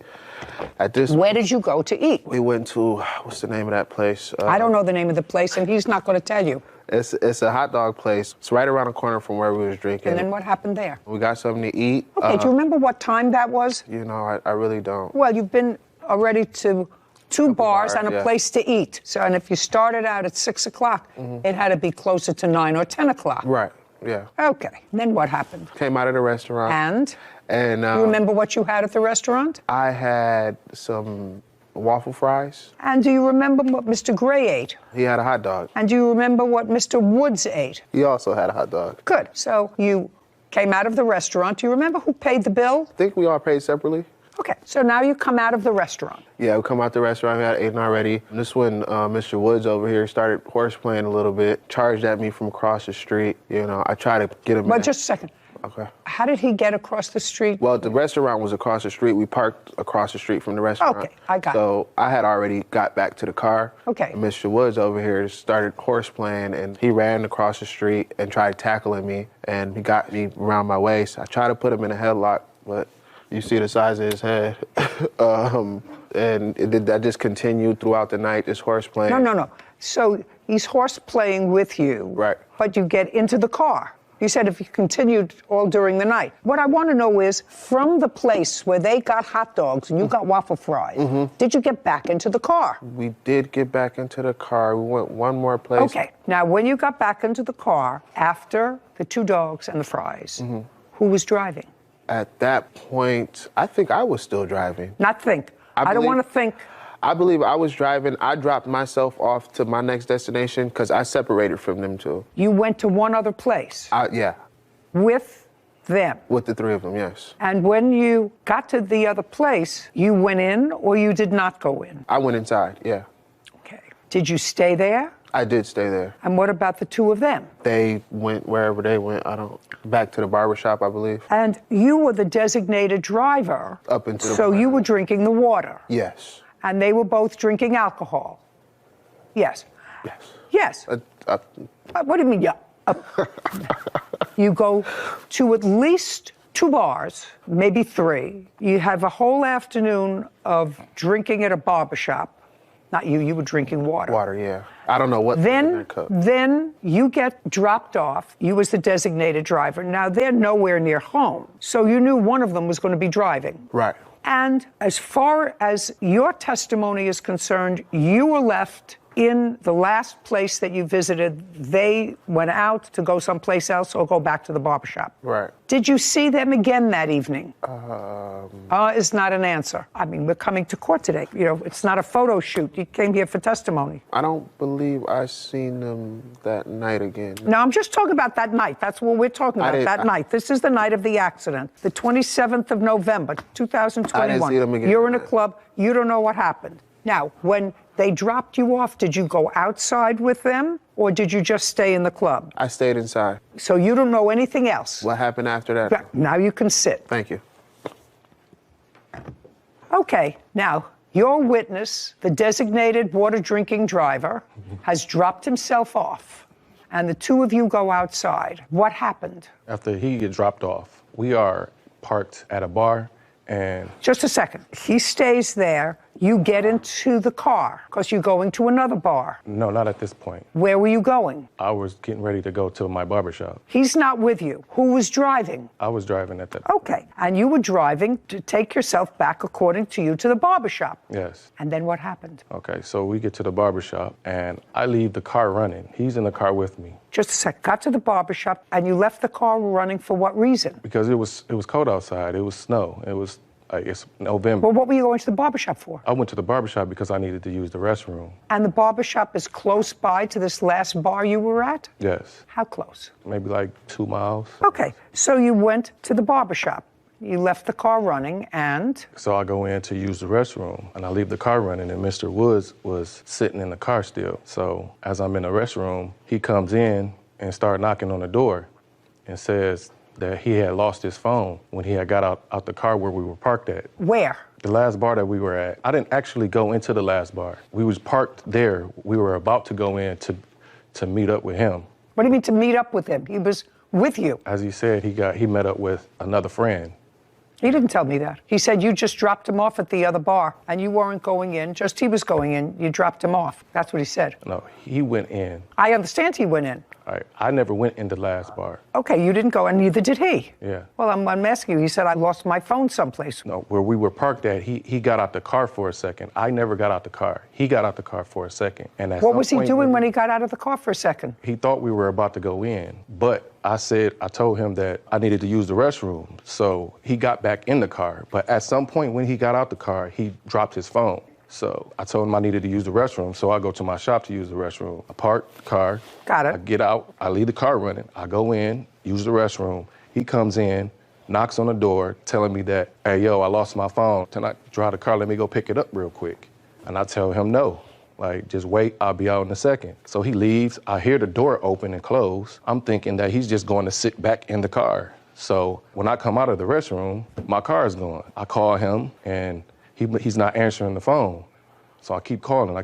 Where did you go to eat? We went to, what's the name of that place? I don't know the name of the place, and he's not going to tell you. It's a hot dog place. It's right around the corner from where we was drinking. And then what happened there? We got something to eat. Okay, do you remember what time that was? I really don't. Well, you've been already to two bars and a place to eat. So, and if you started out at 6 o'clock, it had to be closer to 9 or 10 o'clock. Right, yeah. Okay, and then what happened? Came out of the restaurant. And you remember what you had at the restaurant? I had some waffle fries. And do you remember what Mr. Gray ate? He had a hot dog. And do you remember what Mr. Woods ate? He also had a hot dog. Good. So you came out of the restaurant. Do you remember who paid the bill? I think we all paid separately. Okay, so now you come out of the restaurant. Yeah, we come out the restaurant, we had eaten already. And this when Mr. Woods over here started horseplaying a little bit, charged at me from across the street. I tried to get him Well, just a second. Okay. How did he get across the street? Well, the restaurant was across the street. We parked across the street from the restaurant. Okay, I got it. So I had already got back to the car. Okay. And Mr. Woods over here started horseplaying, and he ran across the street and tried tackling me, and he got me around my waist. I tried to put him in a headlock, but you see the size of his head. And that just continued throughout the night, this horseplaying. No. So he's horseplaying with you. Right. But you get into the car. You said if you continued all during the night. What I want to know is, from the place where they got hot dogs and you got waffle fries, did you get back into the car? We did get back into the car. We went one more place. Okay. Now, when you got back into the car, after the 2 dogs and the fries, who was driving? At that point, I think I was still driving. Not think. I don't want to think. I believe I was driving. I dropped myself off to my next destination because I separated from them two. You went to one other place? Yeah. With them? With the 3 of them, yes. And when you got to the other place, you went in or you did not go in? I went inside, yeah. Okay. Did you stay there? I did stay there. And what about the 2 of them? They went wherever they went. Back to the barbershop, I believe. And you were the designated driver. Up into the So you were drinking the water. Yes. And they were both drinking alcohol. Yes. Yes. What do you mean, yeah? You go to at least 2 bars, maybe 3. You have a whole afternoon of drinking at a barbershop. Not you, you were drinking water. Water, yeah. I don't know what was in that cup. Then you get dropped off. You was the designated driver. Now, they're nowhere near home. So you knew one of them was going to be driving. Right. And as far as your testimony is concerned, you were left in the last place that you visited, they went out to go someplace else or go back to the barbershop? Right. Did you see them again that evening? Is not an answer. I mean, we're coming to court today. You know, it's not a photo shoot. You came here for testimony. I don't believe I seen them that night again. No, I'm just talking about that night. That's what we're talking about, that night. This is the night of the accident, the 27th of November, 2021. I didn't see them again. You're in a club. You don't know what happened. Now, when they dropped you off, did you go outside with them or did you just stay in the club? I stayed inside. So you don't know anything else? What happened after that? Now you can sit. Thank you. Okay, now, your witness, the designated water drinking driver, has dropped himself off, and the two of you go outside. What happened? After he get dropped off, we are parked at a bar, and... Just a second. He stays there. You get into the car because you're going to another bar. No, not at this point. Where were you going? I was getting ready to go to my barbershop. He's not with you. Who was driving? I was driving at that. Okay. And you were driving to take yourself back, according to you, to the barbershop. Yes. And then what happened? Okay, so we get to the barbershop, and I leave the car running. He's in the car with me. Just a sec. Got to the barbershop, and you left the car running for what reason? Because it was cold outside. It was snow. It was, it's November. Well, what were you going to the barbershop for? I went to the barbershop because I needed to use the restroom. And the barbershop is close by to this last bar you were at? Yes. How close? Maybe like 2 miles. Okay, so you went to the barbershop. You left the car running, and? So I go in to use the restroom, and I leave the car running, and Mr. Woods was sitting in the car still. So as I'm in the restroom, he comes in and started knocking on the door and says that he had lost his phone when he had got out the car where we were parked at. Where? The last bar that we were at. I didn't actually go into the last bar. We was parked there. We were about to go in to meet up with him. What do you mean to meet up with him? He was with you. As he said, he met up with another friend. He didn't tell me that. He said you just dropped him off at the other bar and you weren't going in, just he was going in, you dropped him off. That's what he said. No, he went in. I understand he went in. All right, I never went in the last bar. Okay, you didn't go, and neither did he. Yeah. Well, I'm asking you, he said I lost my phone someplace. No, where we were parked at, he got out the car for a second. I never got out the car. He got out the car for a second. And at what some was he point doing when he got out of the car for a second? He thought we were about to go in, but I told him that I needed to use the restroom. So he got back in the car, but at some point when he got out the car, he dropped his phone. So I told him I needed to use the restroom, so I go to my shop to use the restroom. I park the car. Got it. I get out, I leave the car running. I go in, use the restroom. He comes in, knocks on the door, telling me that, hey, yo, I lost my phone. Can I drive the car? Let me go pick it up real quick. And I tell him no. Like, just wait, I'll be out in a second. So he leaves, I hear the door open and close. I'm thinking that he's just going to sit back in the car. So when I come out of the restroom, my car is gone. I call him, and he's not answering the phone. So I keep calling,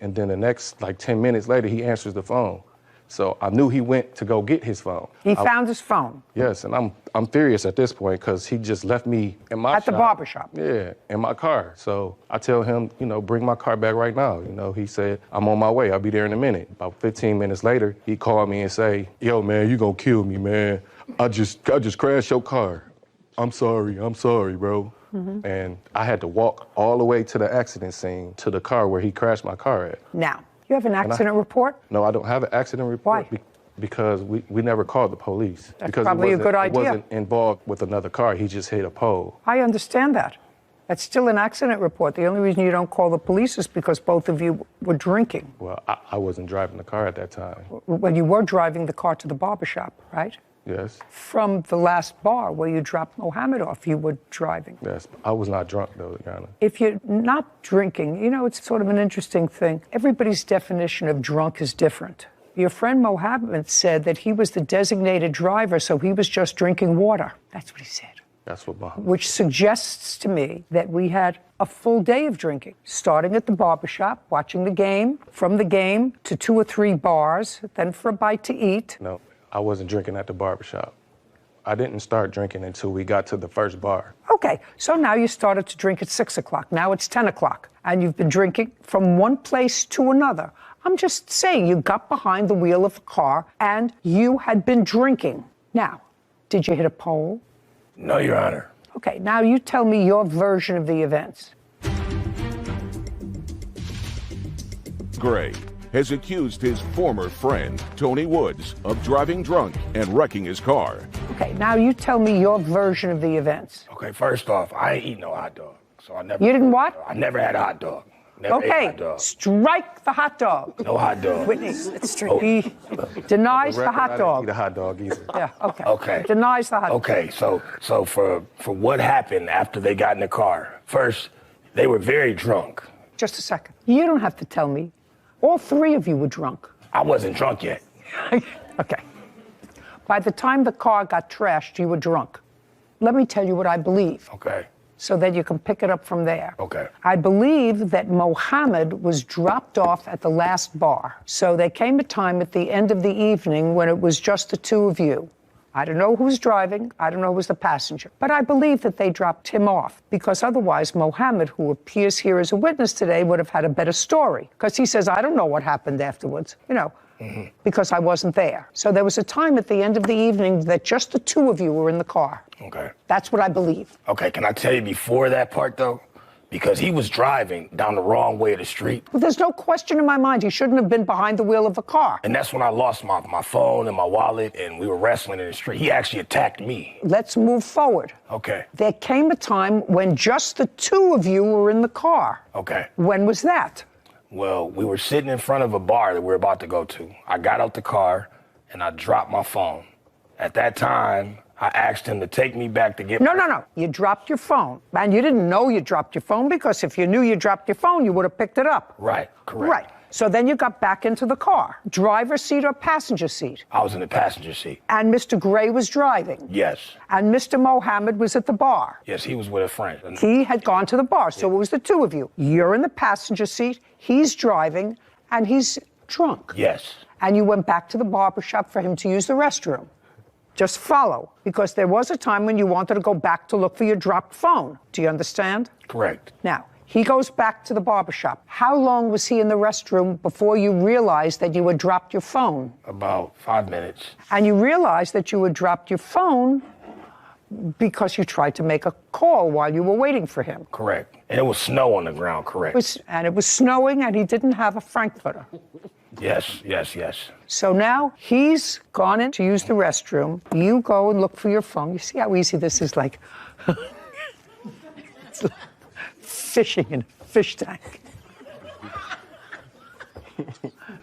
and then the next, 10 minutes later, he answers the phone. So I knew he went to go get his phone. He found his phone? Yes, and I'm furious at this point because he just left me in my At the barber shop? Yeah, in my car. So I tell him, bring my car back right now. He said, I'm on my way, I'll be there in a minute. About 15 minutes later, he called me and say, yo, man, you gonna kill me, man. I just crashed your car. I'm sorry, bro. Mm-hmm. And I had to walk all the way to the accident scene, to the car where he crashed my car at. Now, you have an accident report? No, I don't have an accident report. Why? Because we never called the police. That's because probably a good idea. He wasn't involved with another car. He just hit a pole. I understand that. That's still an accident report. The only reason you don't call the police is because both of you were drinking. Well, I wasn't driving the car at that time. Well, you were driving the car to the barbershop, right? Yes. From the last bar where you dropped Mohammed off, you were driving. Yes, I was not drunk, though, Your Honor. If you're not drinking, it's sort of an interesting thing. Everybody's definition of drunk is different. Your friend Mohammed said that he was the designated driver, so he was just drinking water. That's what he said. That's what Mohammed Which suggests to me that we had a full day of drinking, starting at the barbershop, watching the game, from the game to 2 or 3 bars, then for a bite to eat. No, I wasn't drinking at the barbershop. I didn't start drinking until we got to the first bar. Okay, so now you started to drink at 6 o'clock. Now it's 10 o'clock, and you've been drinking from one place to another. I'm just saying you got behind the wheel of a car, and you had been drinking. Now, did you hit a pole? No, Your Honor. Okay, now you tell me your version of the events. Gray has accused his former friend, Tony Woods, of driving drunk and wrecking his car. Okay, now you tell me your version of the events. Okay, first off, I ain't eat no hot dog. So I never. You didn't what? I never had a hot dog. Never ate a Okay, hot dog. strike the hot dog. No hot dog. Whitney, he denies the hot I dog. didn't eat a hot dog either. Yeah, okay. Okay. Denies the hot dog. Okay, so for what happened after they got in the car? First, they were very drunk. Just a second. You don't have to tell me. All three of you were drunk. I wasn't drunk yet. Okay. By the time the car got trashed, you were drunk. Let me tell you what I believe. Okay. So that you can pick it up from there. Okay. I believe that Mohammed was dropped off at the last bar. So there came a time at the end of the evening when it was just the two of you. I don't know who's driving, I don't know who's the passenger, but I believe that they dropped him off because otherwise Mohammed, who appears here as a witness today, would have had a better story because he says, I don't know what happened afterwards, because I wasn't there. So there was a time at the end of the evening that just the two of you were in the car. Okay. That's what I believe. Okay, can I tell you before that part though? Because he was driving down the wrong way of the street. But there's no question in my mind he shouldn't have been behind the wheel of a car. And that's when I lost my phone and my wallet and we were wrestling in the street. He actually attacked me. Let's move forward. Okay. There came a time when just the two of you were in the car. Okay. When was that? Well, we were sitting in front of a bar that we were about to go to. I got out the car and I dropped my phone. At that time, I asked him to take me back to get No. You dropped your phone. And you didn't know you dropped your phone because if you knew you dropped your phone, you would have picked it up. Right, correct. Right. So then you got back into the car. Driver's seat or passenger seat? I was in the passenger seat. And Mr. Gray was driving? Yes. And Mr. Mohammed was at the bar? Yes, he was with a friend. He had gone to the bar, so it was the two of you. You're in the passenger seat, he's driving, and he's drunk. Yes. And you went back to the barbershop for him to use the restroom. Just follow, because there was a time when you wanted to go back to look for your dropped phone. Do you understand? Correct. Now, he goes back to the barbershop. How long was he in the restroom before you realized that you had dropped your phone? About 5 minutes. And you realized that you had dropped your phone because you tried to make a call while you were waiting for him. Correct. And it was snow on the ground, correct. It was snowing and he didn't have a Frankfurter. Yes. So now he's gone in to use the restroom. You go and look for your phone. You see how easy this is, like, it's like fishing in a fish tank.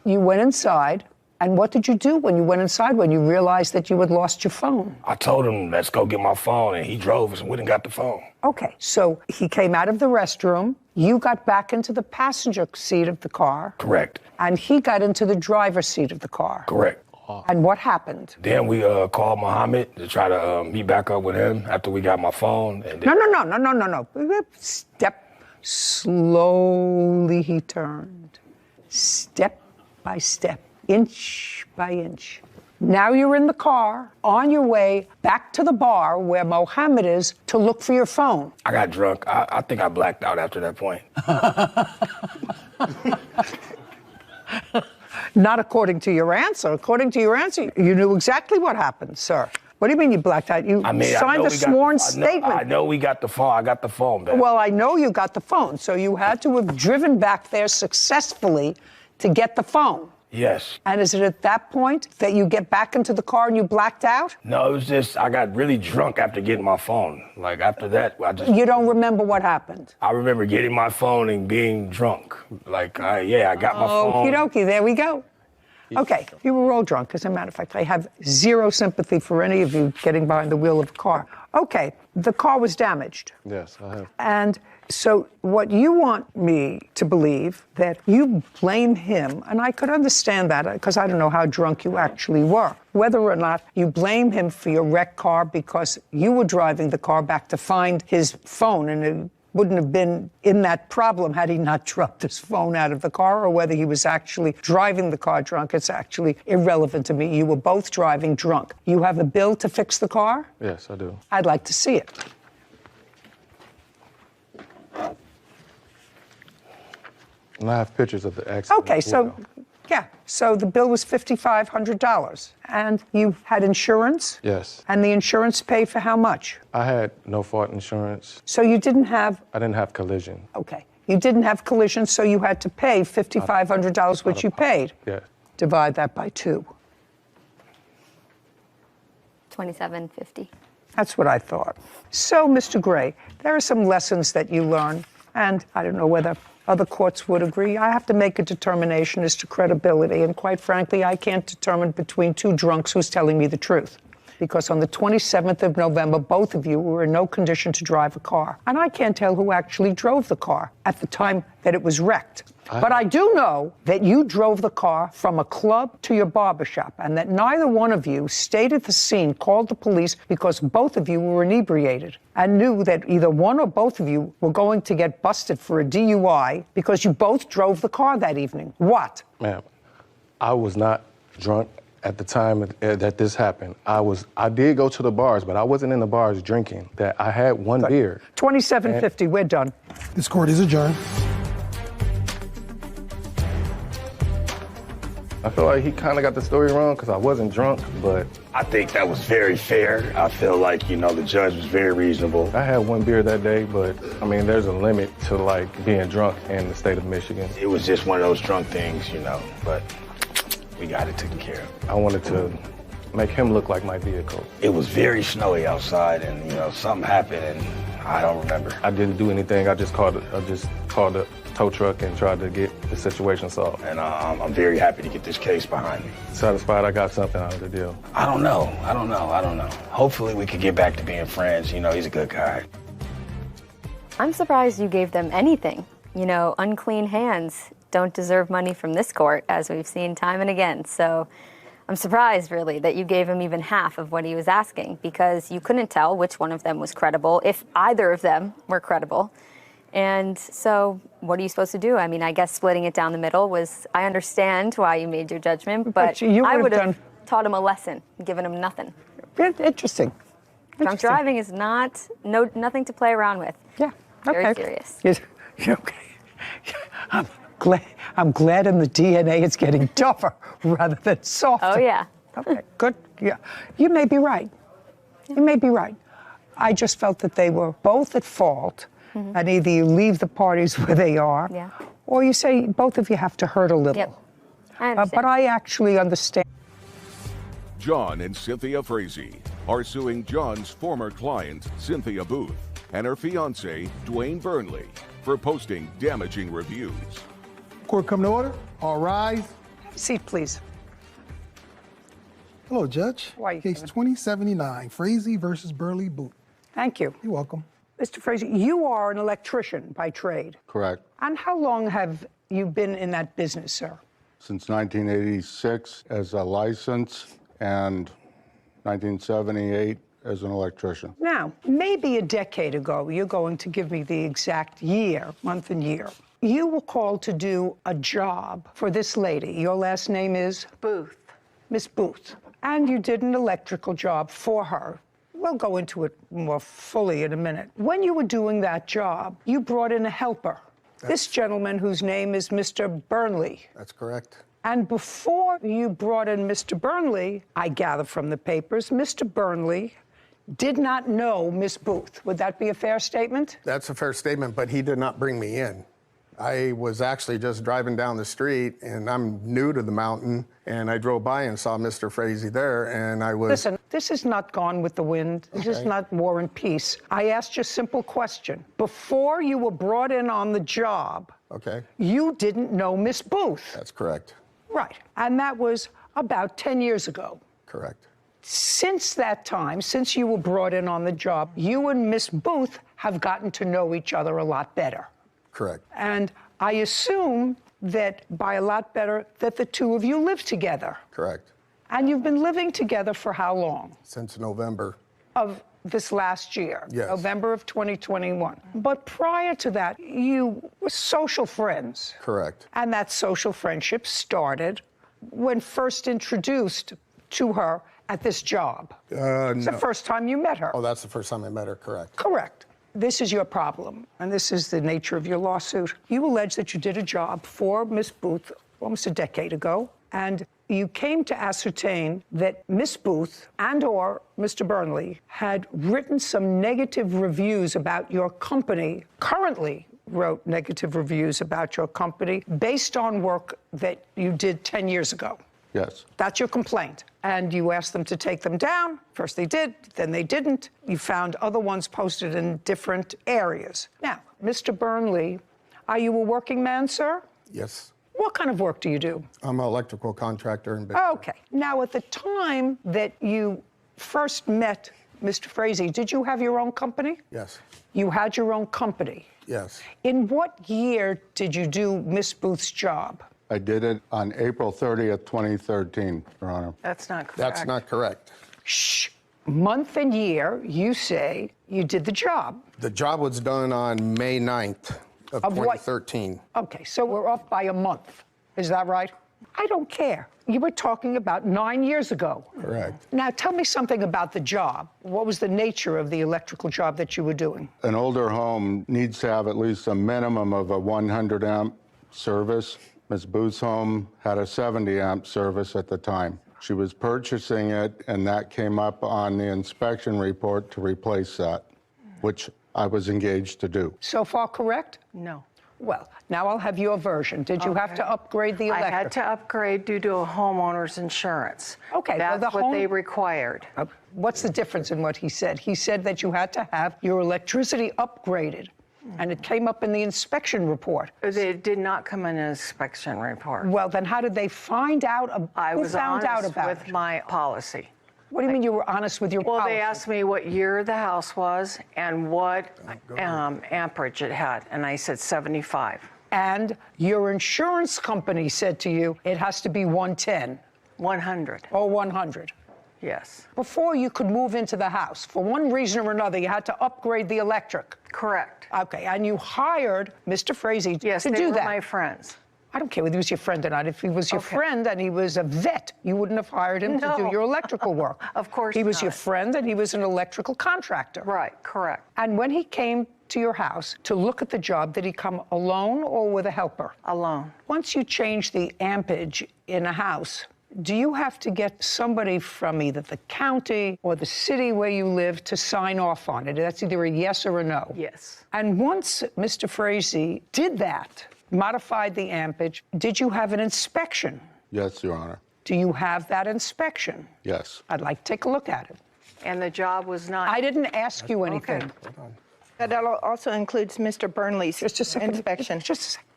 You went inside, and what did you do when you went inside when you realized that you had lost your phone? I told him, let's go get my phone, and he drove us and went and got the phone. Okay, so he came out of the restroom. You got back into the passenger seat of the car. Correct. And he got into the driver's seat of the car. Correct. And what happened? Then we called Mohammed to try to meet back up with him after we got my phone. And then... No. Step slowly he turned. Step by step, inch by inch. Now you're in the car, on your way back to the bar where Mohammed is to look for your phone. I got drunk. I think I blacked out after that point. Not according to your answer. According to your answer, you knew exactly what happened, sir. What do you mean you blacked out? You signed a sworn statement. I know we got the phone. I got the phone back. Well, I know you got the phone, so you had to have driven back there successfully to get the phone. Yes. And is it at that point that you get back into the car and you blacked out? No, it was just I got really drunk after getting my phone. Like after that, I just... You don't remember what happened? I remember getting my phone and being drunk. Like, I got my phone. Okie dokie, there we go. Okay, you were all drunk. As a matter of fact, I have zero sympathy for any of you getting behind the wheel of a car. Okay, the car was damaged. Yes, I have. And so what you want me to believe, that you blame him, and I could understand that because I don't know how drunk you actually were, whether or not you blame him for your wrecked car because you were driving the car back to find his phone, and it wouldn't have been in that problem had he not dropped his phone out of the car, or whether he was actually driving the car drunk. It's actually irrelevant to me. You were both driving drunk. You have a bill to fix the car? Yes, I do. I'd like to see it. And I have pictures of the accident. Okay, so, yeah. So the bill was $5,500. And you had insurance? Yes. And the insurance paid for how much? I had no fault insurance. So you didn't have... I didn't have collision. Okay. You didn't have collision, so you had to pay $5,500, which you paid. Yeah. Divide that by 2. $2,750. That's what I thought. So, Mr. Gray, there are some lessons that you learn, and I don't know whether other courts would agree. I have to make a determination as to credibility, and quite frankly, I can't determine between 2 drunks who's telling me the truth. Because on the 27th of November, both of you were in no condition to drive a car. And I can't tell who actually drove the car at the time that it was wrecked. But I do know that you drove the car from a club to your barbershop, and that neither one of you stayed at the scene, called the police, because both of you were inebriated and knew that either one or both of you were going to get busted for a DUI because you both drove the car that evening. What? Ma'am, I was not drunk at the time that this happened. I did go to the bars, but I wasn't in the bars drinking. That I had one beer. $2,750, we're done. This court is adjourned. I feel like he kind of got the story wrong because I wasn't drunk, but I think that was very fair. I feel like, the judge was very reasonable. I had one beer that day, but I mean, there's a limit to like being drunk in the state of Michigan. It was just one of those drunk things, but we got it taken care of. I wanted to make him look like my vehicle. It was very snowy outside, and something happened, and I don't remember. I didn't do anything. I just called a tow truck and tried to get the situation solved. And I'm very happy to get this case behind me. Satisfied I got something out of the deal. I don't know. Hopefully we could get back to being friends. He's a good guy. I'm surprised you gave them anything. Unclean hands don't deserve money from this court, as we've seen time and again. So I'm surprised, really, that you gave him even half of what he was asking, because you couldn't tell which one of them was credible, if either of them were credible. And so what are you supposed to do? I mean, I guess splitting it down the middle was, I understand why you made your judgment, but I would have taught him a lesson, given him nothing. Interesting. Drunk driving is nothing to play around with. Yeah. Very serious. Yes. Okay. I'm glad in the DNA it's getting tougher rather than softer. Oh, yeah. Okay, good. Yeah. You may be right. You may be right. I just felt that they were both at fault. And either you leave the parties where they are, or you say both of you have to hurt a little. Yep. I understand. But I actually understand. John and Cynthia Frazee are suing John's former client, Cynthia Booth, and her fiancé, Dwayne Burnley, for posting damaging reviews. Court come to order. All rise. Seat, please. Hello, Judge. Why are you Case 2079, Frazee versus Burley Booth. Thank you. You're welcome. Mr. Frazee, you are an electrician by trade. Correct. And how long have you been in that business, sir? Since 1986 as a license and 1978 as an electrician. Now, maybe a decade ago, you're going to give me the exact year, month and year. You were called to do a job for this lady. Your last name is? Booth. Miss Booth. And you did an electrical job for her. We'll go into it more fully in a minute. When you were doing that job, you brought in a helper. This gentleman whose name is Mr. Burnley. That's correct. And before you brought in Mr. Burnley, I gather from the papers, Mr. Burnley did not know Miss Booth. Would that be a fair statement? That's a fair statement, but he did not bring me in. I was actually just driving down the street, and I'm new to the mountain, and I drove by and saw Mr. Frazee there, and I was... Listen, this is not Gone with the Wind. This is not War and Peace. I asked you a simple question. Before you were brought in on the job, you didn't know Miss Booth. That's correct. Right, and that was about 10 years ago. Correct. Since that time, since you were brought in on the job, you and Miss Booth have gotten to know each other a lot better. Correct. And I assume that by a lot better, that the two of you live together. Correct. And you've been living together for how long? Since November. Of this last year, yes. November of 2021. But prior to that, you were social friends. Correct. And that social friendship started when first introduced to her at this job. It's the first time you met her. Oh, that's the first time I met her, correct. Correct. This is your problem, and this is the nature of your lawsuit. You allege that you did a job for Miss Booth almost a decade ago, and you came to ascertain that Miss Booth and/or Mr. Burnley had written some negative reviews about your company currently wrote negative reviews about your company based on work that you did 10 years ago. Yes. That's your complaint. And you asked them to take them down. First they did, then they didn't. You found other ones posted in different areas. Now, Mr. Burnley, are you a working man, sir? Yes. What kind of work do you do? I'm an electrical contractor in Big Okay. Now, at the time that you first met Mr. Frazee, did you have your own company? Yes. You had your own company. Yes. In what year did you do Miss Booth's job? I did it on April 30th, 2013, Your Honor. That's not correct. That's not correct. Shh. Month and year, you say you did the job. The job was done on May 9th of what? 2013. Okay, so we're off by a month. Is that right? I don't care. You were talking about 9 years ago. Correct. Now, tell me something about the job. What was the nature of the electrical job that you were doing? An older home needs to have at least a minimum of a 100 amp service. Ms. Booth's home had a 70 amp service at the time. She was purchasing it, and that came up on the inspection report to replace that, which I was engaged to do. So far, correct? No. Well, now I'll have your version. Did you have to upgrade the electric? I had to upgrade due to a homeowner's insurance. Okay, well, That's what they required. What's the difference in what he said? He said that you had to have your electricity upgraded, and it came up in the inspection report. It did not come in an inspection report. Well, then how did they find out? I was found out honest about with my policy. What do you mean you were honest with your Well, policy? they asked me what year the house was and what amperage it had, and I said 75. And your insurance company said to you, it has to be 110. 100. Or 100. Yes. Before you could move into the house, for one reason or another, you had to upgrade the electric. Correct. Okay, and you hired Mr. Frazee to do that. Yes, they were my friends. I don't care whether he was your friend or not. If he was your friend and he was a vet, you wouldn't have hired him to do your electrical work. Of course He was not. your friend and he was an electrical contractor. Right, correct. And when he came to your house to look at the job, did he come alone or with a helper? Alone. Once you change the ampage in a house, do you have to get somebody from either the county or the city where you live to sign off on it? That's either a yes or a no. Yes. And once Mr. Frazee did that, modified the ampage, did you have an inspection? Yes, Your Honor. Do you have that inspection? Yes. I'd like to take a look at it. And the job was not... I didn't ask you anything. That also includes Mr. Burnley's inspection. Just a second.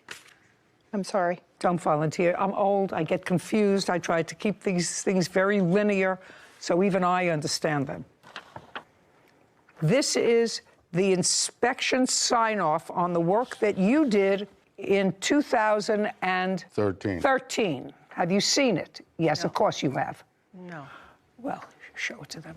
I'm sorry. Don't volunteer. I'm old. I get confused. I try to keep these things very linear, so even I understand them. This is the inspection sign-off on the work that you did in 2013. Have you seen it? Yes, of course you have. No. Well, show it to them.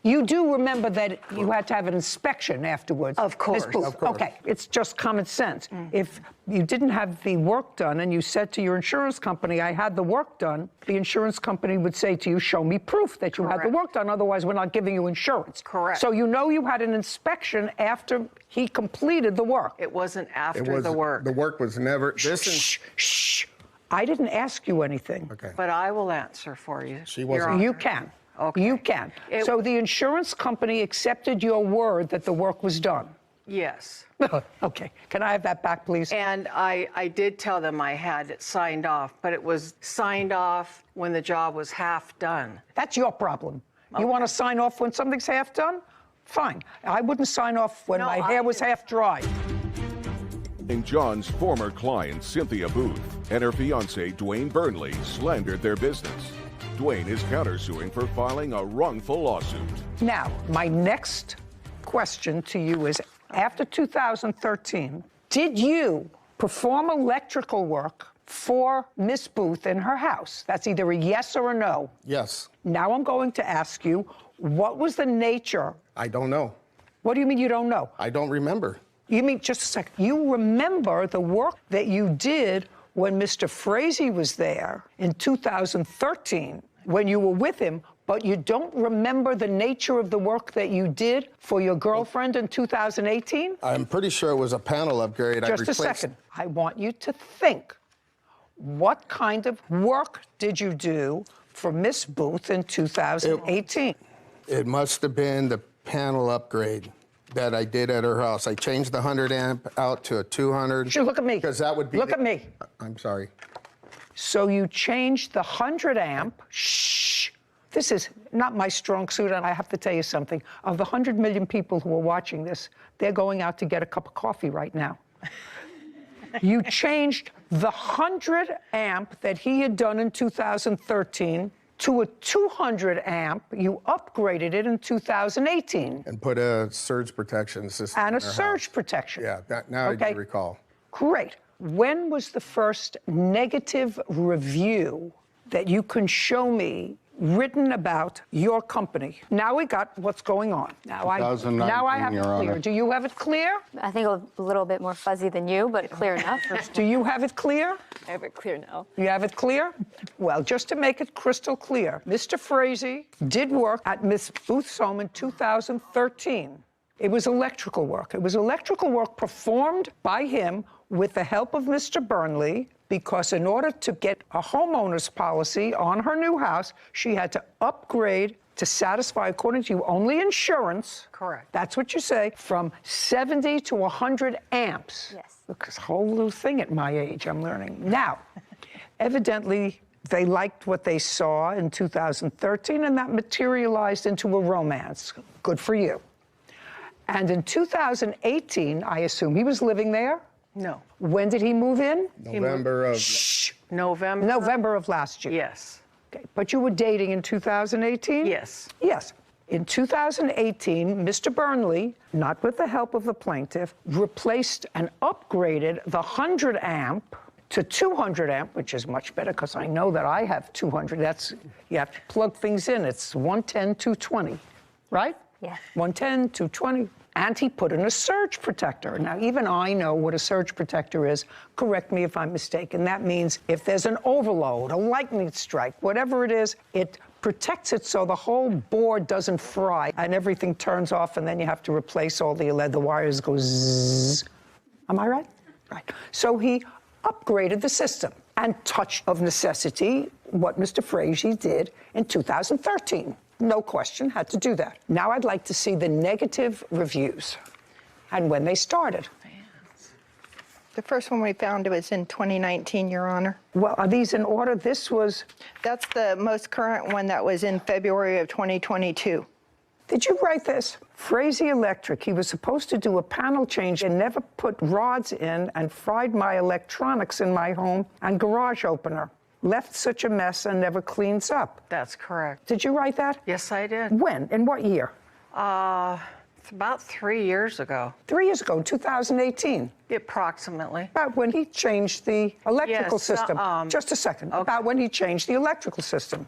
You do remember that you had to have an inspection afterwards. Of course. Ms. Booth. Of course. Okay, it's just common sense. If you didn't have the work done and you said to your insurance company, I had the work done, the insurance company would say to you, show me proof that you had the work done, otherwise we're not giving you insurance. Correct. So you know you had an inspection after he completed the work. It wasn't after the work. The work was never... Shh. I didn't ask you anything. Okay. But I will answer for you. She wasn't... Your You Honor. can. Okay. You can. So the insurance company accepted your word that the work was done? Yes. Okay. Can I have that back, please? And I did tell them I had it signed off, but it was signed off when the job was half done. That's your problem. You want to sign off when something's half done? Fine. I wouldn't sign off when my hair was half dry. John's former client, Cynthia Booth, and her fiancé, Dwayne Burnley, slandered their business. Dwayne is countersuing for filing a wrongful lawsuit. Now, my next question to you is, after 2013, did you perform electrical work for Miss Booth in her house? That's either a yes or a no. Yes. Now I'm going to ask you, what was the nature? I don't know. What do you mean you don't know? I don't remember. You mean, just a second, you remember the work that you did when Mr. Frazee was there in 2013, when you were with him, but you don't remember the nature of the work that you did for your girlfriend in 2018? I'm pretty sure it was a panel upgrade. Just a second. I want you to think. What kind of work did you do for Miss Booth in 2018? It must have been the panel upgrade. that I did at her house. I changed the 100 amp out to a 200. Look at me. Because that would be. Look at me. I'm sorry. So you changed the 100 amp. Shh. This is not my strong suit, and I have to tell you something. Of the 100 million people who are watching this, they're going out to get a cup of coffee right now. You changed the 100 amp that he had done in 2013 to a 200 amp. You upgraded it in 2018. And put a surge protection system And in a her surge house. protection. Yeah, now I do recall. Great. When was the first negative review that you can show me written about your company? Now we got what's going on. Now I have it Your clear. Honor. Do you have it clear? I think a little bit more fuzzy than you, but clear enough. Do you have it clear? I have it clear now. You have it clear? Well, just to make it crystal clear, Mr. Frazee did work at Miss Booth's home in 2013. It was electrical work. It was electrical work performed by him with the help of Mr. Burnley, because in order to get a homeowner's policy on her new house, she had to upgrade to satisfy, according to you, only insurance. Correct. That's what you say, from 70 to 100 amps. Yes. Look, this whole little thing at my age, I'm learning. Now, evidently, they liked what they saw in 2013, and that materialized into a romance. Good for you. And in 2018, I assume he was living there? No. When did he move in? November of. Shh. November of last year. Yes. Okay. But you were dating in 2018? Yes. Yes. In 2018, Mr. Burnley, not with the help of the plaintiff, replaced and upgraded the 100 amp to 200 amp, which is much better because I know that I have 200. That's, you have to plug things in. It's 110, 220, right? Yeah. 110, 220. And he put in a surge protector. Now, even I know what a surge protector is. Correct me if I'm mistaken. That means if there's an overload, a lightning strike, whatever it is, it protects it so the whole board doesn't fry and everything turns off, and then you have to replace all the wires go zzz. Am I right? Right. So he upgraded the system and touched of necessity what Mr. Frazee did in 2013. No question, had to do that. Now I'd like to see the negative reviews and when they started. The first one we found was in 2019, Your Honor. Well, are these in order? This was... That's the most current one that was in February of 2022. Did you write this? Frazee Electric, he was supposed to do a panel change and never put rods in and fried my electronics in my home and garage opener. Left such a mess and never cleans up. That's correct. Did you write that? Yes, I did. When? In what year? It's about 3 years ago. 3 years ago, 2018. Approximately. About when he changed the electrical Yes, system. Just a second. okay. About when he changed the electrical system.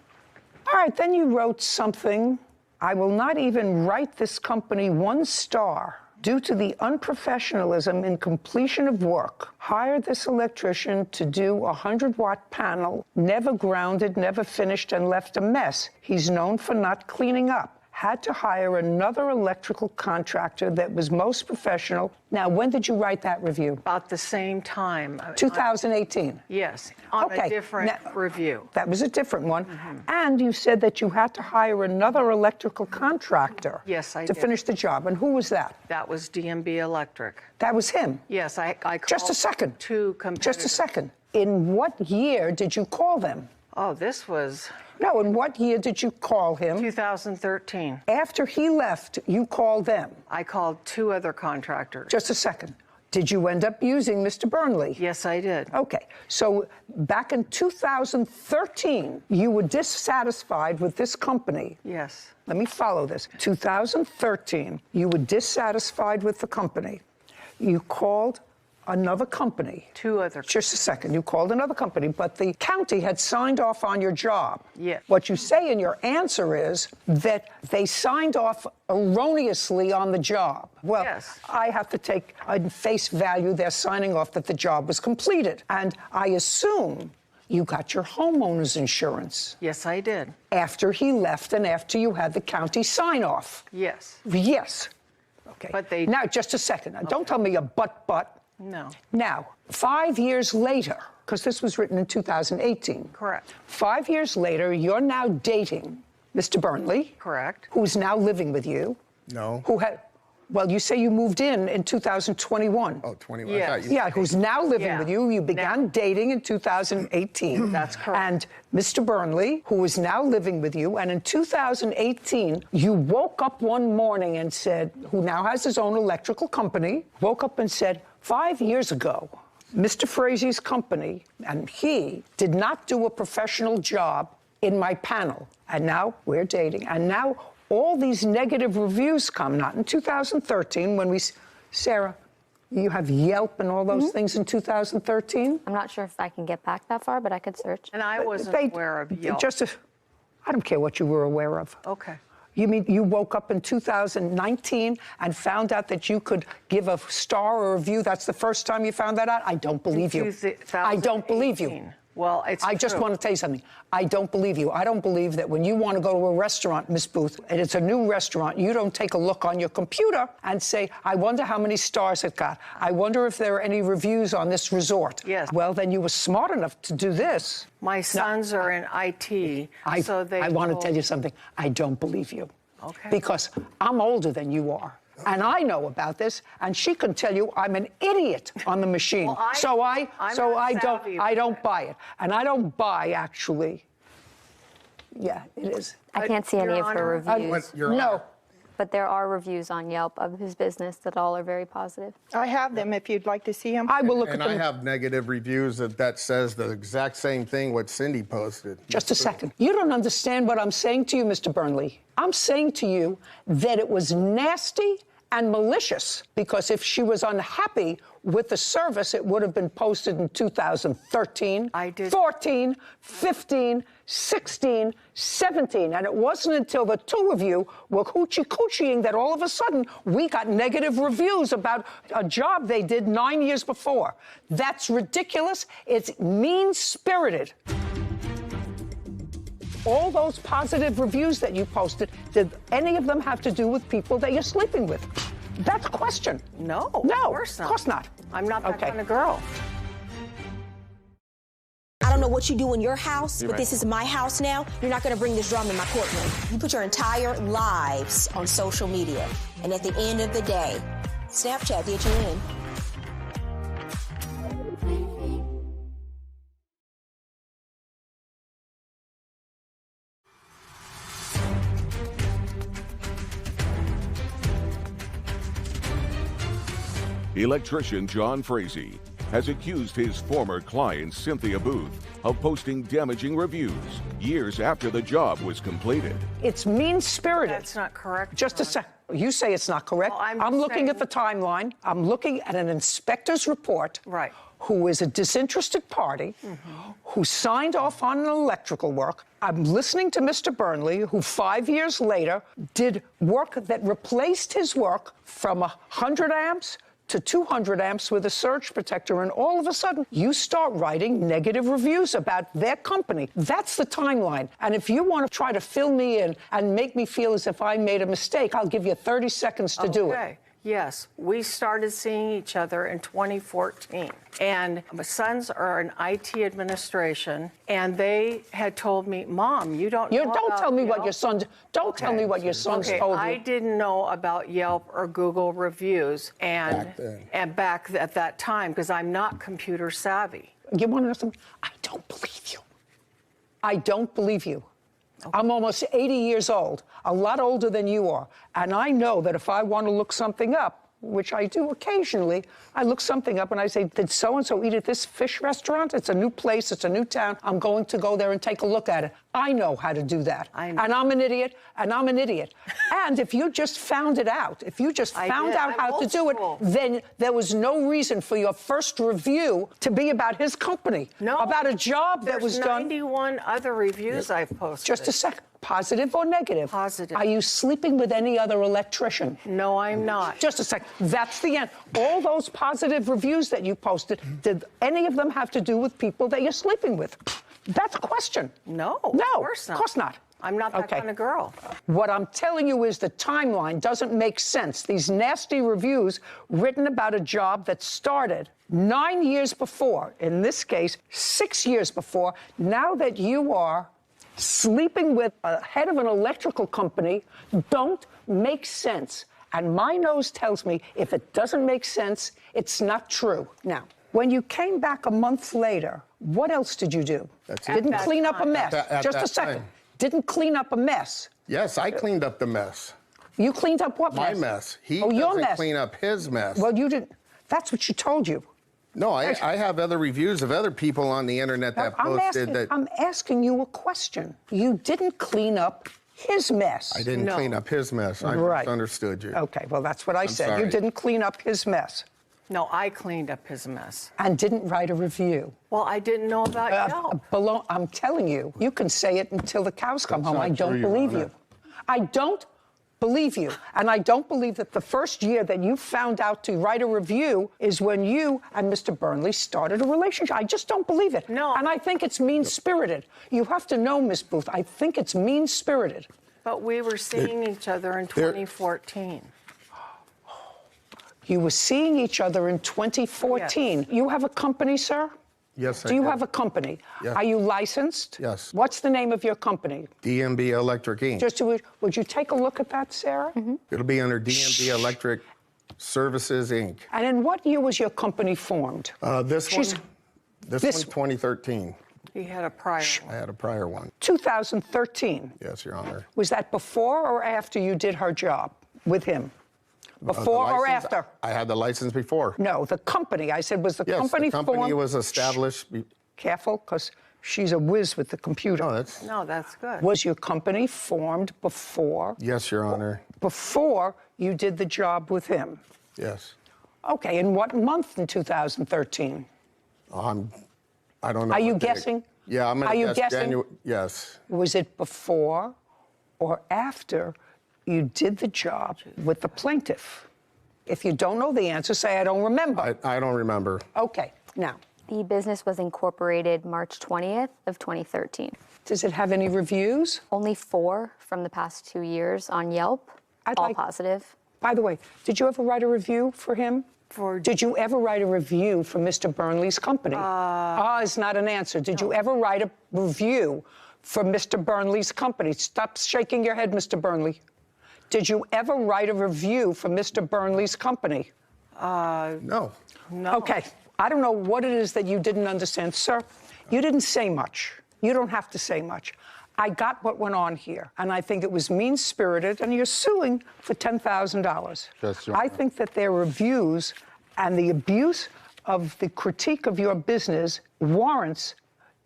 All right, then you wrote something. I will not even write this company 1 star due to the unprofessionalism in completion of work. Hired this electrician to do a 100-watt panel, never grounded, never finished, and left a mess. He's known for not cleaning up. Had to hire another electrical contractor that was most professional. Now, when did you write that review? About the same time. 2018. Yes, on a different review. That was a different one. And you said that you had to hire another electrical contractor. Yes, I to did. finish the job. And who was that? That was DMB Electric. That was him? Yes, I called Just a second. 2 competitors. Just a second. In what year did you call them? Oh, this was... No, in what year did you call him? 2013. After he left, you called them? I called 2 other contractors. Just a second. Did you end up using Mr. Burnley? Yes, I did. Okay. So back in 2013, you were dissatisfied with this company. Yes. Let me follow this. 2013, you were dissatisfied with the company. You called another company. 2 other. Just a second. You called another company, but the county had signed off on your job. Yes. What you say in your answer is that they signed off erroneously on the job. Well, yes. I have to take at face value they're signing off that the job was completed. And I assume you got your homeowner's insurance. Yes, I did. After he left and after you had the county sign off. Yes. Yes. Okay. But they... Now, just a second. Now, don't tell me a but. No. Now, 5 years later, because this was written in 2018. Correct. 5 years later, you're now dating Mr. Burnley. Correct. Who's now living with you. No. Who had... Well, you say you moved in 2021. Oh, 21. Yes. I thought you Yeah, who's now living Yeah. with you. You began dating in 2018. That's correct. And Mr. Burnley, who is now living with you, and in 2018, you woke up one morning and said, who now has his own electrical company, woke up and said, 5 years ago, Mr. Frazie's company and he did not do a professional job in my panel. And now we're dating. And now all these negative reviews come, not in 2013 when Sarah, you have Yelp and all those things in 2013? I'm not sure if I can get back that far, but I could search. And I wasn't aware of Yelp. I don't care what you were aware of. Okay. You mean you woke up in 2019 and found out that you could give a star or a review? That's the first time you found that out? I don't believe you. I don't believe you. Well, it's I just true. want to tell you something. I don't believe you. I don't believe that when you want to go to a restaurant, Miss Booth, and it's a new restaurant, you don't take a look on your computer and say, I wonder how many stars it got. I wonder if there are any reviews on this resort. Yes. Well, then you were smart enough to do this. My sons are in IT, so they I want to told- tell you something. I don't believe you. Okay. Because I'm older than you are. And I know about this, and she can tell you I'm an idiot on the machine. Well, I I'm don't buy it. And I don't buy actually. Yeah, it is. I can't see any of her reviews. No. But there are reviews on Yelp of his business that all are very positive. I have them if you'd like to see them. I will look And at them. I have negative reviews that says the exact same thing what Cindy posted. Just a second. You don't understand what I'm saying to you, Mr. Burnley. I'm saying to you that it was nasty and malicious, because if she was unhappy with the service, it would have been posted in 2013, 14, 15, 16, 17. And it wasn't until the two of you were hoochie-coochieing that all of a sudden we got negative reviews about a job they did 9 years before. That's ridiculous. It's mean-spirited. All those positive reviews that you posted, did any of them have to do with people that you're sleeping with? That's a question. No, No, of course not. Of course not. I'm not that kind of girl. I don't know what you do in your house, You're but right. this is my house now. You're not going to bring this drama in my courtroom. You put your entire lives on social media. And at the end of the day, Snapchat did you in. Electrician John Frazee has accused his former client, Cynthia Booth, of posting damaging reviews years after the job was completed. It's mean-spirited. That's not correct. Just a sec. You say it's not correct. Well, I'm I'm just looking at the saying- timeline. I'm looking at an inspector's report. Right. Who is a disinterested party, who signed off on an electrical work. I'm listening to Mr. Burnley, who 5 years later did work that replaced his work from 100 amps to 200 amps with a surge protector, and all of a sudden, you start writing negative reviews about their company. That's the timeline. And if you want to try to fill me in and make me feel as if I made a mistake, I'll give you 30 seconds to do it. Okay. Yes, we started seeing each other in 2014. And my sons are in IT administration, and they had told me, Mom, you don't know Don't about tell me what Yelp?" your sons, don't tell me what your sons Okay, told I you. didn't know about Yelp or Google reviews back at that time, because I'm not computer savvy. You want to know something? I don't believe you. I don't believe you. I'm almost 80 years old, a lot older than you are. And I know that if I want to look something up, which I do occasionally, I look something up and I say, did so-and-so eat at this fish restaurant? It's a new place, it's a new town. I'm going to go there and take a look at it. I know how to do that. And I'm an idiot, and I'm an idiot. And if you just found it out, if you just I found did. out I'm how to old do it, school. then there was no reason for your first review to be about his company. No. About a job that was There's done. 91 other reviews I've posted. Just a second. Positive or negative? Positive. Are you sleeping with any other electrician? No, I'm not. Just a second. That's the end. All those positive reviews that you posted, did any of them have to do with people that you're sleeping with? That's a question. No, No, of course not. Of course not. I'm not that kind of girl. What I'm telling you is the timeline doesn't make sense. These nasty reviews written about a job that started 9 years before, in this case, 6 years before, now that you are sleeping with a head of an electrical company, don't make sense. And my nose tells me if it doesn't make sense, it's not true. Now, when you came back a month later, what else did you do? That's it. Didn't clean up a mess. At Just a that second. time. Didn't clean up a mess. Yes, I cleaned up the mess. You cleaned up what mess? My mess. He your doesn't mess. clean up his mess. Well, you didn't. That's what she told you. No, I have other reviews of other people on the internet that posted that. I'm asking you a question. You didn't clean up his mess. I didn't clean up his mess. I misunderstood you. Okay, well, that's what I said. sorry. You didn't clean up his mess. No, I cleaned up his mess. And didn't write a review. Well, I didn't know about Yelp. I'm telling you, you can say it until the cows come home. not I don't true, Your believe Honor. you. I don't believe you. And I don't believe that the first year that you found out to write a review is when you and Mr. Burnley started a relationship. I just don't believe it. No. And I think it's mean-spirited. You have to know, Miss Booth, I think it's mean-spirited. But we were seeing each other in 2014. You were seeing each other in 2014. Yes. You have a company, sir? Yes, I Do you do. have a company? Yes. Are you licensed? Yes. What's the name of your company? DMB Electric Inc. Just would you take a look at that, Sarah? It'll be under DMB Electric Services Inc. And in what year was your company formed? This She's- one, this this- one, 2013. He had a prior I had a prior one. 2013. Yes, Your Honor. Was that before or after you did her job with him? Before The or license- after? I had the license before. No, the company. I said, was the Yes, company the company formed? was established. Careful, because she's a whiz with the computer. No, that's good. Was your company formed before? Yes, Your Honor. Before you did the job with him? Yes. Okay, in what month in 2013? I don't know. Are you what date. guessing? Yeah, I'm Are going you to guess guessing? January. Yes. Was it before or after you did the job with the plaintiff? If you don't know the answer, say, I don't remember. I don't remember. Okay, now. The business was incorporated March 20th of 2013. Does it have any reviews? Only 4 from the past 2 years on Yelp, all positive. By the way, did you ever write a review for him? Did you ever write a review for Mr. Burnley's company? Is not an answer. Did you ever write a review for Mr. Burnley's company? Stop shaking your head, Mr. Burnley. Did you ever write a review for Mr. Burnley's company? No. No. Okay. I don't know what it is that you didn't understand. Sir, you didn't say much. You don't have to say much. I got what went on here, and I think it was mean-spirited, and you're suing for $10,000. Yes, Your I Honor. think that their reviews and the abuse of the critique of your business warrants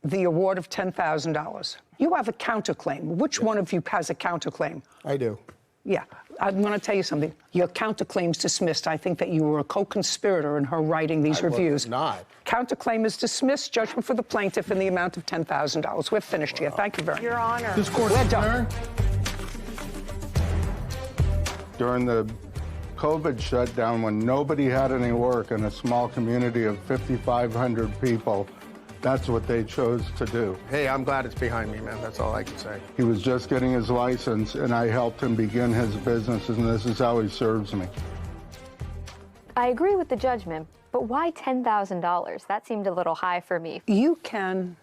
the award of $10,000. You have a counterclaim. Which one of you has a counterclaim? I do. Yeah, I'm going to tell you something. Your counterclaim's dismissed. I think that you were a co-conspirator in her writing these reviews. Was not. Counterclaim is dismissed. Judgment for the plaintiff in the amount of $10,000. We're finished here. Thank you very much. Your Honor. This court We're is done. adjourned. During the COVID shutdown, when nobody had any work in a small community of 5,500 people, that's what they chose to do. Hey, I'm glad it's behind me, man. That's all I can say. He was just getting his license, and I helped him begin his business, and this is how he serves me. I agree with the judgment, but why $10,000? That seemed a little high for me. You can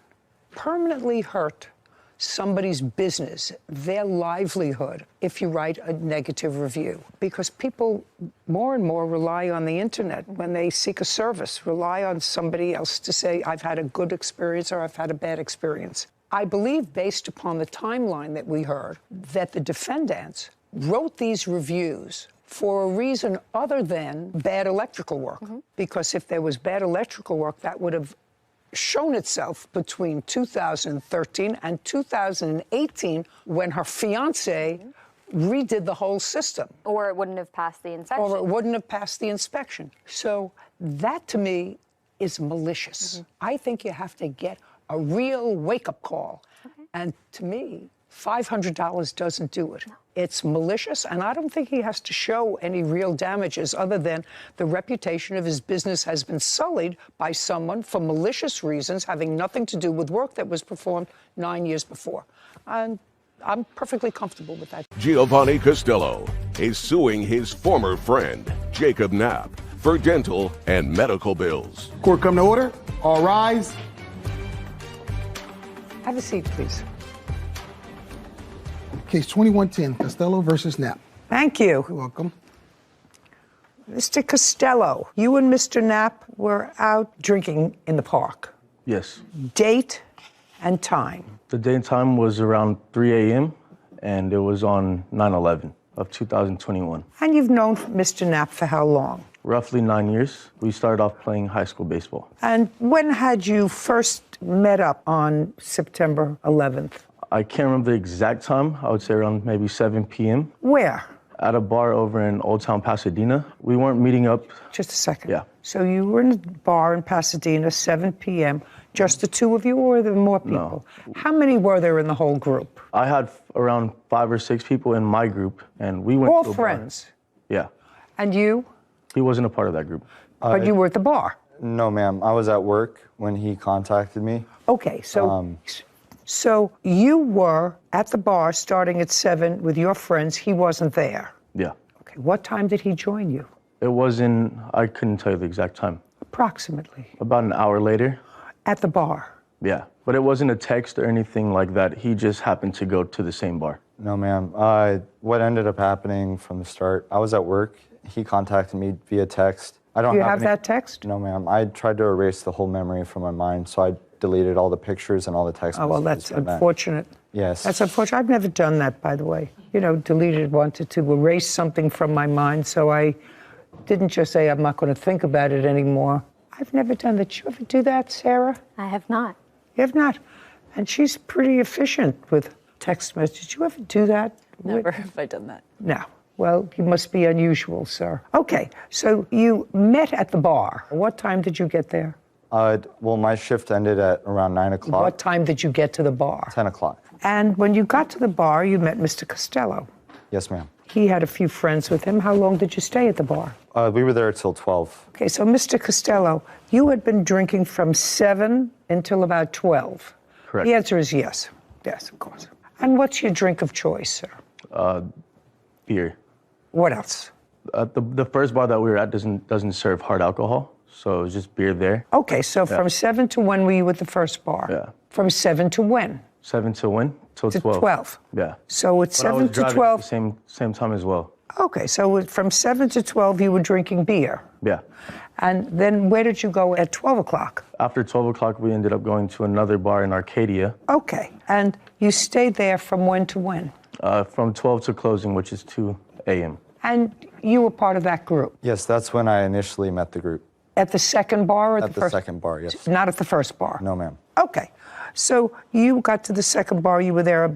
permanently hurt somebody's business, their livelihood, if you write a negative review. Because people more and more rely on the internet when they seek a service, rely on somebody else to say, I've had a good experience or I've had a bad experience. I believe, based upon the timeline that we heard, that the defendants wrote these reviews for a reason other than bad electrical work. Because if there was bad electrical work, that would have shown itself between 2013 and 2018 when her fiance redid the whole system. Or it wouldn't have passed the inspection. Or it wouldn't have passed the inspection. So that, to me, is malicious. I think you have to get a real wake-up call. And to me, $500 doesn't do it. It's malicious, and I don't think he has to show any real damages other than the reputation of his business has been sullied by someone for malicious reasons having nothing to do with work that was performed 9 years before. And I'm perfectly comfortable with that. Giovanni Costello is suing his former friend, Jacob Knapp, for dental and medical bills. Court come to order. All rise. Have a seat, please. Case 2110, Costello versus Knapp. Thank you. You're welcome. Mr. Costello, you and Mr. Knapp were out drinking in the park. Yes. Date and time. The date and time was around 3 a.m. and it was on 9/11 of 2021. And you've known Mr. Knapp for how long? Roughly 9 years. We started off playing high school baseball. And when had you first met up on September 11th? I can't remember the exact time. I would say around maybe 7 p.m. Where? At a bar over in Old Town Pasadena. We weren't meeting up. Just a second. Yeah. So you were in a bar in Pasadena, 7 p.m. Just the two of you, or were there more people? No. How many were there in the whole group? I had around 5 or 6 people in my group, and we went All to a friends? Bar. Yeah. And you? He wasn't a part of that group. But you were at the bar? No, ma'am. I was at work when he contacted me. Okay, so you were at the bar starting at 7 with your friends. He wasn't there. Yeah. Okay, what time did he join you? It wasn't, I couldn't tell you the exact time. Approximately. About an hour later. At the bar? Yeah, but it wasn't a text or anything like that. He just happened to go to the same bar. No, ma'am. What ended up happening from the start, I was at work. He contacted me via text. I don't Do you have any- that text? No, ma'am. I tried to erase the whole memory from my mind, so I deleted all the pictures and all the text Oh, well, messages that's from that. unfortunate. Yes. That's unfortunate. I've never done that, by the way. You know, wanted to erase something from my mind, so I didn't just say I'm not going to think about it anymore. I've never done that. Did you ever do that, Sarah? I have not. You have not? And she's pretty efficient with text messages. Did you ever do that? Never have I done that. No. Well, you must be unusual, sir. Okay, so you met at the bar. What time did you get there? Well, my shift ended at around 9 o'clock. What time did you get to the bar? 10 o'clock. And when you got to the bar, you met Mr. Costello. Yes, ma'am. He had a few friends with him. How long did you stay at the bar? We were there till 12. Okay, so Mr. Costello, you had been drinking from 7 until about 12. Correct. The answer is yes. Yes, of course. And what's your drink of choice, sir? Beer. What else? The first bar that we were at doesn't serve hard alcohol, so it was just beer there. Okay, so Yeah. from 7 to when were you at the first bar? Yeah. From 7 to when? 7 to when? Till To 12. 12. Yeah. So it's But I 7 was to driving 12. At the same time as well. Okay, so from 7 to 12, you were drinking beer. Yeah. And then where did you go at 12 o'clock? After 12 o'clock, we ended up going to another bar in Arcadia. Okay, and you stayed there from when to when? From 12 to closing, which is 2 a.m. And you were part of that group? Yes, that's when I initially met the group. At the second bar or At the first? second bar, yes. Not at the first bar? No, ma'am. Okay, so you got to the second bar, you were there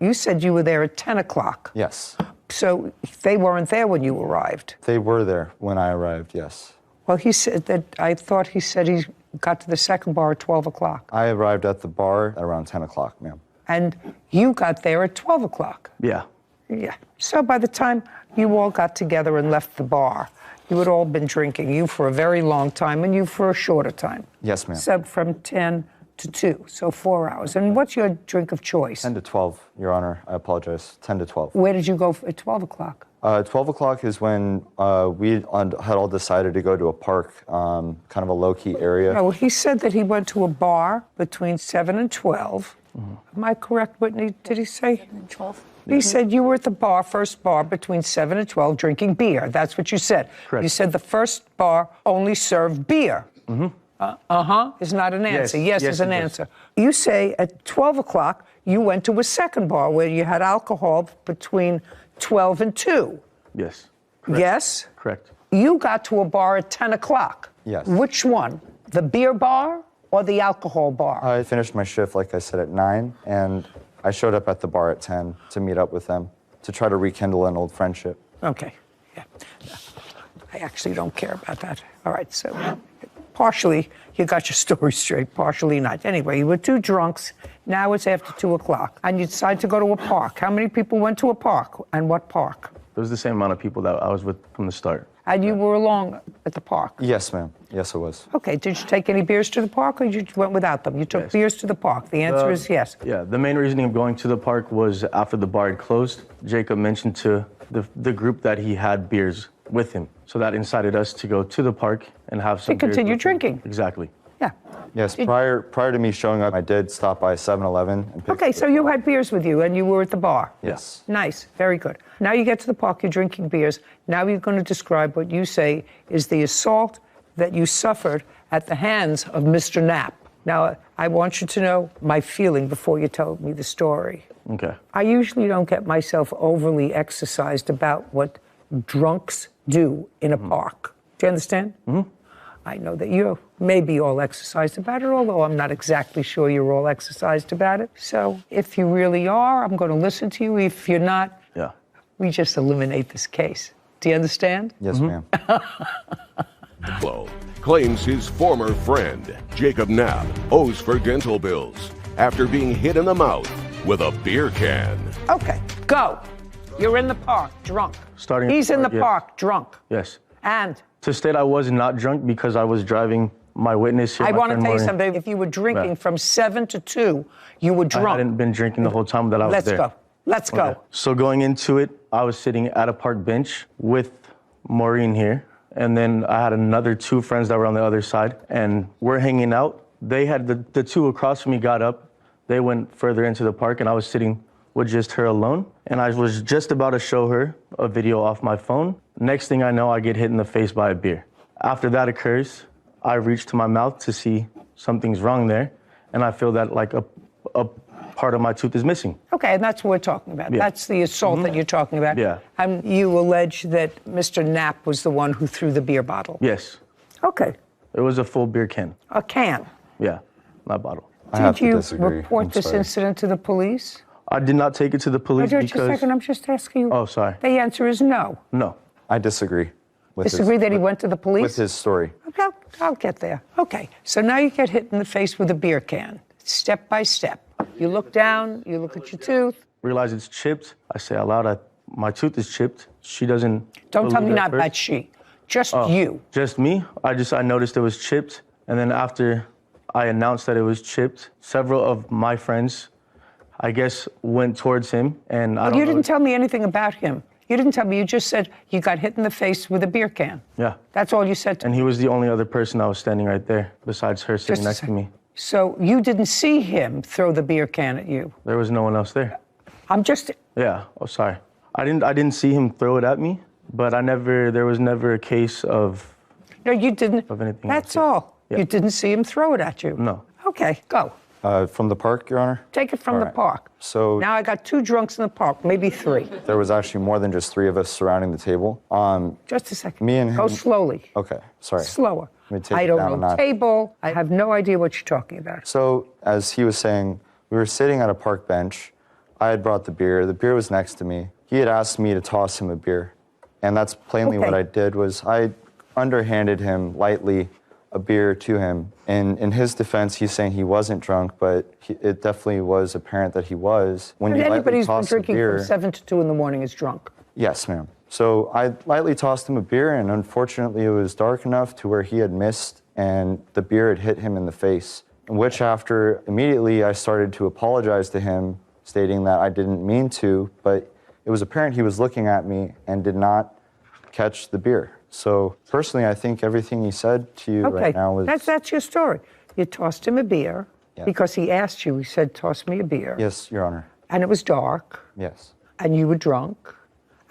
you said you were there at 10 o'clock. Yes. So they weren't there when you arrived? They were there when I arrived, yes. Well, he said that, I thought he said he got to the second bar at 12 o'clock. I arrived at the bar at around 10 o'clock, ma'am. And you got there at 12 o'clock. Yeah. Yeah. So by the time you all got together and left the bar, you had all been drinking, you for a very long time and you for a shorter time. Yes, ma'am. So from 10 to 2, so 4 hours. And what's your drink of choice? 10 to 12, Your Honor. I apologize. 10 to 12. Where did you go at 12 o'clock? 12 o'clock is when we had all decided to go to a park, kind of a low-key area. No, he said that he went to a bar between 7 and 12. Am I correct, Whitney? Did he say? 7 and 12. He said you were at the bar, first bar, between 7 and 12, drinking beer. That's what you said. Correct. You said the first bar only served beer. Is not an answer. Yes, Yes, is an it does. answer. You say at 12 o'clock, you went to a second bar where you had alcohol between 12 and 2. Yes. Yes? Correct. You got to a bar at 10 o'clock. Yes. Which one? The beer bar or the alcohol bar? I finished my shift, like I said, at 9, and I showed up at the bar at 10 to meet up with them, to try to rekindle an old friendship. Okay. Yeah. I actually don't care about that. All right, so partially you got your story straight, partially not. Anyway, you were two drunks. Now it's after 2 o'clock, and you decide to go to a park. How many people went to a park, and what park? It was the same amount of people that I was with from the start. And you were along at the park? Yes, ma'am. Yes, it was. Okay, did you take any beers to the park, or you went without them? You took beers to the park. The answer is yes. Yeah, the main reasoning of going to the park was after the bar had closed, Jacob mentioned to the group that he had beers with him. So that incited us to go to the park and have some To continue beers with him. drinking. Exactly. Yeah. Yes, prior to me showing up, I did stop by 7-Eleven and pick Okay, so you had beers with you and you were at the bar. Yes. Nice, very good. Now you get to the park, you're drinking beers. Now you're going to describe what you say is the assault that you suffered at the hands of Mr. Knapp. Now, I want you to know my feeling before you tell me the story. Okay. I usually don't get myself overly exercised about what drunks do in a park. Do you understand? Mm-hmm. I know that you may be all exercised about it, although I'm not exactly sure you're all exercised about it. So if you really are, I'm going to listen to you. If you're not, yeah, we just eliminate this case. Do you understand? Yes, ma'am. Claims his former friend, Jacob Knapp, owes for dental bills after being hit in the mouth with a beer can. Okay, go. You're in the park, drunk. He's in the park, drunk. Yes. And? To state I was not drunk because I was driving my witness here. I want to tell you something. If you were drinking from 7 to 2, you were drunk. I hadn't been drinking the whole time that I was there. Let's go. So going into it, I was sitting at a park bench with Maureen here. And then I had another 2 friends that were on the other side. And we're hanging out. They had the 2 across from me got up. They went further into the park and I was sitting with just her alone. And I was just about to show her a video off my phone. Next thing I know, I get hit in the face by a beer. After that occurs, I reach to my mouth to see something's wrong there. And I feel that like a part of my tooth is missing. Okay, and that's what we're talking about. Yeah. That's the assault that you're talking about. Yeah. And you allege that Mr. Knapp was the one who threw the beer bottle. Yes. Okay. It was a full beer can. A can. Yeah, not bottle. Did you report this incident to the police? I did not take it to the police No, because... just a second, I'm just asking you. Oh, sorry. The answer is no. No. I disagree. Disagree that he went to the police? With his story. Okay, I'll get there. Okay, so now you get hit in the face with a beer can, step by step. You look down, you look at your tooth. Realize it's chipped. I say out loud, my tooth is chipped. She doesn't... Don't tell me believe it not at about first. she. Just you. Just me. I noticed it was chipped. And then after I announced that it was chipped, several of my friends, I guess, went towards him. And I don't You know. didn't tell me anything about him. You didn't tell me. You just said you got hit in the face with a beer can. Yeah. That's all you said to me. And he was the only other person that was standing right there, besides her sitting next to me. So you didn't see him throw the beer can at you? There was no one else there. I'm just... Yeah. Oh, sorry. I didn't see him throw it at me, but there was never a case of... No, you didn't. Of anything. That's all. Yeah. You didn't see him throw it at you? No. Okay, go. From the park, Your Honor? Take it from the park. So Now I got 2 drunks in the park, maybe 3. there was actually more than just 3 of us surrounding the table. Just a second. Me and him. Go slowly. Okay, sorry. Slower. Let me take I it don't down a know notch. table. I have no idea what you're talking about. So, as he was saying, we were sitting at a park bench. I had brought the beer. The beer was next to me. He had asked me to toss him a beer. And that's plainly what I did was I underhanded him lightly a beer to him. And in his defense, he's saying he wasn't drunk, but it definitely was apparent that he was. When you Anybody lightly who's been toss a drinking beer, from 7 to 2 in the morning is drunk. Yes, ma'am. So I lightly tossed him a beer, and unfortunately, it was dark enough to where he had missed, and the beer had hit him in the face. In which, after immediately, I started to apologize to him, stating that I didn't mean to, but it was apparent he was looking at me and did not catch the beer. So personally, I think everything he said to you right now was... That's your story. You tossed him a beer because he asked you. He said, toss me a beer. Yes, Your Honor. And it was dark. Yes. And you were drunk.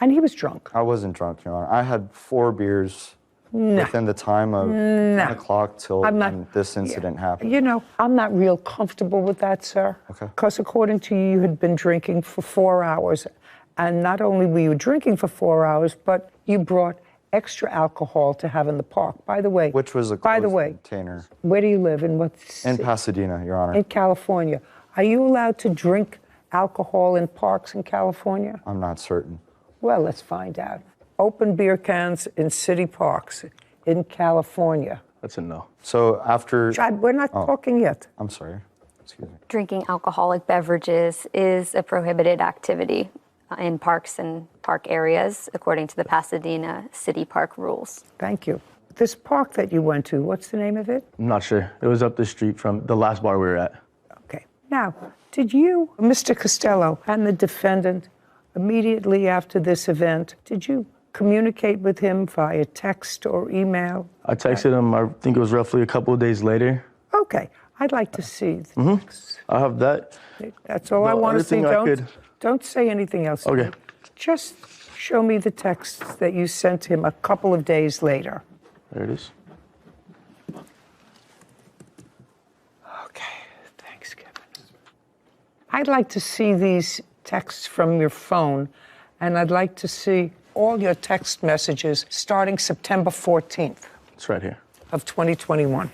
And he was drunk. I wasn't drunk, Your Honor. I had 4 beers within the time of 10 o'clock till when this incident happened. You know, I'm not real comfortable with that, sir. Okay. Because according to you, you had been drinking for 4 hours. And not only were you drinking for 4 hours, but you brought extra alcohol to have in the park. By the way, Which was a closed container. Where do you live? In what In city? Pasadena, Your Honor. In California. Are you allowed to drink alcohol in parks in California? I'm not certain. Well, let's find out. Open beer cans in city parks in California. That's a no. So after... We're not talking yet. I'm sorry. Excuse me. Drinking alcoholic beverages is a prohibited activity in parks and park areas, according to the Pasadena City Park rules. Thank you. This park that you went to, what's the name of it? I'm not sure. It was up the street from the last bar we were at. Okay. Now, did you, Mr. Costello, and the defendant, immediately after this event, did you communicate with him via text or email? I texted him, I think it was roughly a couple of days later. Okay, I'd like to see the text. I have that. That's all I The want to other see. thing I could- Don't say anything else. to Okay. me. Just show me the texts that you sent him a couple of days later. There it is. Okay, thanks, Kevin. I'd like to see these texts from your phone, and I'd like to see all your text messages starting September 14th It's right here. of 2021.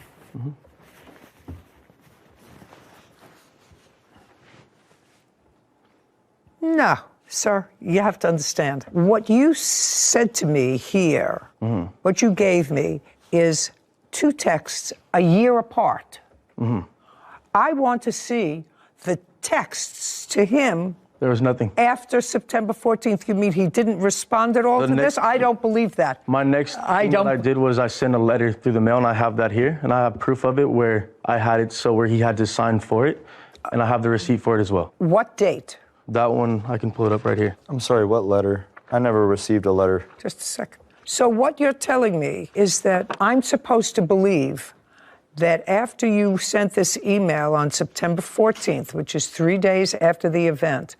No, sir, you have to understand. What you said to me here, what you gave me, is 2 texts a year apart. I want to see the texts to him There was nothing. after September 14th. You mean he didn't respond at all The to next- this? I don't believe that. My next thing that I did was I sent a letter through the mail, and I have that here, and I have proof of it where I had it so where he had to sign for it, and I have the receipt for it as well. What date? That one, I can pull it up right here. I'm sorry, what letter? I never received a letter. Just a second. So what you're telling me is that I'm supposed to believe that after you sent this email on September 14th, which is 3 days after the event,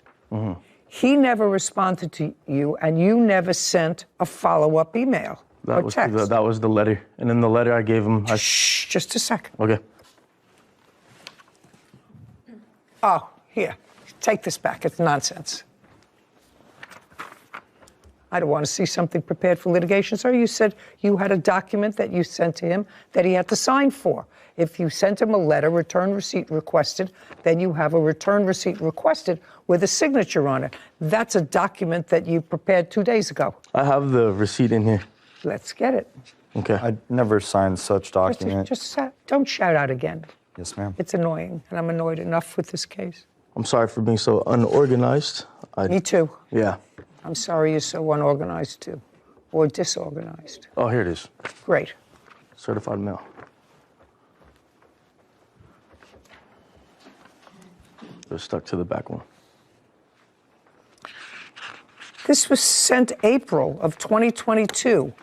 he never responded to you and you never sent a follow-up email or text. That was the letter. And in the letter I gave him... Shh, just a second. Okay. Oh, here. Take this back. It's nonsense. I don't want to see something prepared for litigation, sir. You said you had a document that you sent to him that he had to sign for. If you sent him a letter, return receipt requested, then you have a return receipt requested with a signature on it. That's a document that you prepared 2 days ago. I have the receipt in here. Let's get it. Okay. I never signed such document. Don't shout out again. Yes, ma'am. It's annoying, and I'm annoyed enough with this case. I'm sorry for being so unorganized. Me too. Yeah. I'm sorry you're so unorganized too, or disorganized. Oh, here it is. Great. Certified mail. It was stuck to the back one. This was sent April of 2022.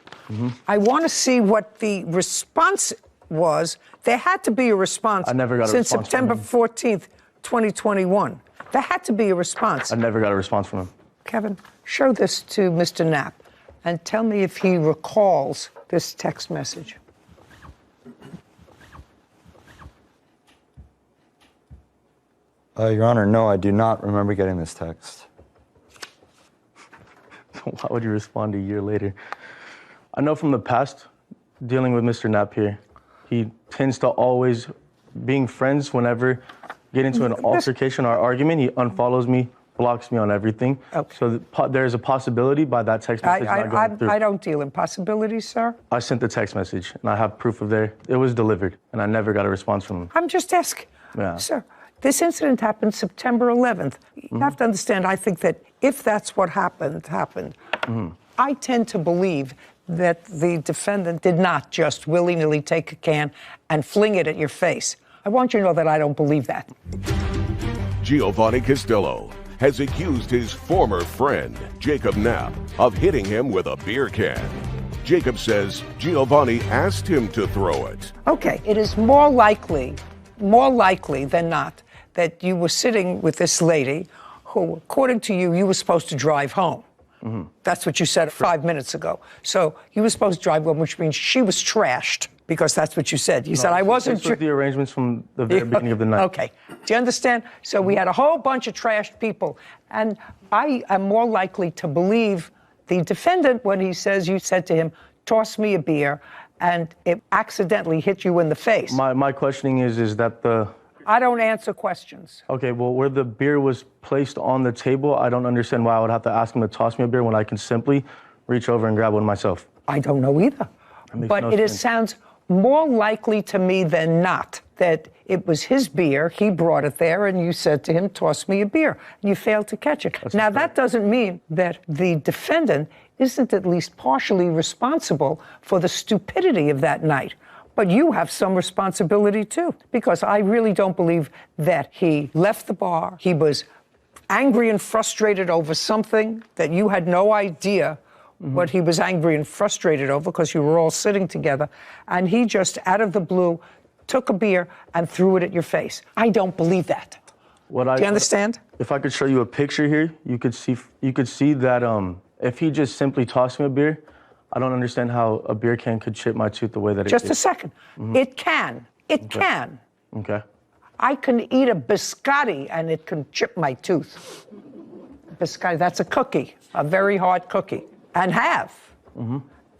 I want to see what the response was. There had to be a response. I never got a since response September from 14th, 2021. There had to be a response. I never got a response from him. Kevin, show this to Mr. Knapp and tell me if he recalls this text message. Your Honor, no, I do not remember getting this text. Why would you respond a year later? I know from the past, dealing with Mr. Knapp here, he tends to always, being friends, whenever get into an altercation or argument, he unfollows me, blocks me on everything. Okay. So there's a possibility by that text message not going through. I don't deal in possibilities, sir. I sent the text message, and I have proof of there. It was delivered, and I never got a response from him. I'm just asking. Yeah. Sir, this incident happened September 11th. You have to understand, I think that if that's what happened. I tend to believe that the defendant did not just willy-nilly take a can and fling it at your face. I want you to know that I don't believe that. Giovanni Castillo has accused his former friend, Jacob Knapp, of hitting him with a beer can. Jacob says Giovanni asked him to throw it. Okay, it is more likely than not that you were sitting with this lady who, according to you, you were supposed to drive home. That's what you said 5 minutes ago. So you were supposed to drive home, which means she was trashed, because that's what you said. You said, I wasn't sure. The arrangements from the very beginning of the night. Okay. Do you understand? So we had a whole bunch of trashed people. And I am more likely to believe the defendant when he says you said to him, toss me a beer, and it accidentally hit you in the face. My questioning is that the... I don't answer questions. Okay, well, where the beer was placed on the table, I don't understand why I would have to ask him to toss me a beer when I can simply reach over and grab one myself. I don't know either. But it sounds more likely to me than not that it was his beer, he brought it there, and you said to him, toss me a beer. And you failed to catch it. Now, that doesn't mean that the defendant isn't at least partially responsible for the stupidity of that night. But you have some responsibility, too, because I really don't believe that he left the bar. He was angry and frustrated over something that you had no idea what he was angry and frustrated over, because you were all sitting together. And he just, out of the blue, took a beer and threw it at your face. I don't believe that. Do you understand? If I could show you a picture here, you could see that if he just simply tossed me a beer, I don't understand how a beer can could chip my tooth the way that it Just did. a second. It can. It can. Okay. I can eat a biscotti and it can chip my tooth. Biscotti, that's a cookie, a very hard cookie. And have.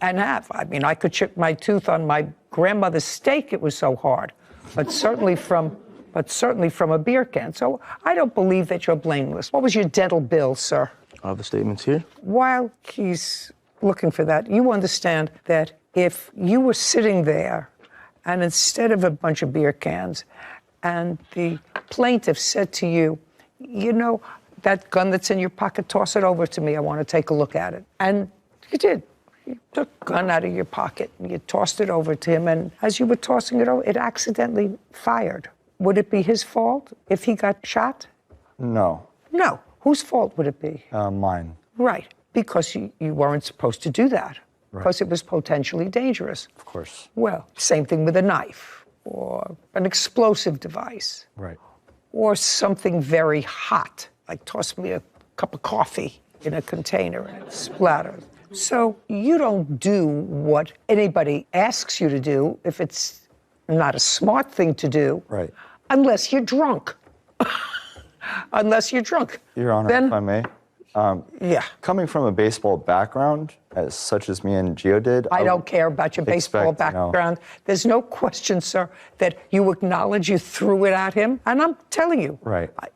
And have. I mean, I could chip my tooth on my grandmother's steak, it was so hard. But certainly from a beer can. So I don't believe that you're blameless. What was your dental bill, sir? I have the statements here. While he's looking for that, you understand that if you were sitting there and instead of a bunch of beer cans, and the plaintiff said to you, you know, that gun that's in your pocket, toss it over to me, I want to take a look at it. And you did. You took a gun out of your pocket and you tossed it over to him, and as you were tossing it over, it accidentally fired. Would it be his fault if he got shot? No. No. Whose fault would it be? Mine. Right. Because you weren't supposed to do that. Because it was potentially dangerous. Of course. Well, same thing with a knife or an explosive device. Right. Or something very hot, like toss me a cup of coffee in a container and it splatters. So you don't do what anybody asks you to do if it's not a smart thing to do. Right. Unless you're drunk. Unless you're drunk. Your Honor, then, if I may. Yeah. Coming from a baseball background, such as me and Gio did. I don't care about your baseball background. There's no question, sir, that you acknowledge you threw it at him. And I'm telling you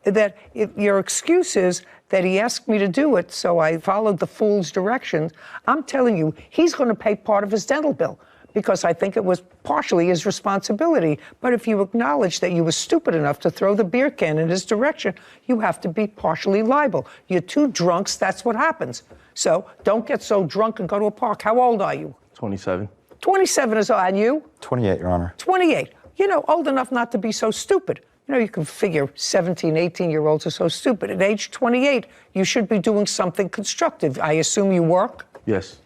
that if your excuse is that he asked me to do it, so I followed the fool's directions. I'm telling you, he's going to pay part of his dental bill because I think it was partially his responsibility. But if you acknowledge that you were stupid enough to throw the beer can in his direction, you have to be partially liable. You're two drunks, that's what happens. So don't get so drunk and go to a park. How old are you? 27. 27 is old. And you? 28, Your Honor. 28. You know, old enough not to be so stupid. You know, you can figure 17, 18-year-olds are so stupid. At age 28, you should be doing something constructive. I assume you work? Yes.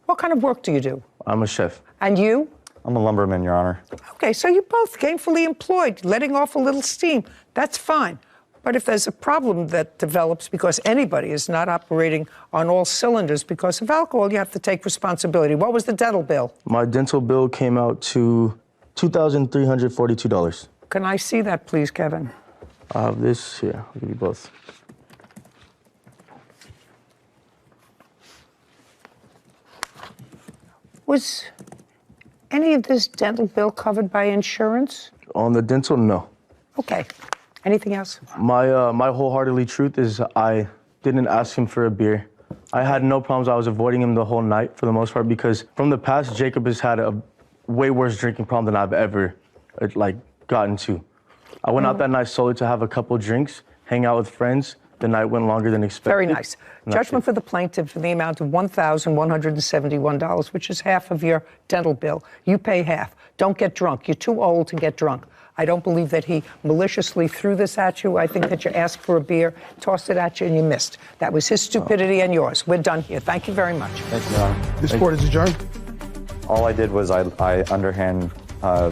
What kind of work do you do? I'm a chef. And you? I'm a lumberman, Your Honor. Okay, so you're both gainfully employed, letting off a little steam. That's fine. But if there's a problem that develops because anybody is not operating on all cylinders because of alcohol, you have to take responsibility. What was the dental bill? My dental bill came out to $2,342. Can I see that, please, Kevin? I have this here. I'll give you both. Was any of this dental bill covered by insurance? On the dental, no. Okay. Anything else? My wholeheartedly truth is I didn't ask him for a beer. I had no problems. I was avoiding him the whole night for the most part because from the past, Jacob has had a way worse drinking problem than I've ever gotten to. I went out that night solely to have a couple drinks, hang out with friends. The night went longer than expected. Very nice. Judgment for the plaintiff in the amount of $1,171, which is half of your dental bill. You pay half. Don't get drunk. You're too old to get drunk. I don't believe that he maliciously threw this at you. I think that you asked for a beer, tossed it at you, and you missed. That was his stupidity and yours. We're done here. Thank you very much. Thank you, Your Honor. This court is adjourned. All I did was I underhand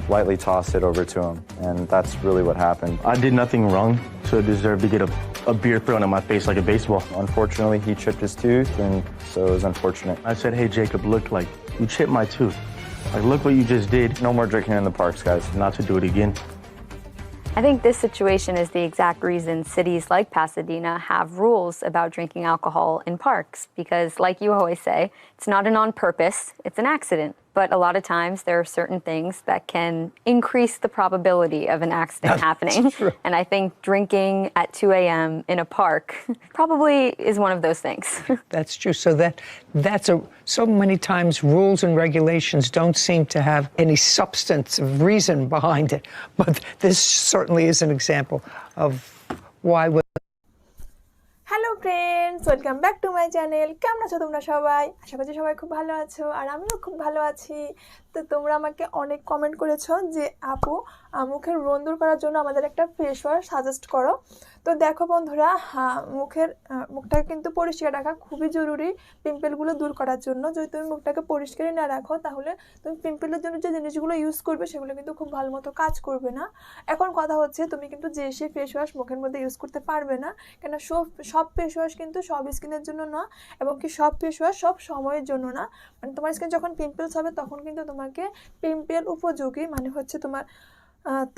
lightly tossed it over to him, and that's really what happened. I did nothing wrong to deserve to get a beer thrown at my face like a baseball. Unfortunately, he chipped his tooth, and so it was unfortunate. I said, hey, Jacob, look, you chipped my tooth. Look what you just did. No more drinking in the parks, guys. Not to do it again. I think this situation is the exact reason cities like Pasadena have rules about drinking alcohol in parks, because like you always say, it's not an on purpose, it's an accident. But a lot of times there are certain things that can increase the probability of an accident happening. True. And I think drinking at 2 a.m. in a park probably is one of those things. That's true. So so many times rules and regulations don't seem to have any substance of reason behind it. But this certainly is an example of why. Hello friends, welcome back to my channel. কেমন আছো তোমরা সবাই? আশা করছি সবাই খুব ভালো আছো, আর আমিও খুব ভালো আছি। তো তোমরা আমাকে অনেক কমেন্ট করেছো যে আপু মুখের রোদ দূর করার জন্য আমাদের একটা ফেস ওয়াশ সাজেস্ট করো। তো দেখো বন্ধুরা, মুখটাকে কিন্তু পরিষ্কার রাখা খুবই জরুরি পিম্পলগুলো দূর করার জন্য। যদি তুমি মুখটাকে পরিষ্কারই না রাখো তাহলে তুমি পিম্পলের জন্য যে জিনিসগুলো ইউজ করবে সেগুলো কিন্তু খুব ভালো মতো কাজ করবে না। এখন কথা হচ্ছে তুমি কিন্তু যে সে ফেস ওয়াশ মুখের মধ্যে ইউজ করতে পারবে না, কেন সব ফেস ওয়াশ কিন্তু সব স্কিনের জন্য না, এবং কি সব ফেস ওয়াশ সব সময়ের জন্য না। মানে তোমার স্কিন যখন পিম্পলস হবে তখন কিন্তু তোমাকে পিম্পল উপযোগী, মানে হচ্ছে তোমার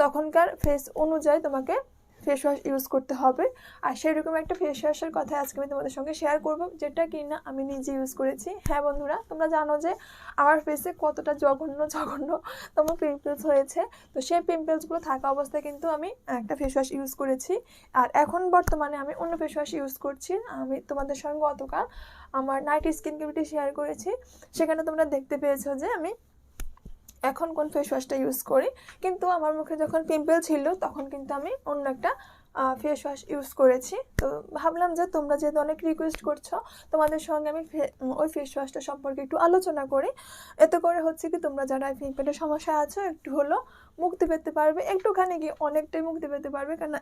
তখনকার ফেস অনুযায়ী তোমাকে ফেস ওয়াশ ইউজ করতে হবে। আর সেরকম একটা ফেস ওয়াশের কথা আজকে আমি তোমাদের সঙ্গে শেয়ার করব, যেটা কি না আমি নিজে ইউজ করেছি। হ্যাঁ বন্ধুরা, তোমরা জানো যে আমার ফেসে কতটা জঘন্য তোমার পিম্পলস হয়েছে। তো সেই পিম্পলসগুলো থাকা অবস্থায় কিন্তু আমি একটা ফেস ওয়াশ ইউজ করেছি, আর এখন বর্তমানে আমি অন্য ফেস ওয়াশ ইউজ করছি। আমি তোমাদের সঙ্গে গতকাল আমার নাইট স্কিন কেয়ারটি শেয়ার করেছি, সেখানে তোমরা দেখতে পেয়েছো যে আমি এখন কোন ফেস ওয়াশটা ইউজ করি। কিন্তু আমার মুখে যখন পিম্পল ছিল তখন কিন্তু আমি অন্য একটা ফেস ওয়াশ ইউজ করেছি। তো ভাবলাম যে তোমরা যেহেতু অনেক রিকোয়েস্ট করছো, তোমাদের সঙ্গে আমি ওই ফেস ওয়াশটা সম্পর্কে একটু আলোচনা করি। এতে করে হচ্ছে কি তোমরা যারা পিম্পলের সমস্যা আছো একটু হলো মুক্তি পেতে পারবে, একটুখানি কি অনেকটাই মুক্তি পেতে পারবে। কারণ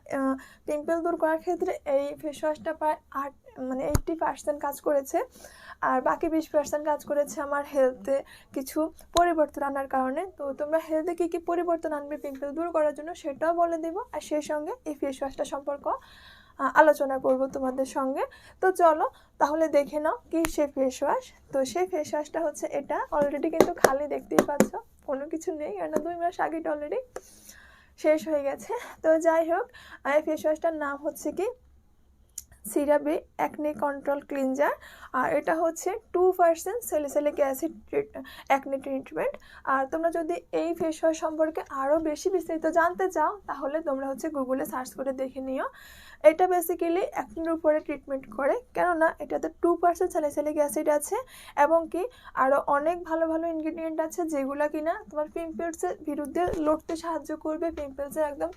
পিম্পল দূর করার ক্ষেত্রে এই ফেস ওয়াশটা প্রায় 80% কাজ করেছে, আর বাকি 20% কাজ করেছে আমার হেলথে কিছু পরিবর্তন আনার কারণে। তো তোমরা হেলথে কী কী পরিবর্তন আনবে পিম্পল দূর করার জন্য সেটাও বলে দেবো, আর সেই সঙ্গে এই ফেস ওয়াশটা সম্পর্ক আলোচনা করব তোমাদের সঙ্গে। তো চলো তাহলে দেখে নাও কি সে ফেস ওয়াশ। তো সেই ফেস ওয়াশটা হচ্ছে এটা, অলরেডি কিন্তু খালি দেখতেই পাচ্ছ, কোনো কিছু নেই, কারণ 2 মাস আগে অলরেডি শেষ হয়ে গেছে। তো যাই হোক, এই ফেস ওয়াশটার নাম হচ্ছে কি সিরাপি অ্যাকনে কন্ট্রোল ক্লিনজার, আর এটা হচ্ছে 2% স্যালিসাইলিক অ্যাসিড অ্যাকনে ট্রিটমেন্ট। আর তোমরা যদি এই ফেস ওয়াশ সম্পর্কে আরও বেশি বিস্তারিত জানতে চাও তাহলে তোমরা হচ্ছে গুগলে সার্চ করে দেখে নিও। এটা বেসিক্যালি অ্যাকনের উপরে ট্রিটমেন্ট করে, কেননা এটাতে 2% স্যালিসাইলিক অ্যাসিড আছে, এবং কি আরও অনেক ভালো ভালো ইনগ্রিডিয়েন্ট আছে যেগুলো কিনা তোমার পিম্পলসের বিরুদ্ধে লড়তে সাহায্য করবে। পিম্পলসের একদম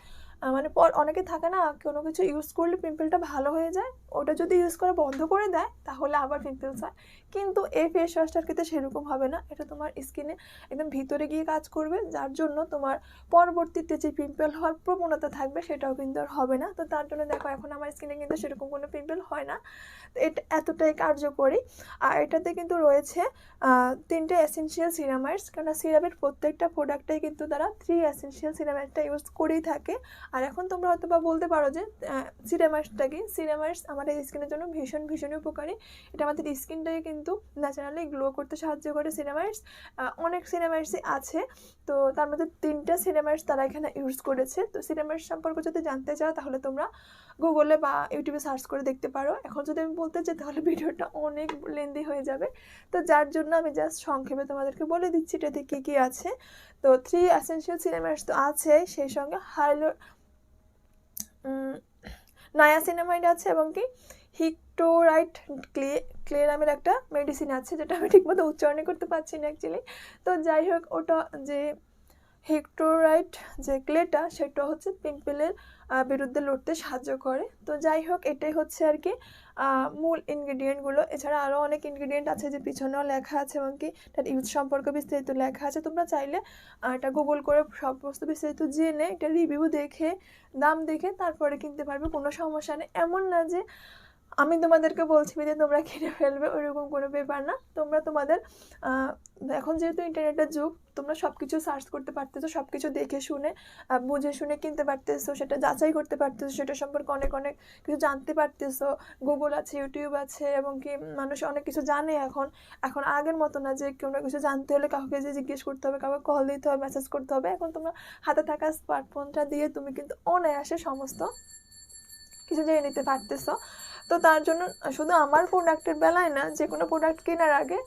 মানে অনেকে থাকে না, কোনো কিছু ইউজ করলে পিম্পলটা ভালো হয়ে যায়, ওটা যদি ইউজ করা বন্ধ করে দেয় তাহলে আবার পিম্পলস হয়। কিন্তু এই ফেস ওয়াশটার ক্ষেত্রে সেরকম হবে না, এটা তোমার স্কিনে একদম ভিতরে গিয়ে কাজ করবে, যার জন্য তোমার পরবর্তীতে যে পিম্পল হওয়ার প্রবণতা থাকবে সেটাও কিন্তু আর হবে না। তো তার জন্য দেখো এখন আমার স্কিনে কিন্তু সেরকম কোনো পিম্পল হয় না। তো এটা এতটাই কার্যকরী। আর এটাতে কিন্তু রয়েছে 3টে এসেনশিয়াল সিরামাইডস, কারণ সিরামের প্রত্যেকটা প্রোডাক্টটাই কিন্তু তারা 3 এসেনশিয়াল সিরামাইডটা ইউজ করেই থাকে। আর এখন তোমরা হয়তো বা বলতে পারো যে সিরামাইডসটা কি? সিরামাইডস আমাদের স্কিনের জন্য ভীষণই উপকারী। এটা আমাদের স্কিনটাকে কিন্তু ন্যাচারালি গ্লো করতে সাহায্য করে। সিরামাইডস অনেক সিরামাইডসই আছে, তো তার মধ্যে 3টা সিরামাইডস তারা এখানে ইউজ করেছে। তো সিরামাইডস সম্পর্কে যদি জানতে চাও তাহলে তোমরা গুগলে বা ইউটিউবে সার্চ করে দেখতে পারো। এখন যদি আমি বলতে চাই তাহলে ভিডিওটা অনেক লেন্দি হয়ে যাবে, তো যার জন্য আমি জাস্ট সংক্ষেপে তোমাদেরকে বলে দিচ্ছি এটাতে কী কী আছে। তো 3 এসেনশিয়াল সিরামাইডস তো আছে, সেই সঙ্গে নায়াসিনামাইড আছে, এবং কি হিক্টোরাইট ক্লে নামের একটা মেডিসিন আছে, যেটা আমি ঠিকমতো উচ্চারণই করতে পারছি না অ্যাকচুয়ালি। তো যাই হোক, ওটা যে হেক্টোরাইট যে ক্লেটা সেটা হচ্ছে পিম্পলের বিরুদ্ধে লড়তে সাহায্য করে। তো যাই হোক, এটাই হচ্ছে আর কি মূল ইনগ্রিডিয়েন্টগুলো। এছাড়া আরও অনেক ইনগ্রিডিয়েন্ট আছে যে পিছনেও লেখা আছে, এবং কি তার ইউজ সম্পর্কে বিস্তারিত লেখা আছে। তোমরা চাইলে এটা গুগল করে সমস্ত বিস্তারিত জেনে এটা রিভিউ দেখে দাম দেখে তারপরে কিনতে পারবে, কোনো সমস্যা নেই। এমন না যে আমি তোমাদেরকে বলছি যে তোমরা কিনে ফেলবে, ওইরকম কোনো ব্যাপার না। তোমরা তোমাদের এখন যেহেতু ইন্টারনেটের যুগ, তোমরা সব কিছু সার্চ করতে পারতেছো, সব কিছু দেখে শুনে বুঝে শুনে কিনতে পারতেছো, সেটা যাচাই করতে পারতেছো, সেটা সম্পর্কে অনেক কিছু জানতে পারতেছো। গুগল আছে, ইউটিউব আছে, এবং কি মানুষ অনেক কিছু জানে এখন আগের মতো না যে কোনো কিছু জানতে হলে কাউকে যে জিজ্ঞেস করতে হবে, কাউকে কল দিতে হবে, মেসেজ করতে হবে। এখন তোমরা হাতে থাকা স্মার্টফোনটা দিয়ে তুমি কিন্তু অনায়াসে সমস্ত কিছু জেনে নিতে পারতেছো। তো তার জন্য শুধু আমার প্রোডাক্টের বেলায় না, যে কোনো প্রোডাক্ট কেনার আগে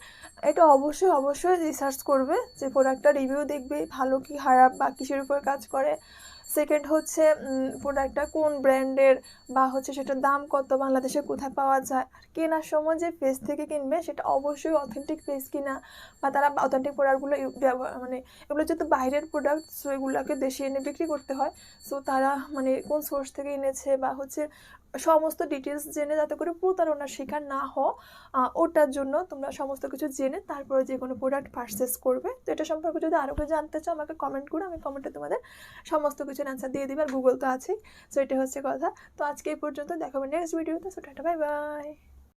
এটা অবশ্যই রিসার্চ করবে, যে প্রোডাক্টটা রিভিউ দেখবে ভালো কি খারাপ বা কিসের উপর কাজ করে। সেকেন্ড হচ্ছে প্রোডাক্টটা কোন ব্র্যান্ডের, বা হচ্ছে সেটার দাম কত, বাংলাদেশে কোথায় পাওয়া যায়। আর কেনার সময় যে পেজ থেকে কিনবে সেটা অবশ্যই অথেন্টিক পেজ কিনা, বা তারা অথেন্টিক প্রোডাক্টগুলো মানে এগুলো যেহেতু বাইরের প্রোডাক্ট, সো এগুলোকে দেশে এনে বিক্রি করতে হয়, সো তারা মানে কোন সোর্স থেকে এনেছে বা হচ্ছে সমস্ত ডিটেলস জেনে যাতে করে প্রতারণার শিকার না হও, ওটার জন্য তোমরা সমস্ত কিছু জেনে তারপরে যে কোনো প্রোডাক্ট পারচেস করবে। তো এটা সম্পর্কে যদি আরও কিছু জানতে চাও আমাকে কমেন্ট করো, আমি কমেন্টে তোমাদের সমস্ত কিছুর অ্যান্সার দিয়ে দিবে, আর গুগল তো আছেই। সো এটা হচ্ছে কথা। তো আজকে এই পর্যন্ত, দেখাবে নেক্সট ভিডিওতে। So tata, bye bye.